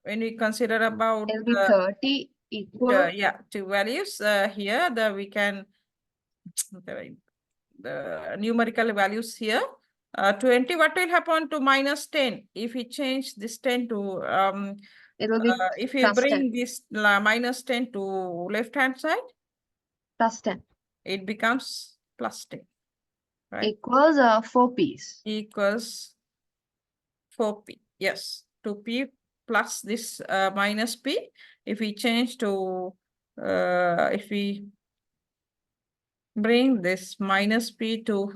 when we consider about It'll be 30 equal. yeah, two values here, we can the numerical values here. 20, what will happen to minus 10? If we change this 10 to, it will be if you bring 10. This minus 10 to left-hand side, plus 10. It becomes plus 10, right? Equals 4P's. Equals 4P, yes, 2P plus this minus P. If we change to, if we bring this minus P to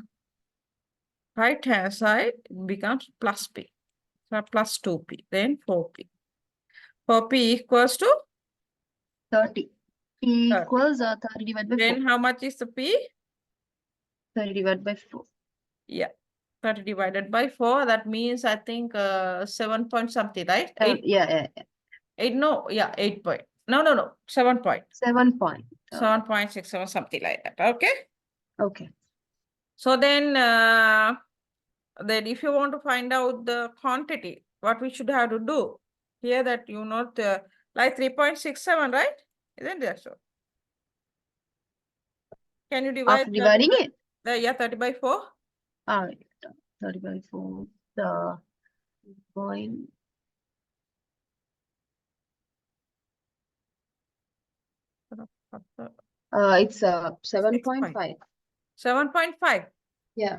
right hand side, it becomes plus P. So plus 2P, then 4P. 4P equals to 30. P 30. equals 30 divided by 4. Then how much is the P? 30 divided by 4. Yeah, 30 divided by 4. That means I think 7 point something, right? 8. Yeah. 8, no, yeah, 8 point. No, 7 point. 7 point. 7.67, something like that. Okay. Okay. So then if you want to find out the quantity, what we should have to do here, that you know, like 3.67, right? Isn't that so? Can you divide? After dividing it? Yeah, 30 by 4. All right. 30 by 4. The point. It's 7.5. 7.5. Yeah.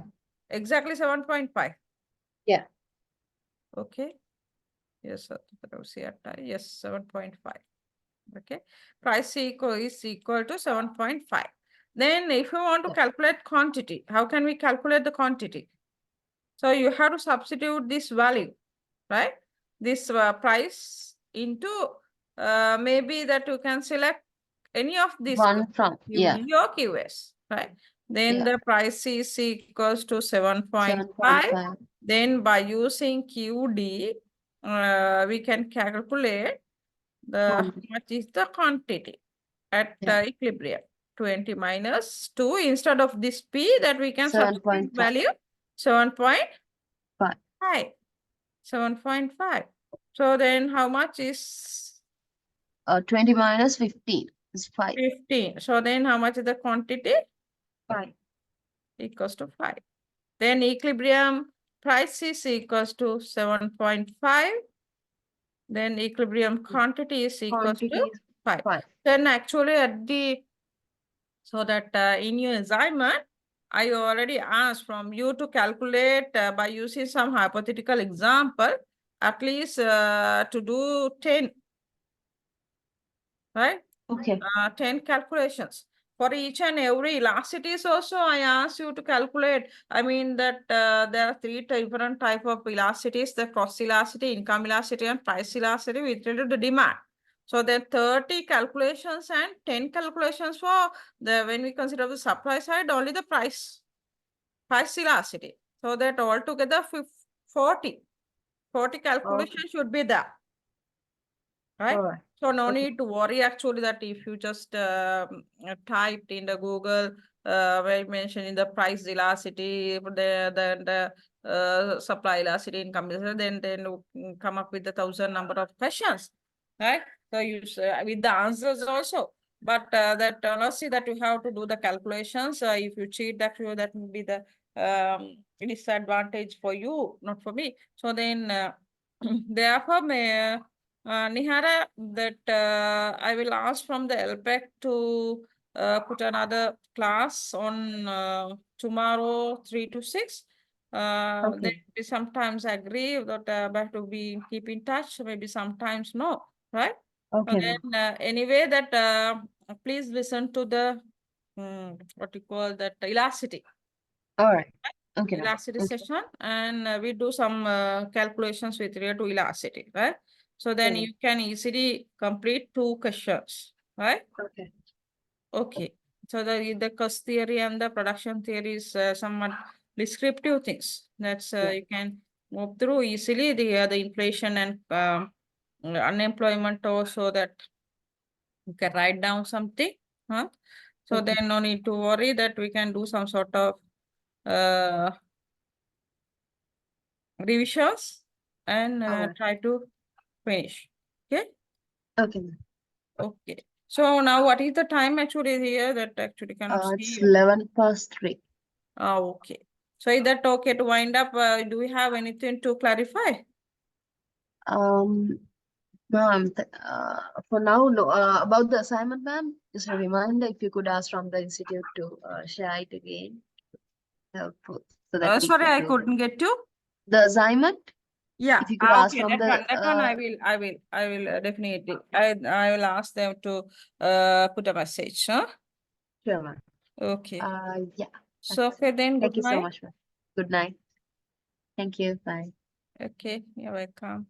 Exactly 7.5. Yeah. Okay. Yes, yes, 7.5. Okay. Price is equal to 7.5. Then if you want to calculate quantity, how can we calculate the quantity? So you have to substitute this value, right? This price into maybe that you can select any of these One from, QD or QS, right? Then the price is equals to 7.5. Then by using QD, we can calculate how Quantity. much is the quantity at Yeah. equilibrium. 20 minus 2, instead of this P that we can substitute 7.5. value 7.5. 5. 7.5. So then how much is 20 minus 15 is 5. 15? So then how much is the quantity? 5. Equals to 5. Then equilibrium price is equals to 7.5. Then equilibrium quantity is equals Quantity to is 5. 5. Then actually at the, so that in your assignment, I already asked from you to calculate by using some hypothetical example, at least to do 10, right? Okay. 10 calculations. For each and every elasticities also, I asked you to calculate. I mean that there are 3 different type of elasticities, the cross elasticity, income elasticity, and price elasticity with related to demand. So there are 30 calculations and 10 calculations for the, when we consider the supply side, only the price elasticity. So that altogether 40 calculations should be there. Right? All right. So no Okay. need to worry actually that if you just typed in the Google where you mentioned in the price elasticity, the supply elasticity, income elasticity, then you come up with 1,000 number of questions, right? So you with the answers also. But that honestly that you have to do the calculations. If you cheat, that will be the disadvantage for you, not for me. So then therefore, Nihara, that I will ask from the lpec to put another class on tomorrow 3 to 6. Okay. Then we sometimes agree that but to be keep in touch, maybe sometimes no, right? Okay. Then anyway, that please listen to the what you call that elasticity. All right. Okay. Ma'am. Elasticity Okay. session, and we do some calculations with regard to elasticity, right? So then Yeah. you can easily complete 2 questions, right? Okay. Okay. So the cost theory and the production theory is somewhat descriptive things. That's Yeah. you can move through easily the inflation and unemployment also, that you can write down something, huh? So Okay. then no need to worry, that we can do some sort of uh, revisions and All right. try to finish. Okay. Okay. Ma'am. Okay. So now what is the time actually here, that actually cannot see It's you? 11 past 3. Okay. So is that okay to wind up? Do we have anything to clarify? Ma'am, for now, no. About the assignment, ma'am, just a reminder, if you could ask from the institute to share it again, helpful, so that we Sorry, could I do couldn't get you. the assignment. Yeah. If you could ask Okay. from That one the I will definitely. I will ask them to put a message. Huh? sure, ma'am. Okay. Yeah. So That's it. okay then. Good Thank you so night. much, ma'am. Good night. Thank you. Bye. Okay. You're welcome.